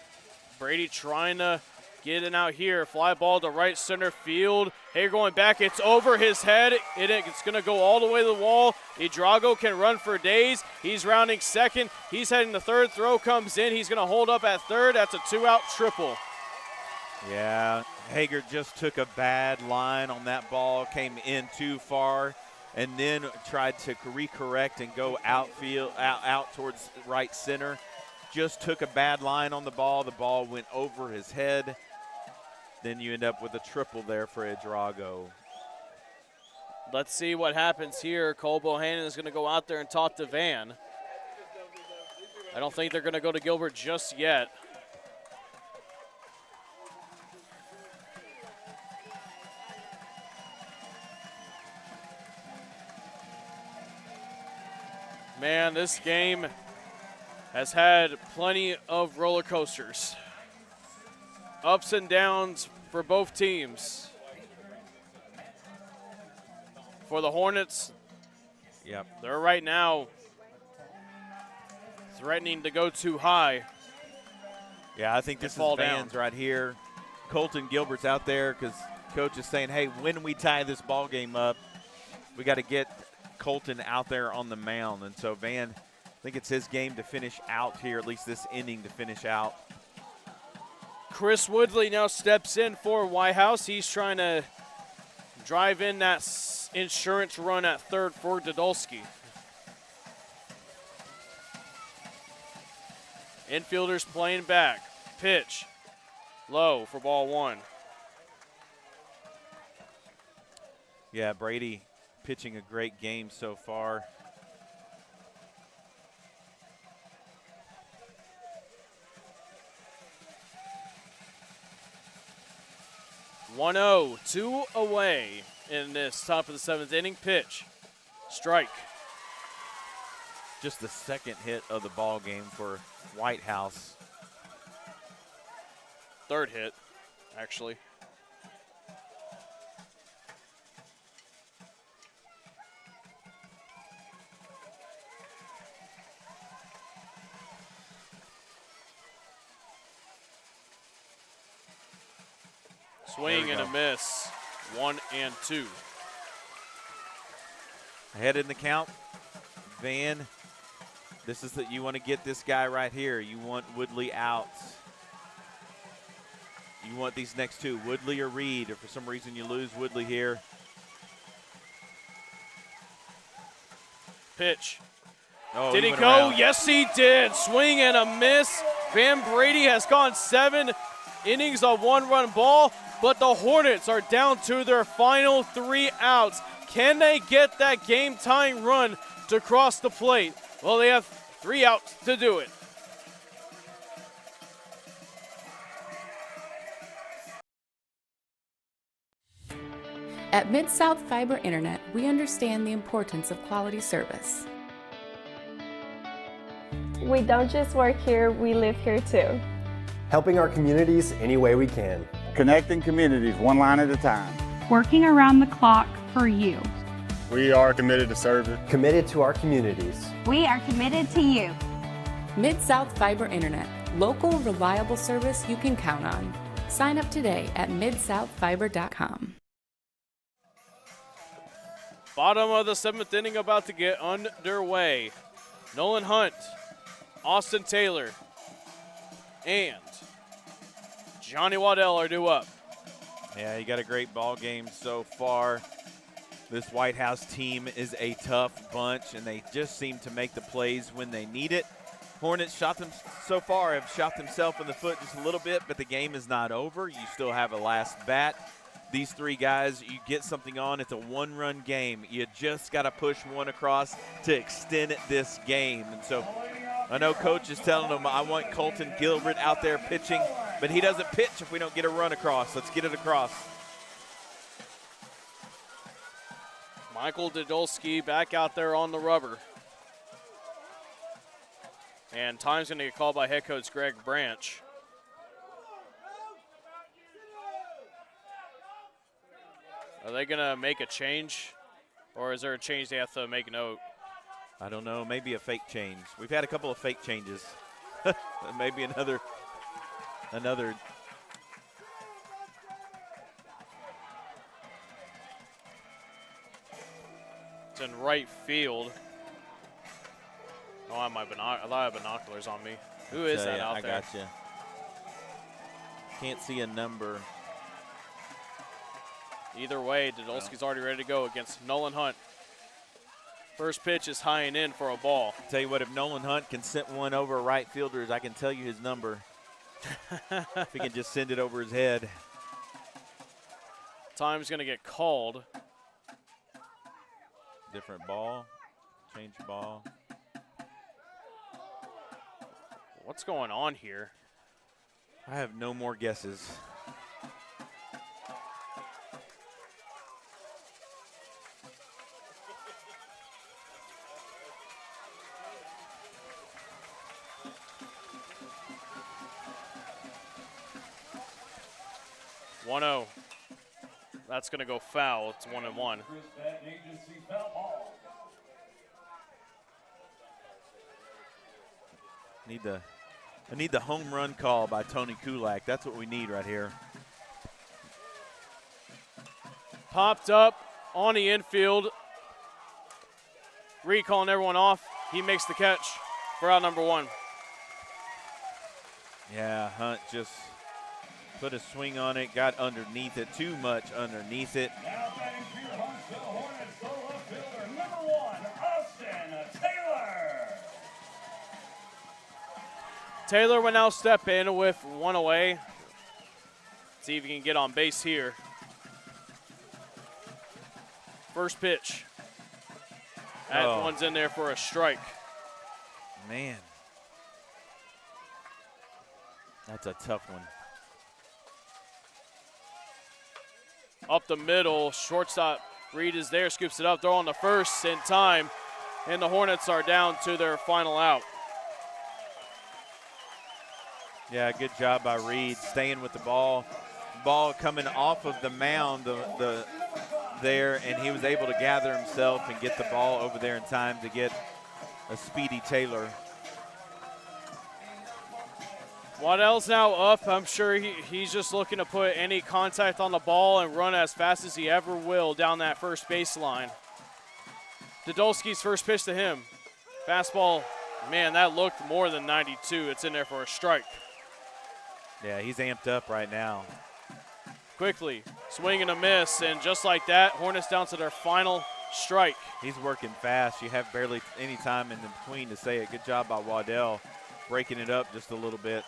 Brady trying to get it out here. Fly ball to right center field. Hager going back. It's over his head. It's going to go all the way to the wall. Idrago can run for days. He's rounding second. He's heading to third. Throw comes in. He's going to hold up at third. That's a 2-out triple. Yeah, Hager just took a bad line on that ball. Came in too far, and then tried to recorrect and go outfield, out towards right center. Just took a bad line on the ball. The ball went over his head. Then you end up with a triple there for Idrago. Let's see what happens here. Cole Bohannon is going to go out there and talk to Van. I don't think they're going to go to Gilbert just yet. Man, this game has had plenty of roller coasters. Ups and downs for both teams. For the Hornets, they're right now threatening to go too high. Yeah, I think this is Van's right here. Colton Gilbert's out there because coach is saying, hey, when we tie this ball game up, we got to get Colton out there on the mound. And so Van, I think it's his game to finish out here, at least this inning to finish out. Chris Woodley now steps in for Whitehouse. He's trying to drive in that insurance run at third for Dodolski. Infielders playing back. Pitch. Low for ball one. Yeah, Brady pitching a great game so far. (1-0), 2 away in this top of the seventh inning. Pitch. Strike. Just the second hit of the ball game for Whitehouse. Third hit, actually. Swing and a miss. 1-2. Ahead in the count. Van This is that you want to get this guy right here. You want Woodley out. You want these next two, Woodley or Reed. If for some reason you lose Woodley here. Pitch. Oh, did he went go? around. Yes, he did. Swing and a miss. Van Brady has gone 7 innings of 1-run ball, but the Hornets are down to their final 3 outs. Can they get that game-tying run to cross the plate? Well, they have 3 outs to do it. At Mid-South Fiber Internet, we understand the importance of quality service. We don't just work here, we live here too. Helping our communities any way we can. Connecting communities one line at a time. Working around the clock for you. We are committed to service. Committed to our communities. We are committed to you. Mid-South Fiber Internet, local, reliable service you can count on. Sign up today at midsouthfiber.com. Bottom of the 7th inning about to get underway. Nolan Hunt, Austin Taylor, and Johnny Waddell are due up. Yeah, you got a great ball game so far. This Whitehouse team is a tough bunch, and they just seem to make the plays when they need it. Hornets so far have shot themselves in the foot just a little bit, but the game is not over. You still have a last bat. These 3 guys, you get something on, it's a 1-run game. You just got to push one across to extend this game. And so I know Coach is telling them, I want Colton Gilbert out there pitching, but he doesn't pitch if we don't get a run across. Let's get it across. Michael Dodolski back out there on the rubber. And time's going to get called by head coach Greg Branch. Are they going to make a change, or is there a change they have to make note? I don't know, maybe a fake change. We've had a couple of fake changes. Maybe another. It's in right field. Oh, I thought I had binoculars on me. Who is that out there? I got you. Can't see a number. Either way, Dodolski's already ready to go against Nolan Hunt. First pitch is high and in for a ball. Tell you what, if Nolan Hunt can send one over right fielders, I can tell you his number. If he can just send it over his head. Time's going to get called. Different ball. Change ball. What's going on here? I have no more guesses. That's going to go foul. It's 1-1. I need the home run call by Tony Kulak. That's what we need right here. Popped up on the infield. Reed calling everyone off. He makes the catch for out number 1. Yeah, Hunt just put a swing on it, got underneath it, too much underneath it. Now batting for your Huntsville Hornets, solo left fielder, number 1, Austin Taylor. Taylor will now step in with 1 away. See if he can get on base here. First pitch. That one's in there for a strike. Man. That's a tough one. Up the middle, shortstop Reed is there, scoops it up, throw on the first in time, and the Hornets are down to their final out. Yeah, good job by Reed, staying with the ball. Ball coming off of the mound there, and he was able to gather himself and get the ball over there in time to get a speedy Taylor. Waddell's now up. I'm sure he's just looking to put any contact on the ball and run as fast as he ever will down that first baseline. Dodolski's first pitch to him. Fastball Man, that looked more than 92. It's in there for a strike. Yeah, he's amped up right now. Quickly, swing and a miss, and just like that, Hornets down to their final strike. He's working fast. You have barely any time in between to say it. Good job by Waddell, breaking it up just a little bit.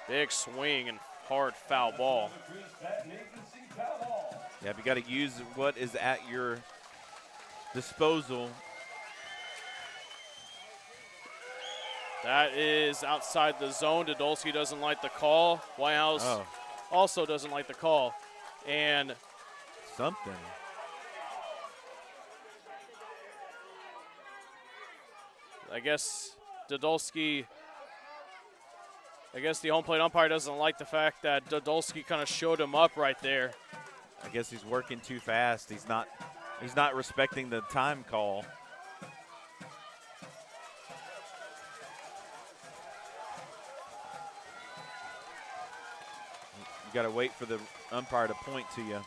Big swing and hard foul ball. Yeah, but you got to use what is at your disposal. That is outside the zone. Dodolski doesn't like the call. Whitehouse also doesn't like the call. And something. I guess Dodolski, the home plate umpire doesn't like the fact that Dodolski kind of showed him up right there. I guess he's working too fast. He's not respecting the time call. You got to wait for the umpire to point to you.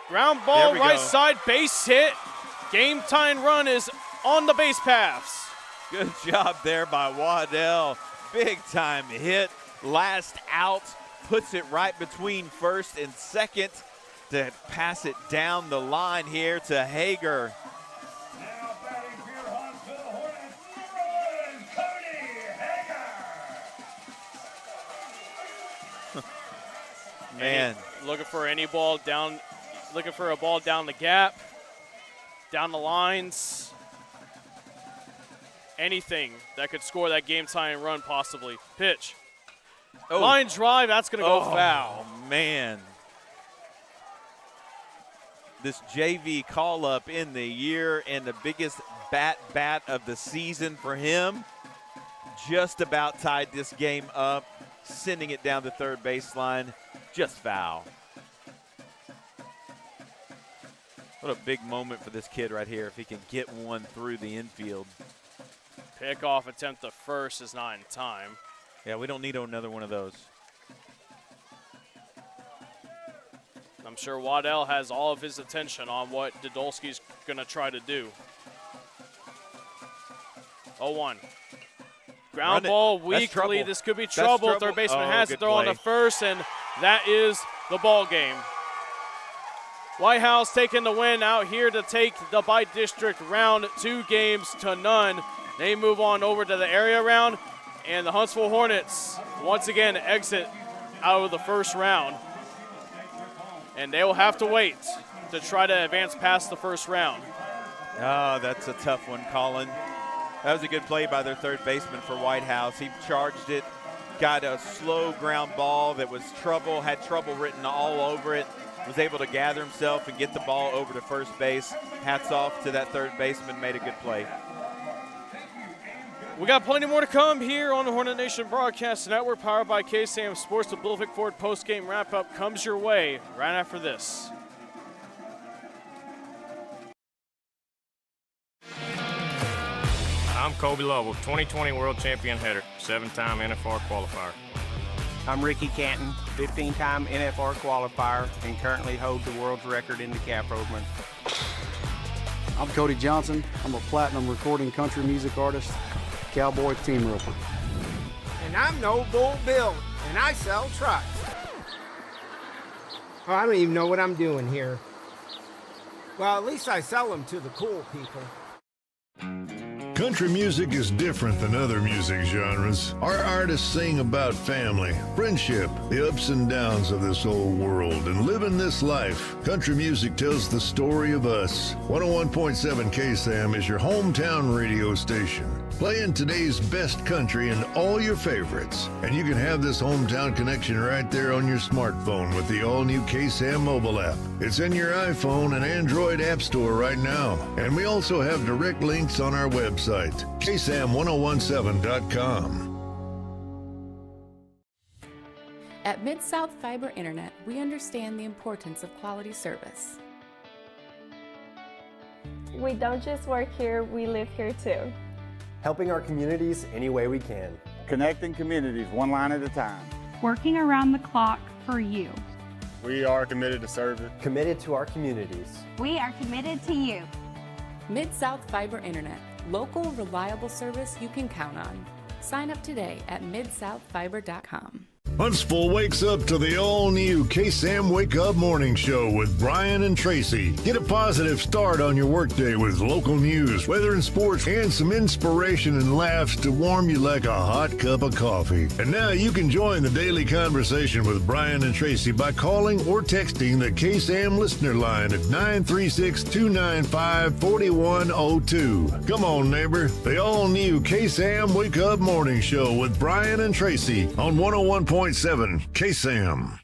Ground ball, right side, base hit. Game time run is on the base paths. Good job there by Waddell. Big time hit. Last out. Puts it right between first and second to pass it down the line here to Hager. Now batting for your Huntsville Hornets, number 1, Cody Hager. Man. Looking for any ball down, looking for a ball down the gap, down the lines. Anything that could score that game tying run possibly. Pitch. Oh. Line drive, that's going to go foul. Oh, man. This JV call-up in the year and the biggest bat of the season for him. Just about tied this game up, sending it down the third baseline. Just foul. What a big moment for this kid right here if he can get one through the infield. Pickoff attempt to first is not in time. Yeah, we don't need another one of those. I'm sure Waddell has all of his attention on what Dodolski's going to try to do. 0-1. Ground ball weakly. This could be trouble. Third baseman has it. Throw on the first, and that is the ball game. Whitehouse taking the win out here to take the by-district round 2 games to none. They move on over to the area round, and the Huntsville Hornets once again exit out of the first round. And they will have to wait to try to advance past the first round. Oh, that's a tough one, Collin. That was a good play by their third baseman for Whitehouse. He charged it, got a slow ground ball that was trouble, had trouble written all over it, was able to gather himself and get the ball over to first base. Hats off to that third baseman, made a good play. We got plenty more to come here on the Hornet Nation Broadcast Network, powered by KSAM Sports. The Bullvic Ford post-game wrap-up comes your way right after this. I'm Kobe Lovell, 2020 World Champion hitter, 7-time NFR qualifier. I'm Ricky Canton, 15-time NFR qualifier, and currently hold the world's record in the calf rovement. I'm Cody Johnson. I'm a platinum recording country music artist, cowboy team roper. And I'm No Bull Bill, and I sell trucks. Oh, I don't even know what I'm doing here. Well, at least I sell them to the cool people. Country music is different than other music genres. Our artists sing about family, friendship, the ups and downs of this old world, and living this life. Country music tells the story of us. 101.7 KSAM is your hometown radio station, playing today's best country and all your favorites. And you can have this hometown connection right there on your smartphone with the all-new KSAM mobile app. It's in your iPhone and Android app store right now. And we also have direct links on our website, ksam1017.com. At Mid-South Fiber Internet, we understand the importance of quality service. We don't just work here, we live here too. Helping our communities any way we can. Connecting communities one line at a time. Working around the clock for you. We are committed to service. Committed to our communities. We are committed to you. Mid-South Fiber Internet. Local, reliable service you can count on. Sign up today at midsouthfiber.com. Huntsville wakes up to the all-new KSAM Wake Up Morning Show with Brian and Tracy. Get a positive start on your workday with local news, weather and sports, and some inspiration and laughs to warm you like a hot cup of coffee. And now you can join the daily conversation with Brian and Tracy by calling or texting the KSAM listener line at 936-295-4102. Come on, neighbor. The all-new KSAM Wake Up Morning Show with Brian and Tracy on 101.7 KSAM.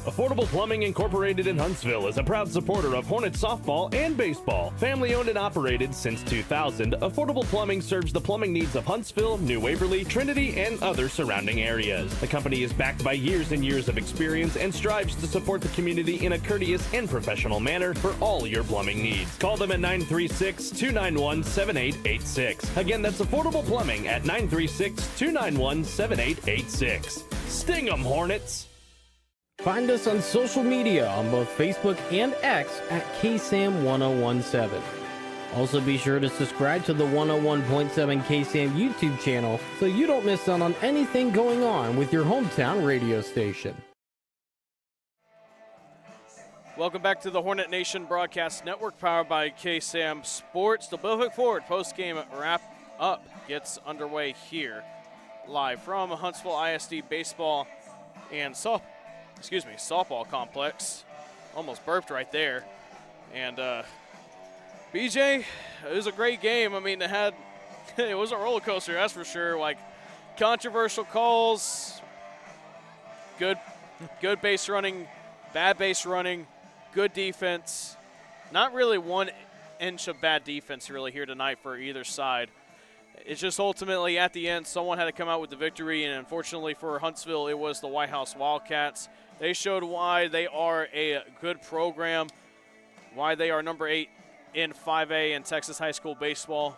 Affordable Plumbing Incorporated in Huntsville is a proud supporter of Hornet softball and baseball. Family owned and operated since 2000, Affordable Plumbing serves the plumbing needs of Huntsville, New Waverly, Trinity, and other surrounding areas. The company is backed by years and years of experience and strives to support the community in a courteous and professional manner for all your plumbing needs. Call them at 936-291-7886. Again, that's Affordable Plumbing at 936-291-7886. Sting 'em, Hornets! Find us on social media on both Facebook and X at KSAM-1017. Also be sure to subscribe to the 101.7 KSAM YouTube channel so you don't miss out on anything going on with your hometown radio station. Welcome back to the Hornet Nation Broadcast Network, powered by KSAM Sports. The Bill Vic Ford post-game wrap-up gets underway here, live from Huntsville ISD Baseball and softball complex. Almost burped right there. And BJ, it was a great game. I mean, it was a roller coaster, that's for sure. Like, controversial calls, good base running, bad base running, good defense. Not really 1 inch of bad defense really here tonight for either side. It's just ultimately at the end, someone had to come out with the victory, and unfortunately for Huntsville, it was the Whitehouse Wildcats. They showed why they are a good program, why they are number 8 in 5A in Texas high school baseball.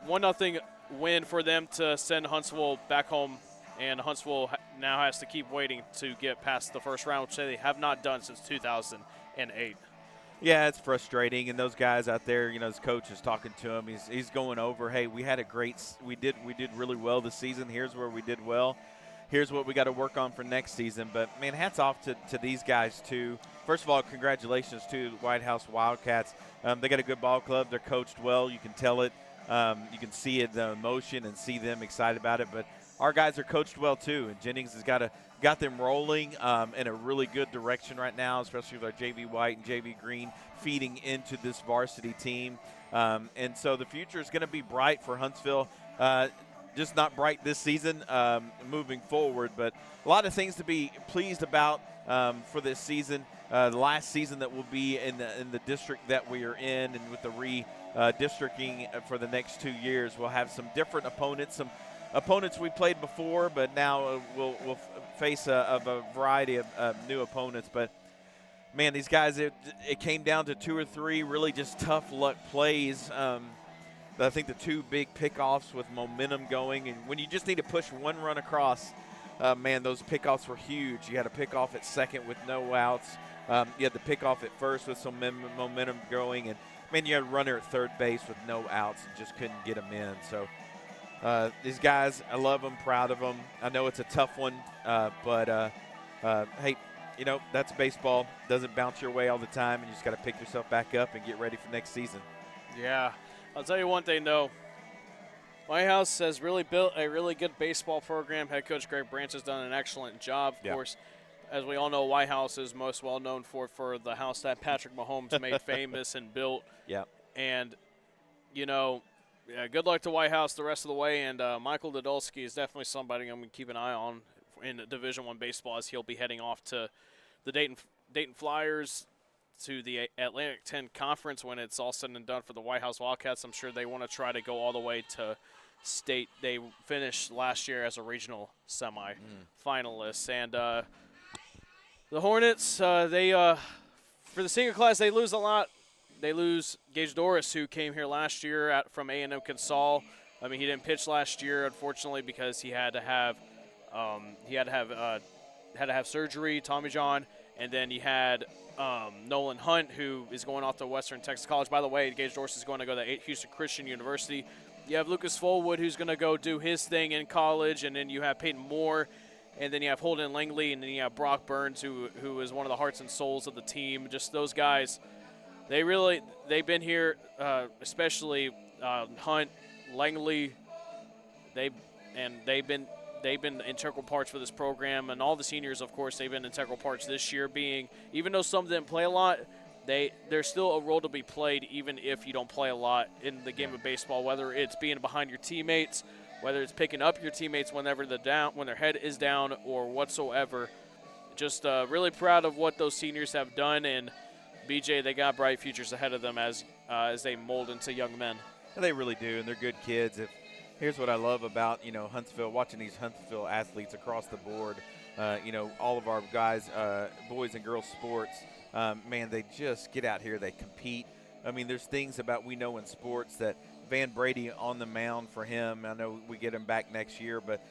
1-0 win for them to send Huntsville back home, and Huntsville now has to keep waiting to get past the first round, which they have not done since 2008. Yeah, it's frustrating, and those guys out there, his coach is talking to him. He's going over, hey, we did really well this season. Here's where we did well. Here's what we got to work on for next season. But, man, hats off to these guys, too. First of all, congratulations to the Whitehouse Wildcats. They got a good ball club. They're coached well. You can tell it. You can see it, the emotion, and see them excited about it. But our guys are coached well, too, and Jennings has got them rolling in a really good direction right now, especially with our JV White and JV Green feeding into this varsity team. And so the future is going to be bright for Huntsville. Just not bright this season, moving forward, but a lot of things to be pleased about for this season. The last season that will be in the district that we are in, and with the redistricting for the next 2 years, we'll have some different opponents, some opponents we played before, but now we'll face a variety of new opponents. But man, these guys, it came down to 2 or 3 really just tough luck plays. I think the 2 big pickoffs with momentum going, and when you just need to push 1 run across, man, those pickoffs were huge. You had a pickoff at second with no outs. You had the pickoff at first with some momentum going, and man, you had a runner at third base with no outs and just couldn't get them in. So these guys, I love them, proud of them. I know it's a tough one, but hey, that's baseball. Doesn't bounce your way all the time, and you just got to pick yourself back up and get ready for next season. Yeah. I'll tell you one thing, though. Whitehouse has really built a really good baseball program. Head coach Greg Branch has done an excellent job. Of course, as we all know, Whitehouse is most well known for the house that Patrick Mahomes made famous and built. Yeah. And, good luck to Whitehouse the rest of the way. And Michael Dodolski is definitely somebody I'm going to keep an eye on in Division I baseball, as he'll be heading off to the Dayton Flyers, to the Atlantic 10 Conference when it's all said and done for the Whitehouse Wildcats. I'm sure they want to try to go all the way to state. They finished last year as a regional semi-finalist. And the Hornets, for the senior class, they lose a lot. They lose Gage Doris, who came here last year from A&M Consol. I mean, he didn't pitch last year, unfortunately, because he had to have had to have surgery, Tommy John, and then you had Nolan Hunt, who is going off to Western Texas College. By the way, Gage Dorsey is going to go to Houston Christian University. You have Lucas Fullwood, who's going to go do his thing in college, and then you have Peyton Moore, and then you have Holden Langley, and then you have Brock Burns, who is one of the hearts and souls of the team. Just those guys, they've been here, especially Hunt, Langley. They've been integral parts for this program, and all the seniors, of course, they've been integral parts this year. Even though some didn't play a lot, there's still a role to be played, even if you don't play a lot in the game of baseball. Whether it's being behind your teammates, whether it's picking up your teammates when their head is down, or whatsoever. Just really proud of what those seniors have done, and BJ, they got bright futures ahead of them as they mold into young men. They really do, and they're good kids. Here's what I love about, Huntsville, watching these Huntsville athletes across the board. All of our guys, boys and girls sports, man, they just get out here. They compete. I mean, there's things we know in sports that Van Brady on the mound for him. I know we get him back next year, but,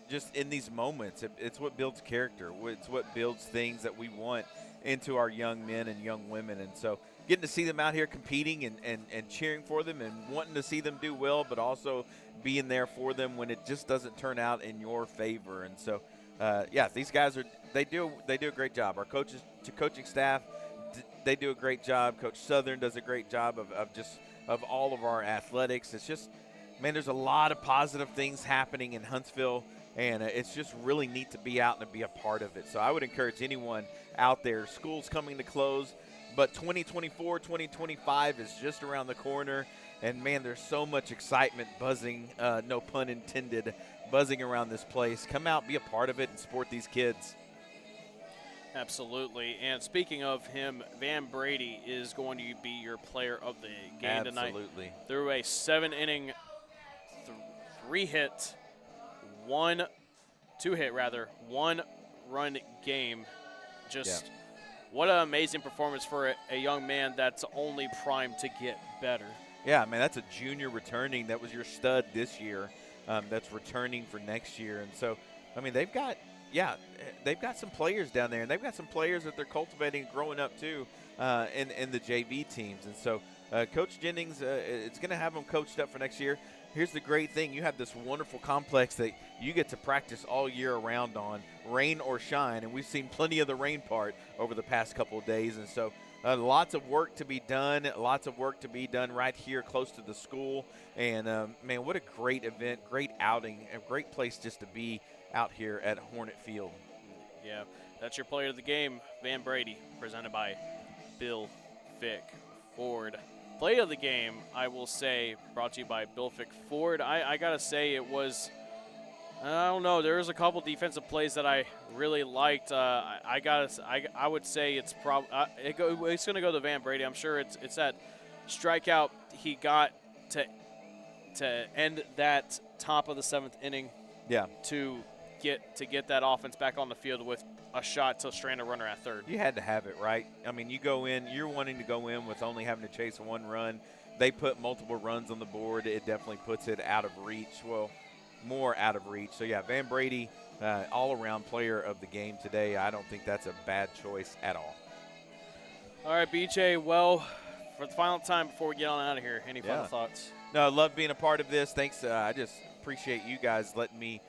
just in these moments, it's what builds character. It's what builds things that we want into our young men and young women. And so getting to see them out here competing and cheering for them and wanting to see them do well, but also being there for them when it just doesn't turn out in your favor. And so, these guys they do a great job. Our coaching staff, they do a great job. Coach Southern does a great job of all of our athletics. It's just, man, there's a lot of positive things happening in Huntsville, and it's just really neat to be out and to be a part of it. So I would encourage anyone out there. School's coming to close, but 2024, 2025 is just around the corner. And, man, there's so much excitement buzzing, no pun intended, buzzing around this place. Come out, be a part of it, and support these kids. Absolutely. And speaking of him, Van Brady is going to be your player of the game tonight. Absolutely. Through a 7-inning, 3-hit, 1-run game. What an amazing performance for a young man that's only primed to get better. Yeah, man, that's a junior returning. That was your stud this year. That's returning for next year. And so, I mean, they've got some players down there, and they've got some players that they're cultivating and growing up too in the JV teams. And so Coach Jennings, it's going to have them coached up for next year. Here's the great thing. You have this wonderful complex that you get to practice all year around on, rain or shine, and we've seen plenty of the rain part over the past couple of days. And so lots of work to be done, right here close to the school. And, man, what a great event, great outing, a great place just to be out here at Hornet Field. Yeah, that's your player of the game, Van Brady, presented by Bill Fick Ford. Play of the game, I will say, brought to you by Bill Fick Ford. I got to say it was, I don't know, there was a couple defensive plays that I really liked. I would say it's it's going to go to Van Brady. I'm sure it's that strikeout he got to end that top of the 7th inning. Yeah. To get that offense back on the field with a shot to strand a runner at third. You had to have it, right? I mean, you're wanting to go in with only having to chase one run. They put multiple runs on the board. It definitely puts it out of reach. Well, more out of reach. So, yeah, Van Brady, all-around player of the game today. I don't think that's a bad choice at all. All right, BJ, well, for the final time before we get on out of here, any final thoughts? No, I love being a part of this. Thanks. I just appreciate you guys letting me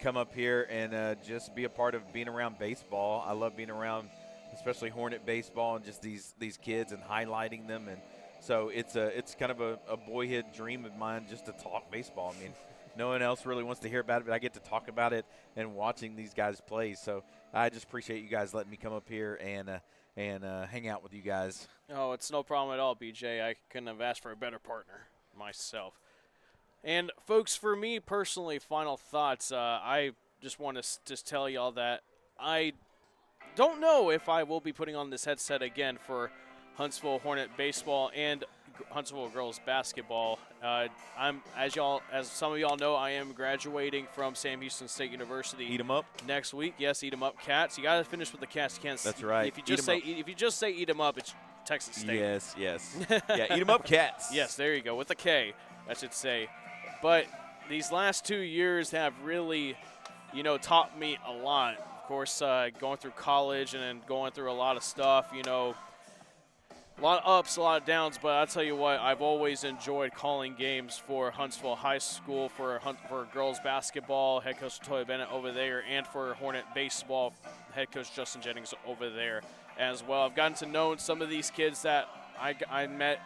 come up here and just be a part of being around baseball. I love being around especially Hornet baseball and just these kids and highlighting them. And so it's kind of a boyhood dream of mine just to talk baseball. I mean, no one else really wants to hear about it, but I get to talk about it and watching these guys play. So I just appreciate you guys letting me come up here and hang out with you guys. Oh, it's no problem at all, BJ. I couldn't have asked for a better partner myself. And, folks, for me personally, final thoughts, I just want to tell y'all that I don't know if I will be putting on this headset again for Huntsville Hornet baseball and Huntsville girls basketball. As some of y'all know, I am graduating from Sam Houston State University. Eat 'em up next week. Yes, eat 'em up, Cats. You got to finish with the Cats. That's right. If you just say eat 'em up, it's Texas State. Yes. Yeah, eat 'em up, Cats. Yes, there you go, with a K, I should say. But these last 2 years have really, taught me a lot. Of course, going through college and then going through a lot of stuff, you know, a lot of ups, a lot of downs, but I'll tell you what, I've always enjoyed calling games for Huntsville High School, for girls basketball, head coach Toya Bennett over there, and for Hornet baseball, head coach Justin Jennings over there as well. I've gotten to know some of these kids that I met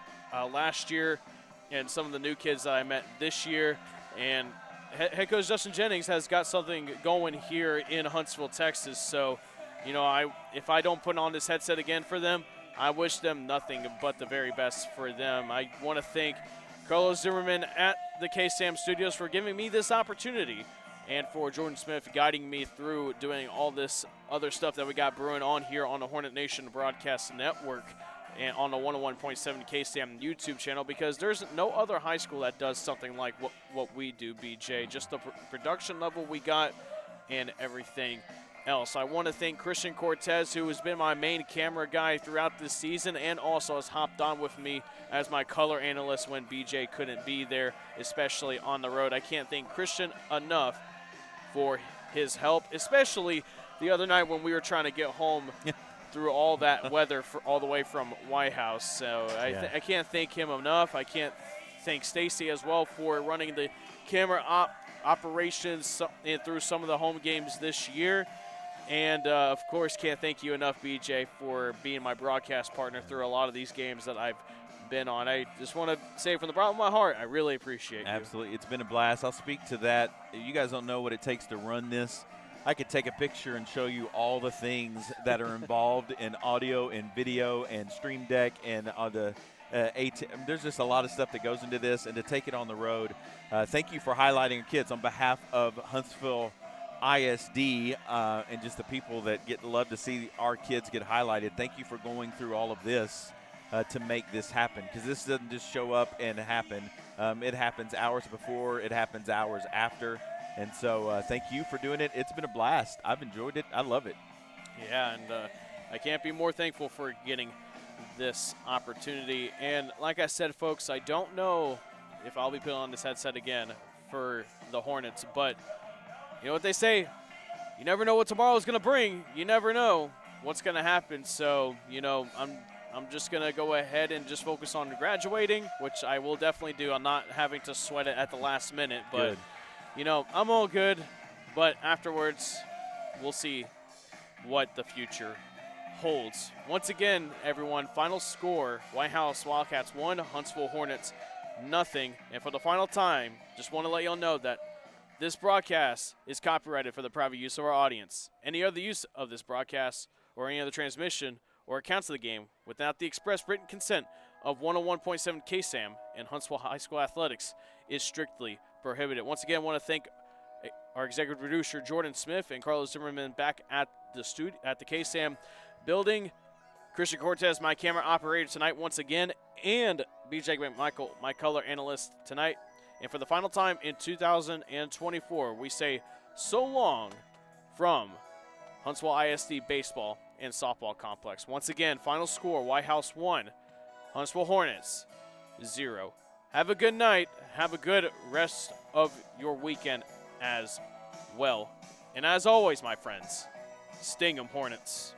last year and some of the new kids that I met this year, and head coach Justin Jennings has got something going here in Huntsville, Texas, so, you know, if I don't put on this headset again for them, I wish them nothing but the very best for them. I want to thank Carlos Zimmerman at the KSAM Studios for giving me this opportunity, and for Jordan Smith guiding me through doing all this other stuff that we got brewing on here on the Hornet Nation Broadcast Network and on the 101.7 KSAM YouTube channel, because there's no other high school that does something like what we do, BJ. Just the production level we got and everything else. I want to thank Christian Cortez, who has been my main camera guy throughout this season and also has hopped on with me as my color analyst when BJ couldn't be there, especially on the road. I can't thank Christian enough for his help, especially the other night when we were trying to get home through all that weather all the way from Whitehouse. So I can't thank him enough. I can't thank Stacy as well for running the camera operations through some of the home games this year. And, of course, can't thank you enough, BJ, for being my broadcast partner through a lot of these games that I've been on. I just want to say from the bottom of my heart, I really appreciate you. Absolutely. It's been a blast. I'll speak to that. You guys don't know what it takes to run this. I could take a picture and show you all the things that are involved in audio and video and Stream Deck and there's just a lot of stuff that goes into this, and to take it on the road. Thank you for highlighting your kids on behalf of Huntsville ISD and just the people that love to see our kids get highlighted. Thank you for going through all of this to make this happen, because this doesn't just show up and happen. It happens hours before, it happens hours after, and so thank you for doing it. It's been a blast. I've enjoyed it. I love it. Yeah, and I can't be more thankful for getting this opportunity. And like I said, folks, I don't know if I'll be putting on this headset again for the Hornets, but you know what they say, you never know what tomorrow's going to bring. You never know what's going to happen. So, you know, I'm just going to go ahead and just focus on graduating, which I will definitely do. I'm not having to sweat it at the last minute. But, good. You know, I'm all good. But afterwards, we'll see what the future holds. Once again, everyone, final score, Whitehouse Wildcats 1, Huntsville Hornets nothing. And for the final time, just want to let y'all know that this broadcast is copyrighted for the private use of our audience. Any other use of this broadcast or any other transmission or accounts of the game without the express written consent of 101.7 KSAM and Huntsville High School Athletics is strictly prohibited. Once again, I want to thank our executive producer, Jordan Smith, and Carlos Zimmerman back at the studio at the KSAM building. Christian Cortez, my camera operator tonight once again, and BJ McMichael, my color analyst tonight. And for the final time in 2024, we say so long from Huntsville ISD Baseball and Softball Complex. Once again, final score, Whitehouse 1, Huntsville Hornets 0. Have a good night. Have a good rest of your weekend as well. And as always, my friends, sting 'em, Hornets.